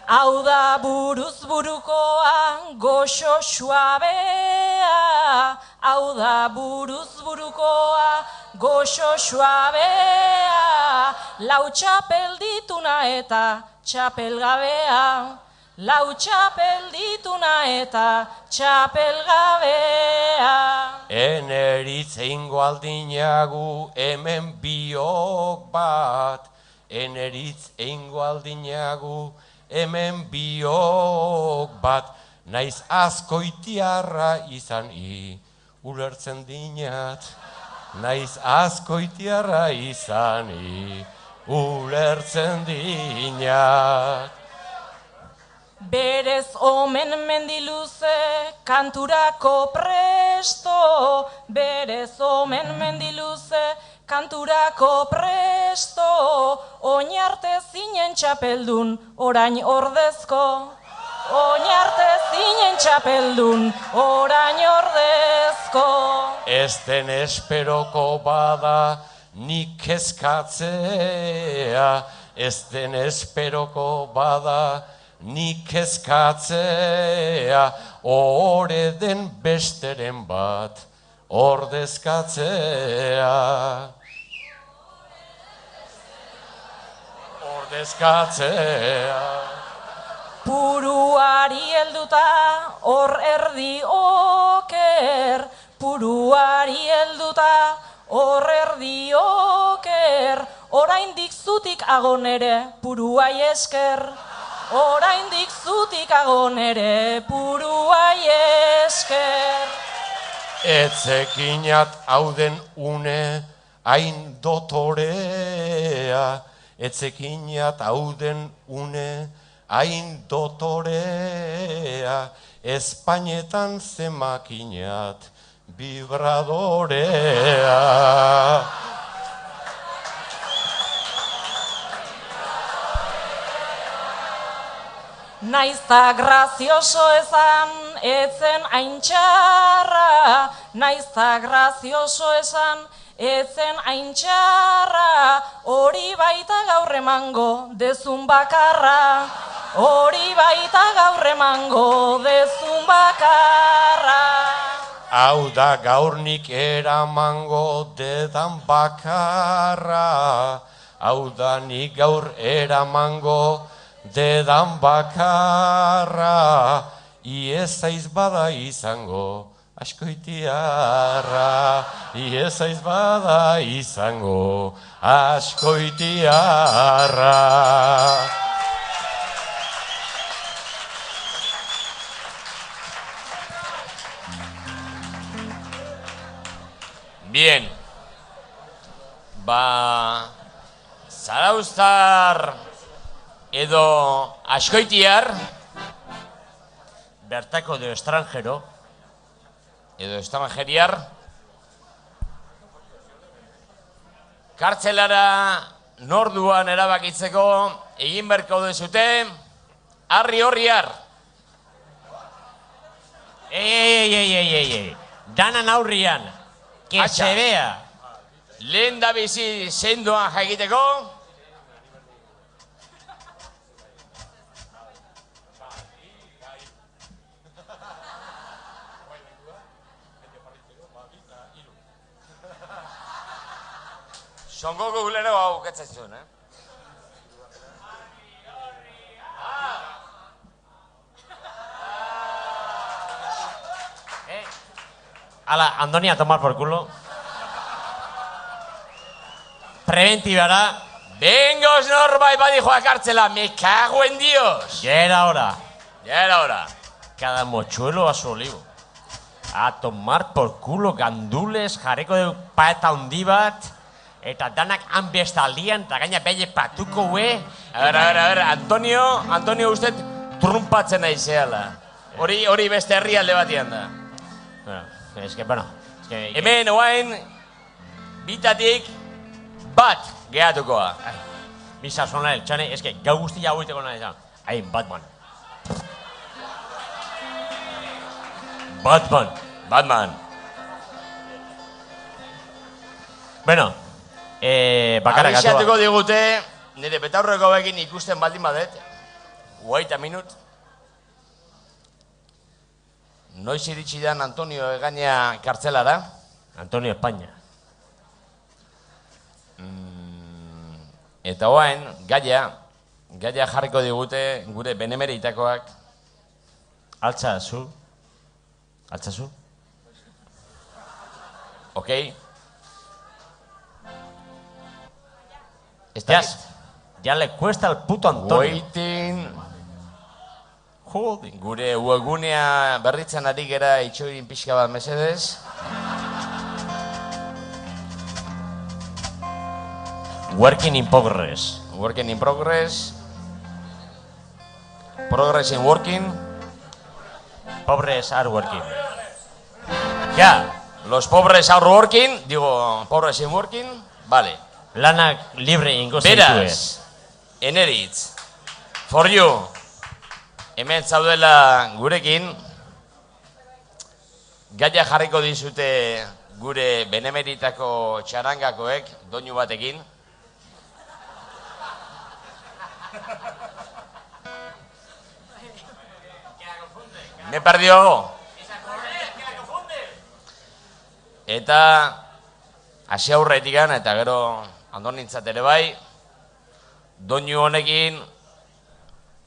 Hau da buruz burukoa goxo suabea, hau da buruz burukoa goxo suabea, lau txapel dituna eta txapel gabea, lau txapel dituna eta txapel gabea. Eneritz eingo aldinagu hemen biok bat, eneritz eingo aldinagu hemen biok bat, naiz askoitiarra izan ulertzen dinat, naiz askoitiarra izan ulertzen dinat. Berez omen mendiluze kanturako presto, berez omen mendiluze kanturako presto, oinarte zinen txapeldun, orain ordezko. Oinarte zinen txapeldun, orain ordezko. Ez den esperoko bada nik eskatzea, ez den esperoko bada nik eskatzea, ore den besteren bat ordezkatzea. Ordezkatzea. Puruari helduta hor erdi oker, puruari helduta hor erdi oker, oraindik zutik agonere puruai esker. Oraindik zutik agonere puruai esker. Etzekinat hauden une hain dotorea, etzekinat hauden une hain dotorea, Espainetan zemakinat vibradorea. Naizta grazioso ezan, etzen hain txarra. Naizta grazioso esan, etzen hain txarra. Hori baita gaur emango dezun bakarra. Hori baita gaur emango dezun bakarra. Hau da gaur nik eramango dedan bakarra. hau da nik gaur eramango dedan bakarra, iezaiz bada izango askoitiarra, iezaiz bada izango askoitiarra. Bien, zarauztar edo askoitiar, bertako edo estrangero, edo estrangeriar, kartzelara norduan erabakitzeko egin berko dezute, harri horriar. Ei, danan aurrian, que se vea. Lehen da bizi sendoan jakiteko, Songoko gulero hau ketzatzen, Ala, Andoni, a tomar por culo. Preventibara. Bengoz norbait badijoa kartzela, me cago en Dios. Ya era hora. Ya era hora. Cada mochuelo a su olivo. A tomar por culo gandules, jareko de paeta handi bat, eta danak hanbestaldian, eta gaina belle patuko hue. A ver, Antonio usted trumpatzen naizeala. Hori beste herrialde batian da. Bueno, hemen oain, bitatik bat gehatukoa. Bisa zona el txane, gau guztia hauiteko nahi da. Hain, Batman. Bueno, bakarrak atua. Abixatuko digute, nire betaurreko bekin ikusten baldin badet. Wait a minute. Noiz iritsi dan Antonio egaina kartzelara? Antonio España. Eta oain, gaia jarriko digute gure benemeritakoak. Altzazu. Ok. Ya le cuesta al puto Antonio. Waiting. Gure webgunea berritzen ari gera itxoirin pixka bat mesedez. Working in progress. Working in progress. Progress in working. Pobres are working. Ya, los pobres are working, digo, pobres in working, vale. Lanak libre ingo zeitue. Beraz, Eneritz, for you. Hemen zaudela gurekin, gaia jarriko dizute gure benemeritako txarangakoek, doinu batekin. Me perdio. Eta hasi aurretikan eta gero Andonintzat ere bai, doinu honekin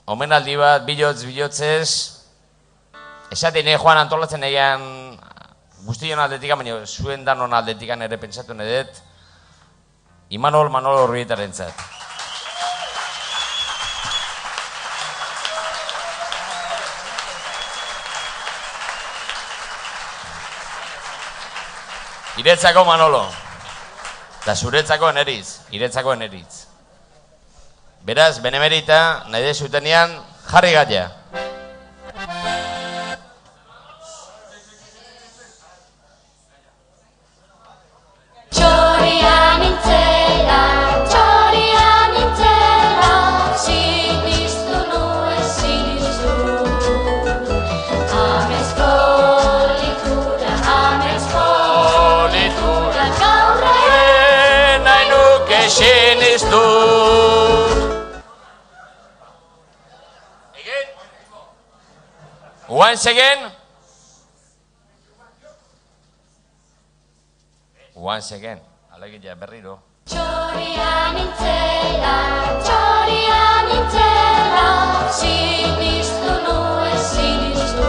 omenaldi bat bilotzez, esaten Juan antolatzen egan guztion aldetikan, baina zuen danon aldetikan ere pentsatu nedet, Imanol Urbietaren zat. Iretzako Manolo, eta zuretzako Eneritz. Beraz, benemerita, nahi dezutenean, jarri gaia. Txoria nintzela, sinistu nuen, amezko litura, gaurre, nahi nuke sinistu. Once again, alegia berriro. txoria nintzela, sinistu nuen, sinistu.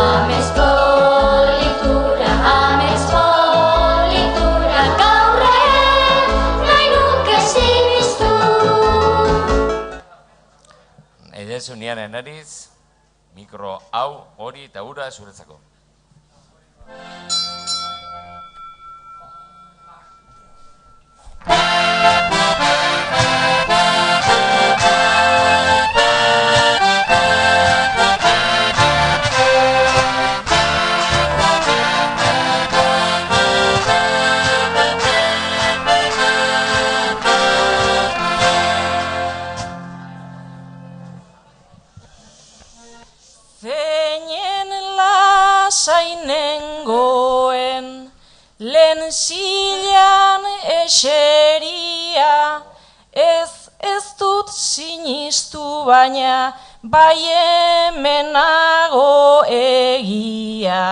Amets politura, gaur nahi nuke sinistu. Edezu niaren eriz, mikro hau, hori eta hura zuretzako. Zeinen lasainengoen, lehen zilean eseria, ez dut sinistu baina, bai hemenago egia.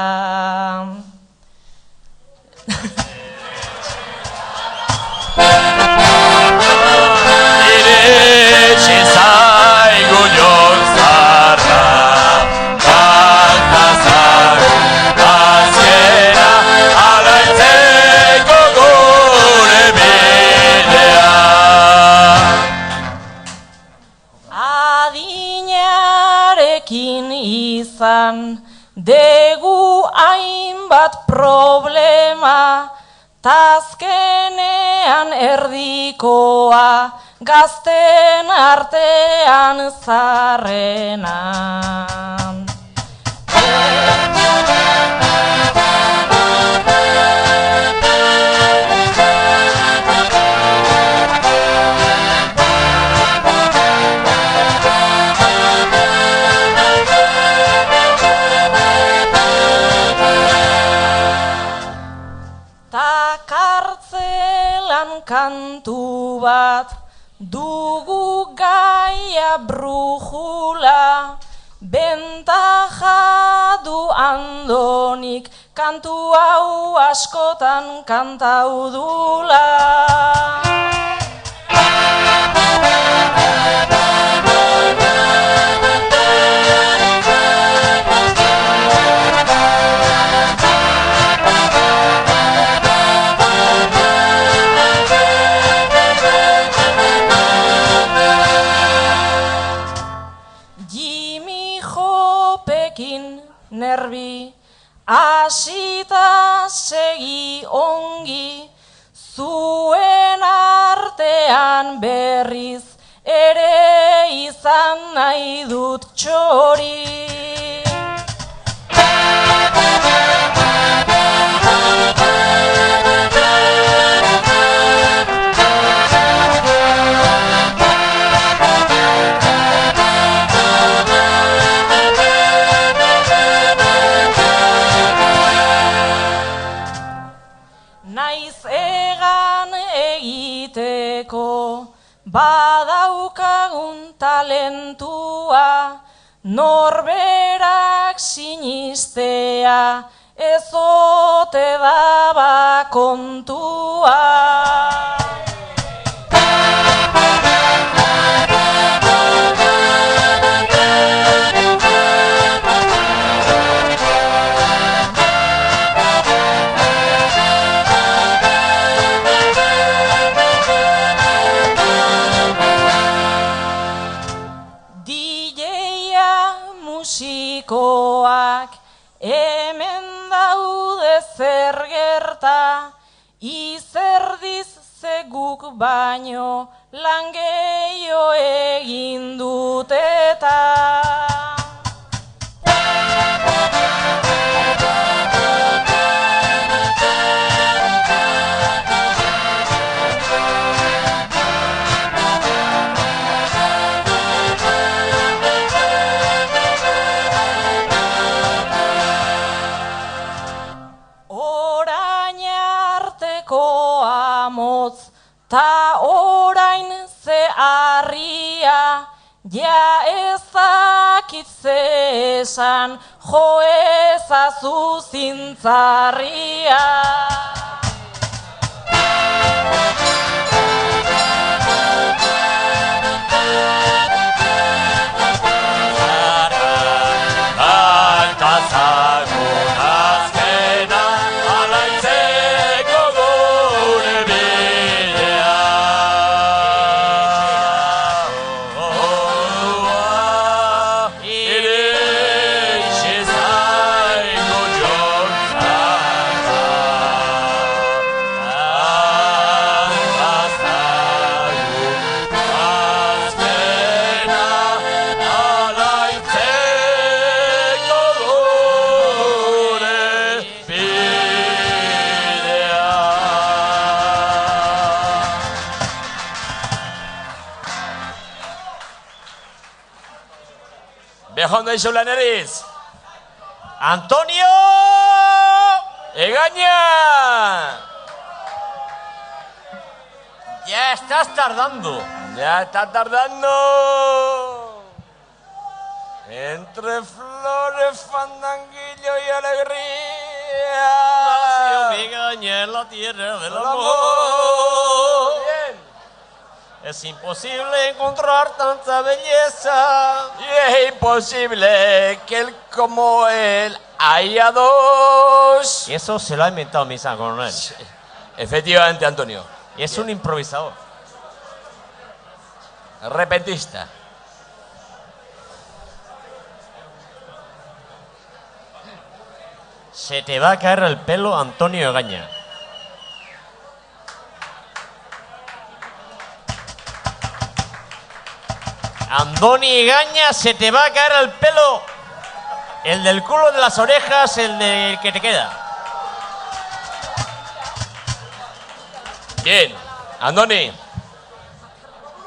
Iretsi zaigu jozarra, kantazak azkena, alaitzeko gure bidea. Adinarekin izan degu hainbat problema, tazkenean erdikoa, gazten artean zarrena. Ta kartzelan kantu bat, dugu gaia brujula, bentaja du Andonik, kantu hau askotan kantau dula. Jimmy Jopekin nerbi, asita segi ongi, zuen artean berriz, ere izan nahi dut txori. Naiz egan egiteko, badaukagun talentua, norberak sinistea, ez ote daba kontua. Musikoak hemen daude zer gerta, izerdiz zeguk baino lan gehiago egin dut eta. Ta orain ze harria, ja ezakit ze esan, jo ezazu zintzarria. Bejondo izu lan eriz. Antonio! Egaña! Ya estás tardando. Ya está tardando. Entre flores, fandanguillo y alegría. Nació mi Egaña en la tierra del amor. Bien. Es imposible encontrar tanta belleza. Y es imposible que él como él haya dos. Y eso se lo ha inventado Misa Coronel. Efectivamente, Antonio. Y es un improvisador. Repentista. Se te va a caer el pelo, Antonio Egaña. Andoni Egaña, se te va a caer el pelo. El del culo, de las orejas, el del que te queda. Bien, Andoni.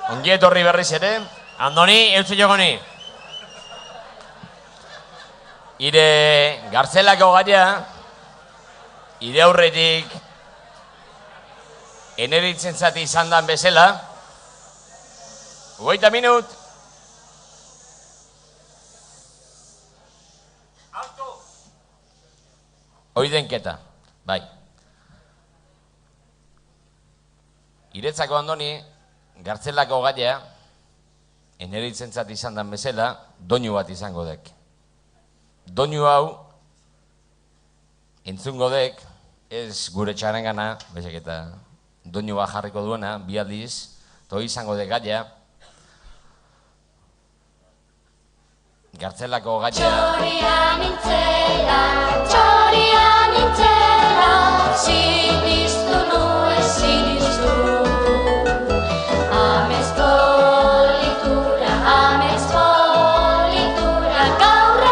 Ongi etorri berriz ere. Andoni, eutxu jogoni. Ire gartzelako gaia, ire aurretik eneritzen zati izan dan bezala. 20 minut. Oidenketa, bai. Iretzako Andoni, gartzelako gaia, eneritzen zati izan dan bezala, doinu bat izango dek. Doinu hau, entzungo dek, ez gure txarengana, bezak eta doinu bat jarriko duena, bi aldiz, to izango dek gaia. Gartzelako gaia. Txoria nintzela, siniztu nuen siniztu. Amez politura, gaur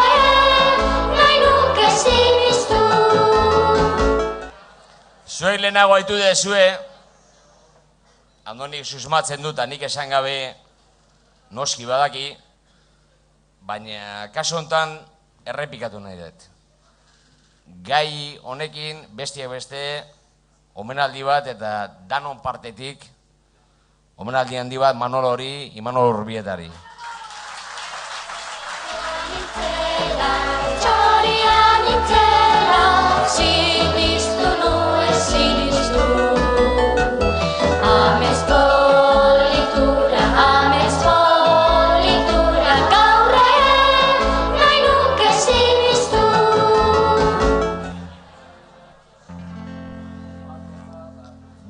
nahi nuke siniztu. Zuek lehenago haitu dezue, Andonik susmatzen dut, nik esan gabe noski badaki, baina kasu honetan errepikatu nahi dut. Gai honekin bestiak beste omenaldi bat eta danon partetik omenaldi handi bat Manolori, Imanol Urbietari. Txoria nintzela, siniztu nuen siniztu. Amez politura, gaur nahi nuke siniztu.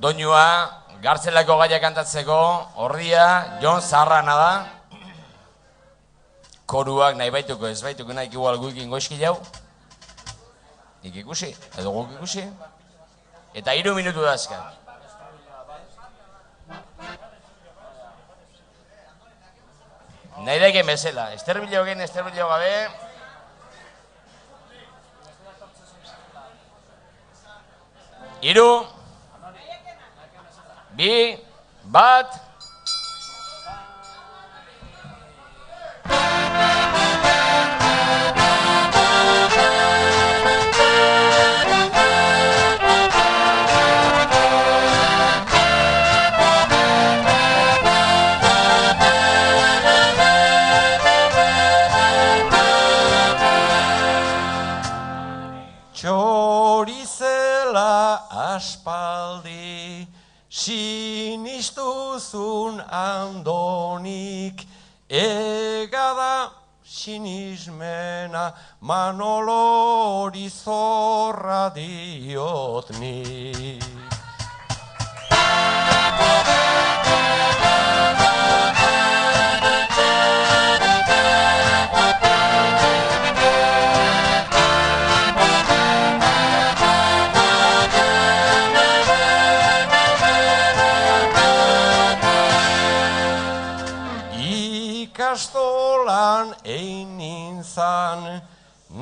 Doinua, gartzelako gaia kantatzeko, ordia, Jon Zaharrana da. Koruak nahi baituko, ez baituko nahi igual guikin goizki jau. Nik ikusi, edo guk ikusi. Eta 3 minutu da azkan. Nahi daiken bezala, esterbilo gen, esterbilo gabe. Hiru, 2, 1. Txorizela aspaldi, sinistuzun Andonik, egada sinismena Manolori zorra diot nik. Ikastolan ein nintzan,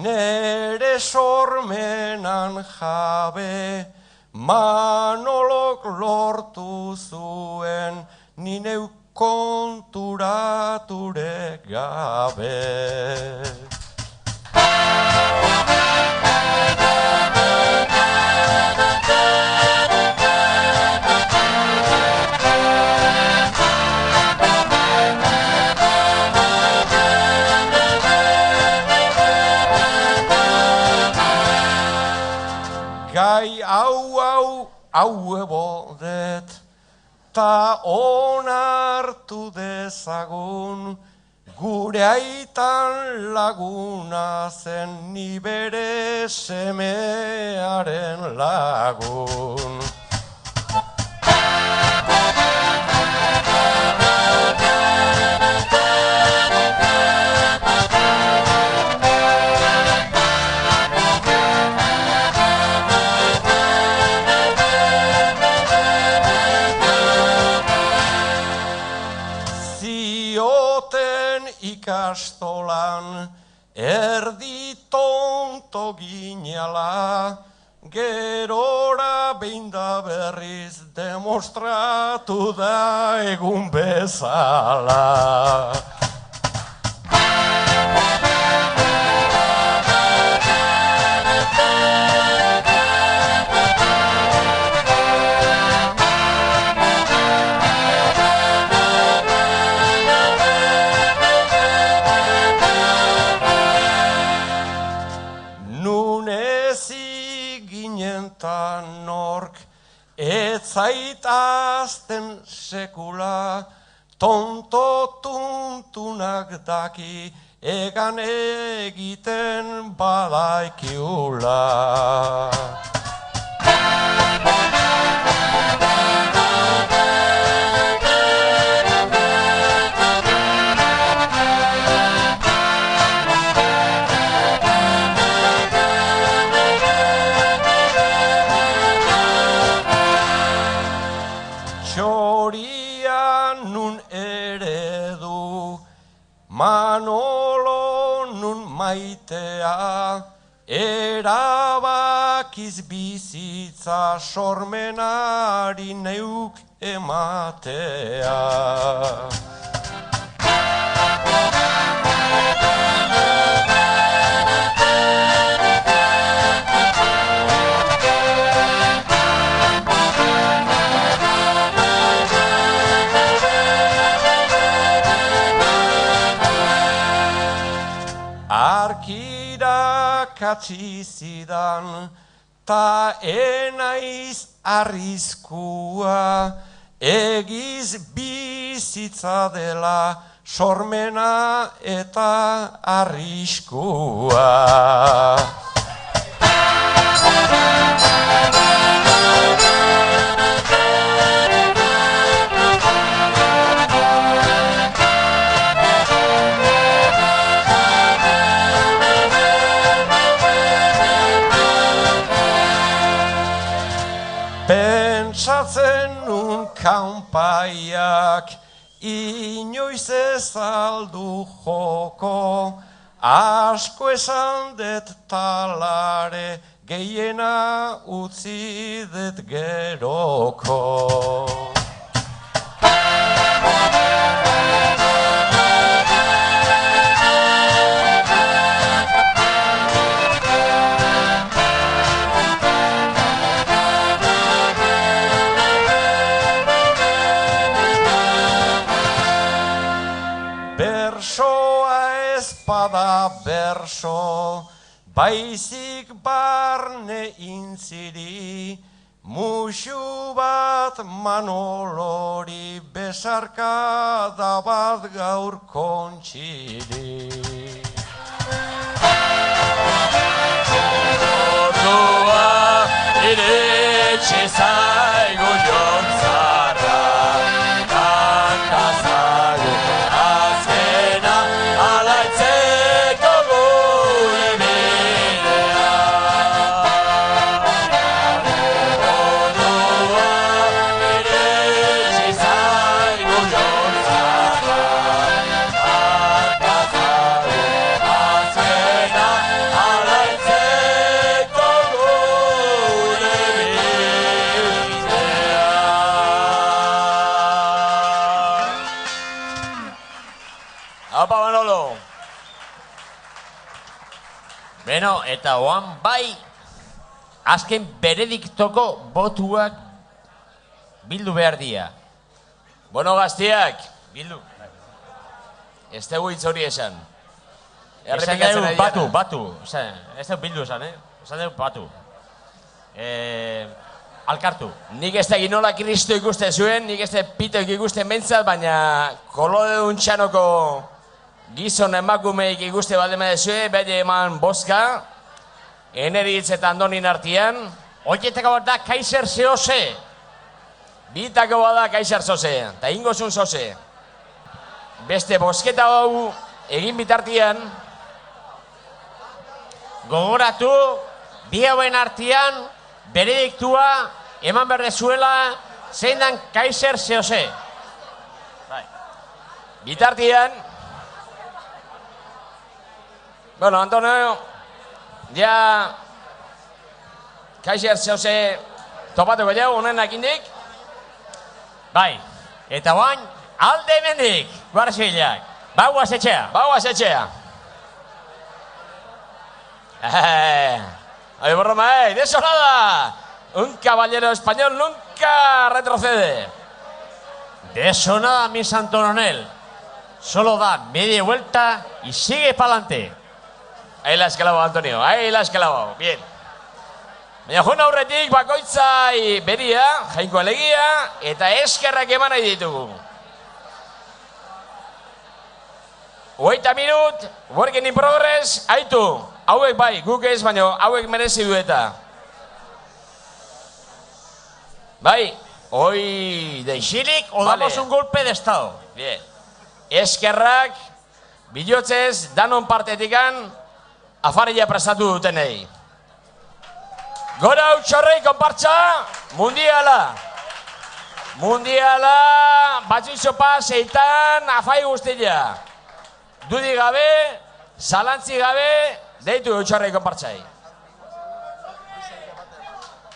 nere sormenan jabe, Manolok lortu zuen, ni neu konturature gabe. Gai hau ebodet, ta onartu dezagun, gure aitan laguna zen ni bere semearen lagun. Ikastolan erdi tonto ginela, gerora behin da berriz demostratu da egun bezala. Nork ez zaitazten sekula, tonto tuntunak daki egan egiten badaikiula. Manolo nun maitea, erabakiz bizitza sormenari neuk ematea. Katsi zidan, ta enaiz arriskua, egiz bizitza dela sormena eta arriskua. Pentsatzen nun kanpaiak inoiz ez aldu joko, asko esan dut talare, gehiena utzi dut geroko. Bada berso, baizik barne intziri, musu bat Manolori, besarkada bat gaur kontxiri. Ordua iritsi zaigu jontzarra, kantazagu azkena alaitzeko gure bidea. Ordua iritsi zaigu jontzarra, kantazagu azkena alaitzeko gure bidea. Apa Manolo. Beno, eta oan bai, azken berediktoko botuak bildu behar dira. Bueno, gaztiak, Bildu. ez dugu hitz hori esan. Esan dugu batu. Ez dugu bildu esan, Esan dugu batu. Alkartu. Nik ez da ginola Kristo ikusten zuen, nik ez da pitoik ikusten bentsat, baina kolodedun txanoko gizon emakumeik ikuste baldema dezue, bete eman boska, Eneritz eta Andonin artian. Oietako bat da Kaiser Zehose. Bitako bada Kaiser Zose, eta ingozun Zose. Beste bosketa hau egin bitartian, Gogoratu, bi hauen artian, berediktua eman berdezuela zein dan Kaiser Zehose. bitartian, bueno, Antonio, ja Kaiser Zose topatuko jau, honenak indik. Bai, eta bain, alde hemendik, guarzileak. Bauaz etxea. Bauaz etxea. Ay, broma, de eso nada. Un caballero español nunca retrocede. De eso nada, mi Santo Coronel. Solo da media vuelta y sigue para adelante. Ahí la has clavado, Antonio. Ahí la has clavado. Bien. Baina joan aurretik bakoitzai beria, jainko alegia, eta eskerrak eman nahi ditugu. 20 minut, working in progress, aitu. Hauek bai, guk ez, baina hauek merezi du eta. Bai, hoi Isilik, o damos un golpe de estado. Bien. Eskerrak, bilotzez, danon partetikan, afaria prestatu dutenei. Gora utxorrei konpartza, mundiala. Mundiala, batzuizopa, seitan, afai guztia. Dudi gabe, zalantzi gabe, deitu utxorrei konpartzai.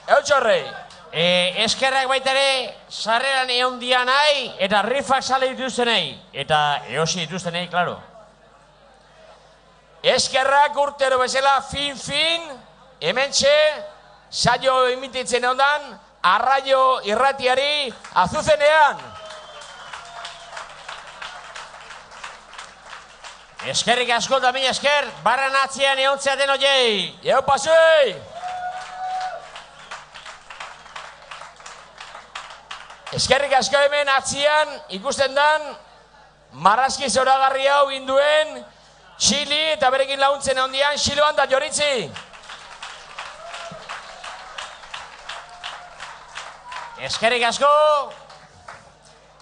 Eutxorrei. Eskerrak baitare, sarreran egon dia nahi, eta rifak sale dituztenei. Eta eosi dituztenei, klaro. Eskerrak urtero bezala fin, hementxe, saio emititzen ondan, arraio irratiari azuzenean. Eskerrik asko da mila esker, barran atzian eontzeaten oiei. Eo pasuei! Eskerrik asko hemen atzian ikusten dan, marrazki zoragarri hau induen, Txili eta berekin laguntzen ondian, Xiloan da Joritzi. Eskerrik asko,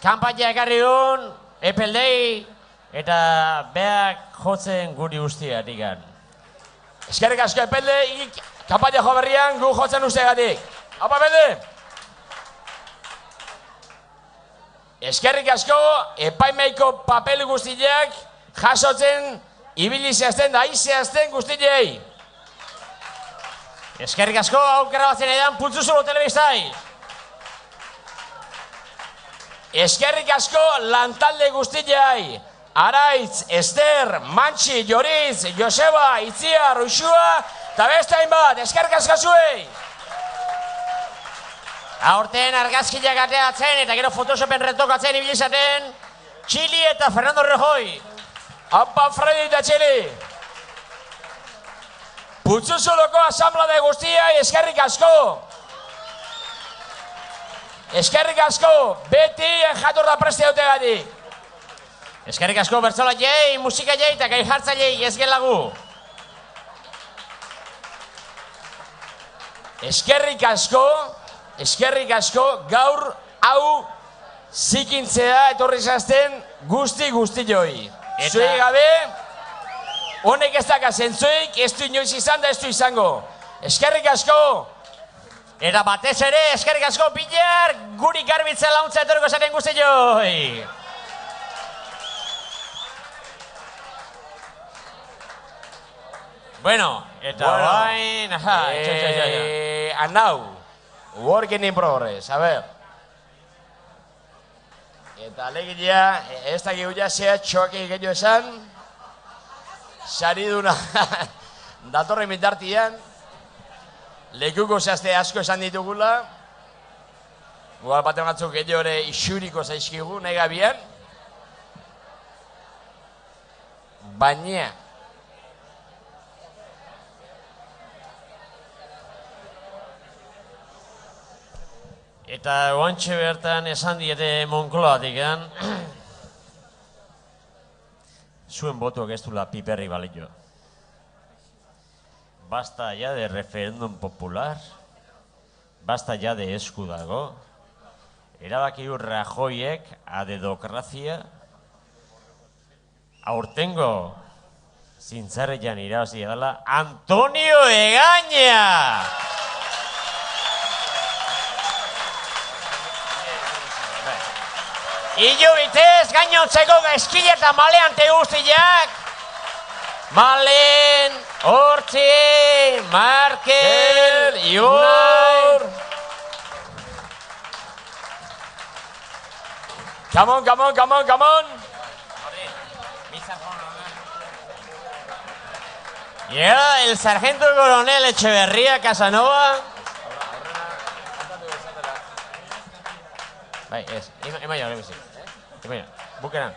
kanpaia ekarri duen, epeldei, eta beak jotzen guri guztia digan. Eskerrik asko epeldei, kanpaia jo berrian gu jotzen ustegatik. Haupa epelde! Eskerrik asko, epaimeiko papel guztiak jasotzen, ibili zehazten da izehazten guztiei. Eskerrik asko, aukera batzen edan, Pultzuzulo telebistai. Eskerrik asko, lantalde guztiei. Araitz, Ester, Mantxi, Joritz, Joseba, Itziar, Uxua, eta beste hainbat, eskerrik asko zuei. Aurten argazkiak ateatzen eta gero Photoshopen retokatzen ibilizaten Txili eta Fernando Rajoy. Apa Fredi eta Txili. Pultzuzuloko asamblade guztia eskerrik asko. Eskerrik asko, beti jatorra preste dutegatik. Eskerrik asko bertzola jei, musika jei eta gai jartza jei ez gelagu. Eskerrik asko, gaur hau zikintzea etorri zazten guzti joi. Zuei gabe, honek ez daka zentzuik, ez du inoiz izan da ez du izango. Eskerrik asko! Eta batez ere, eskerrik asko, Pilar, guri garbitza launtza etorriko zaten guzti joi. Bueno, eta bain, and now, working in progress, a ver. Eta alegia, ez dakik uiazea txoki gehiago esan, sariduna datorren bitartian, lekuko zehazte asko esan ditugula, gual baten batzuk gehiago ere isuriko zaizkigu, nahi gabian, baina, eta oantxe bertan esan diete Monkloatik, zuen botuak ez dula piperri balio. Basta ya de referéndum popular, basta ya de esku dago, erabaki Rajoyek a dedokrazia, aurtengo zintzarrean irabazi dela Antonio Egaña! Ilu bitez, gainontzeko eskile eta maleante guztiak. Malen, Hortzi, Markel, Ior. Come on, come on, come on, come on. Yeah, el sargento coronel Echeverría Casanova. Bai, ez, emaia, lehenbizi. Emaia, bukeran.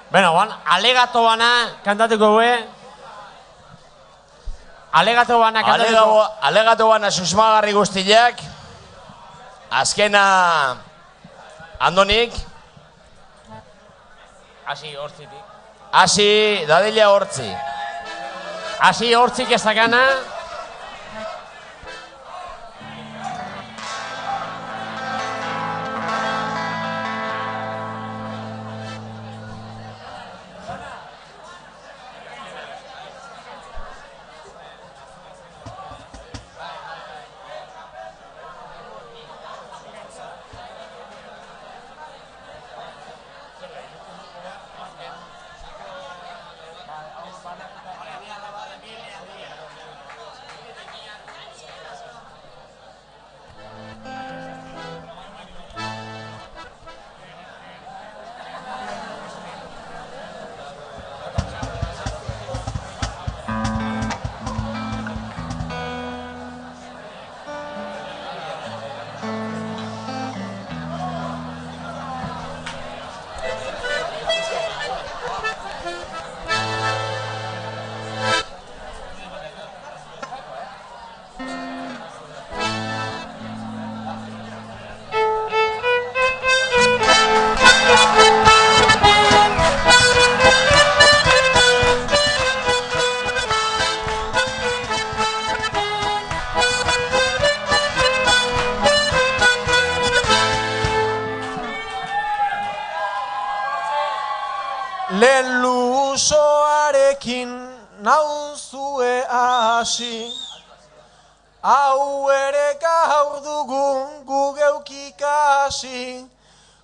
Bueno, guan, alegato bana kantatuko gue. Alegato bana kantatuko. Alegato bana susmagarri guztiak. Azkena Andonik. Hasi Hortzitik. Hasi dadila Hortzi. Hasi Hortzik ezakana. Lehen luzoarekin nauzue hasi, hau ere gaur dugun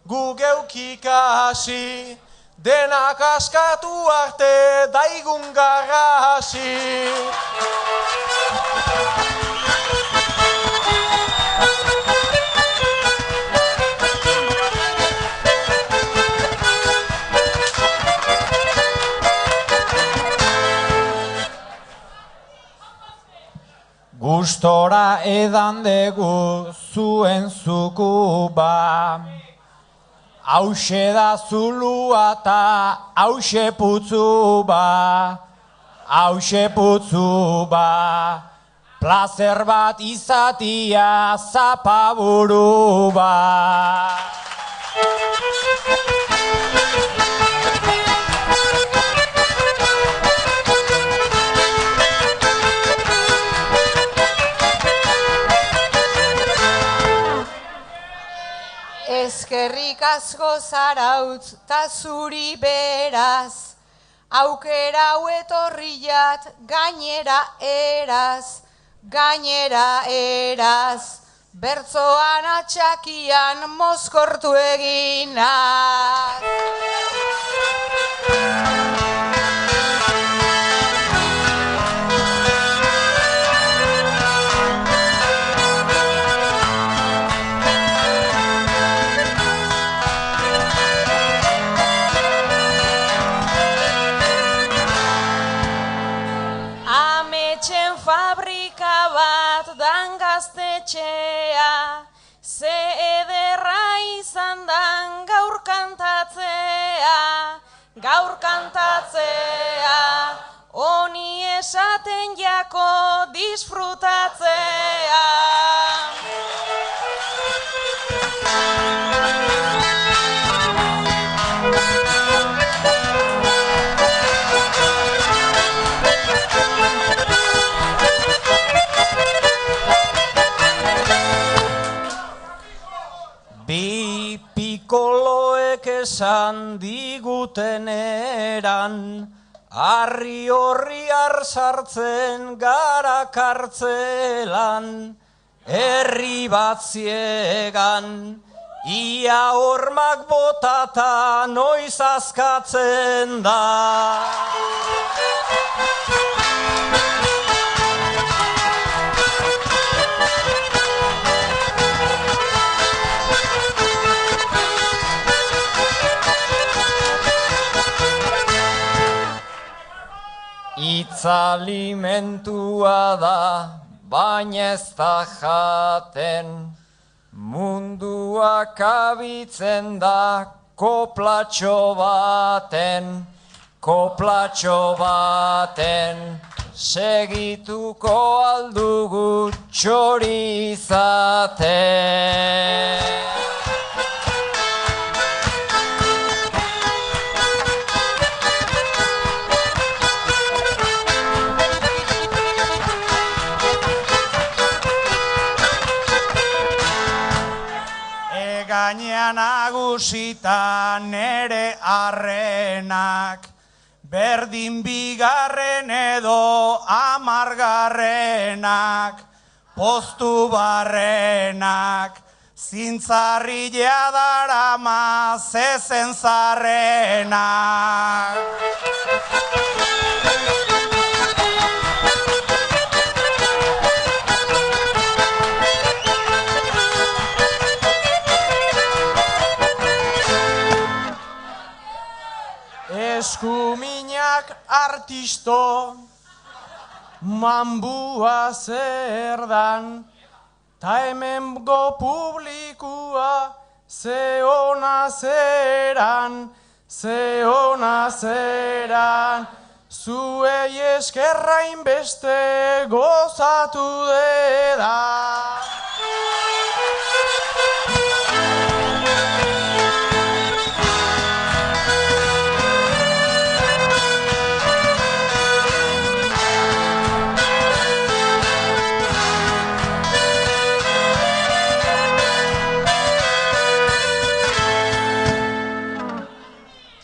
gugeukikasi, denak askatu arte daigun garrasi. Gustora edan degu zuen zukuba, hause da zulua eta hause putzu ba, plazer bat izatia zapaburu ba. Eskerrik asko zarautz ta zuri beraz, aukera hau etorriat gainera eraz, bertzoan atxakian mozkortu eginaz. etxea, ze ederra izan dan gaur kantatzea, honi esaten jako disfrutatzea. Bi pikoloek esan diguten eran, harri horri sartzen gara kartzelan, herri bat ziegan, ia hormak botata noiz askatzen da. Itzalimentua da, baina ez da jaten, mundua kabitzen da koplatxo baten, segituko aldugu txori izaten. Gainean agusita nere arrenak, berdin bigarren edo amargarrenak, postu barrenak, zintzarrilea darama zezen zarrenak. Eskuminak artisto, mambua zer dan, ta hemengo publikua ze ona zeran, zuei eskerrain beste gozatu deda.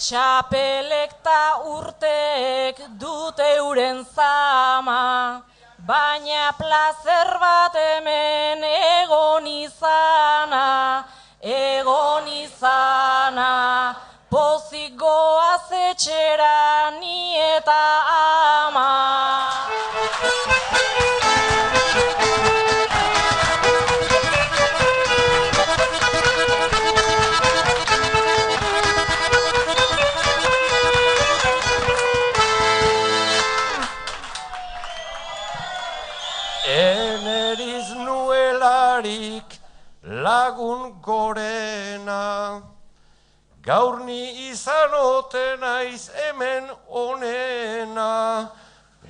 Txapelek ta urteek dute euren zama, baina plazer bat hemen egon izana, pozik goaz etxera ni eta ama. Eneriz nuelarik lagun gorena, gaur ni izan ote naiz hemen onena,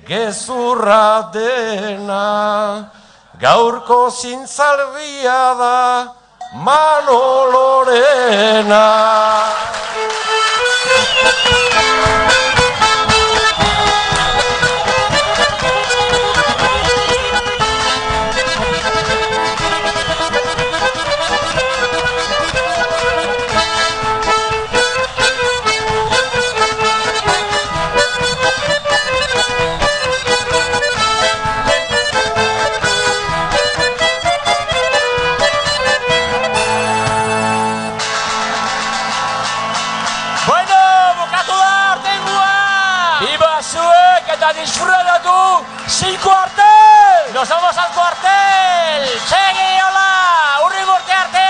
gezurra dena, gaurko zintzalbia da Manolorena. Disfrutatu sin cuartel. Nos vamos al cuartel. Seguí, hola. Urri arte.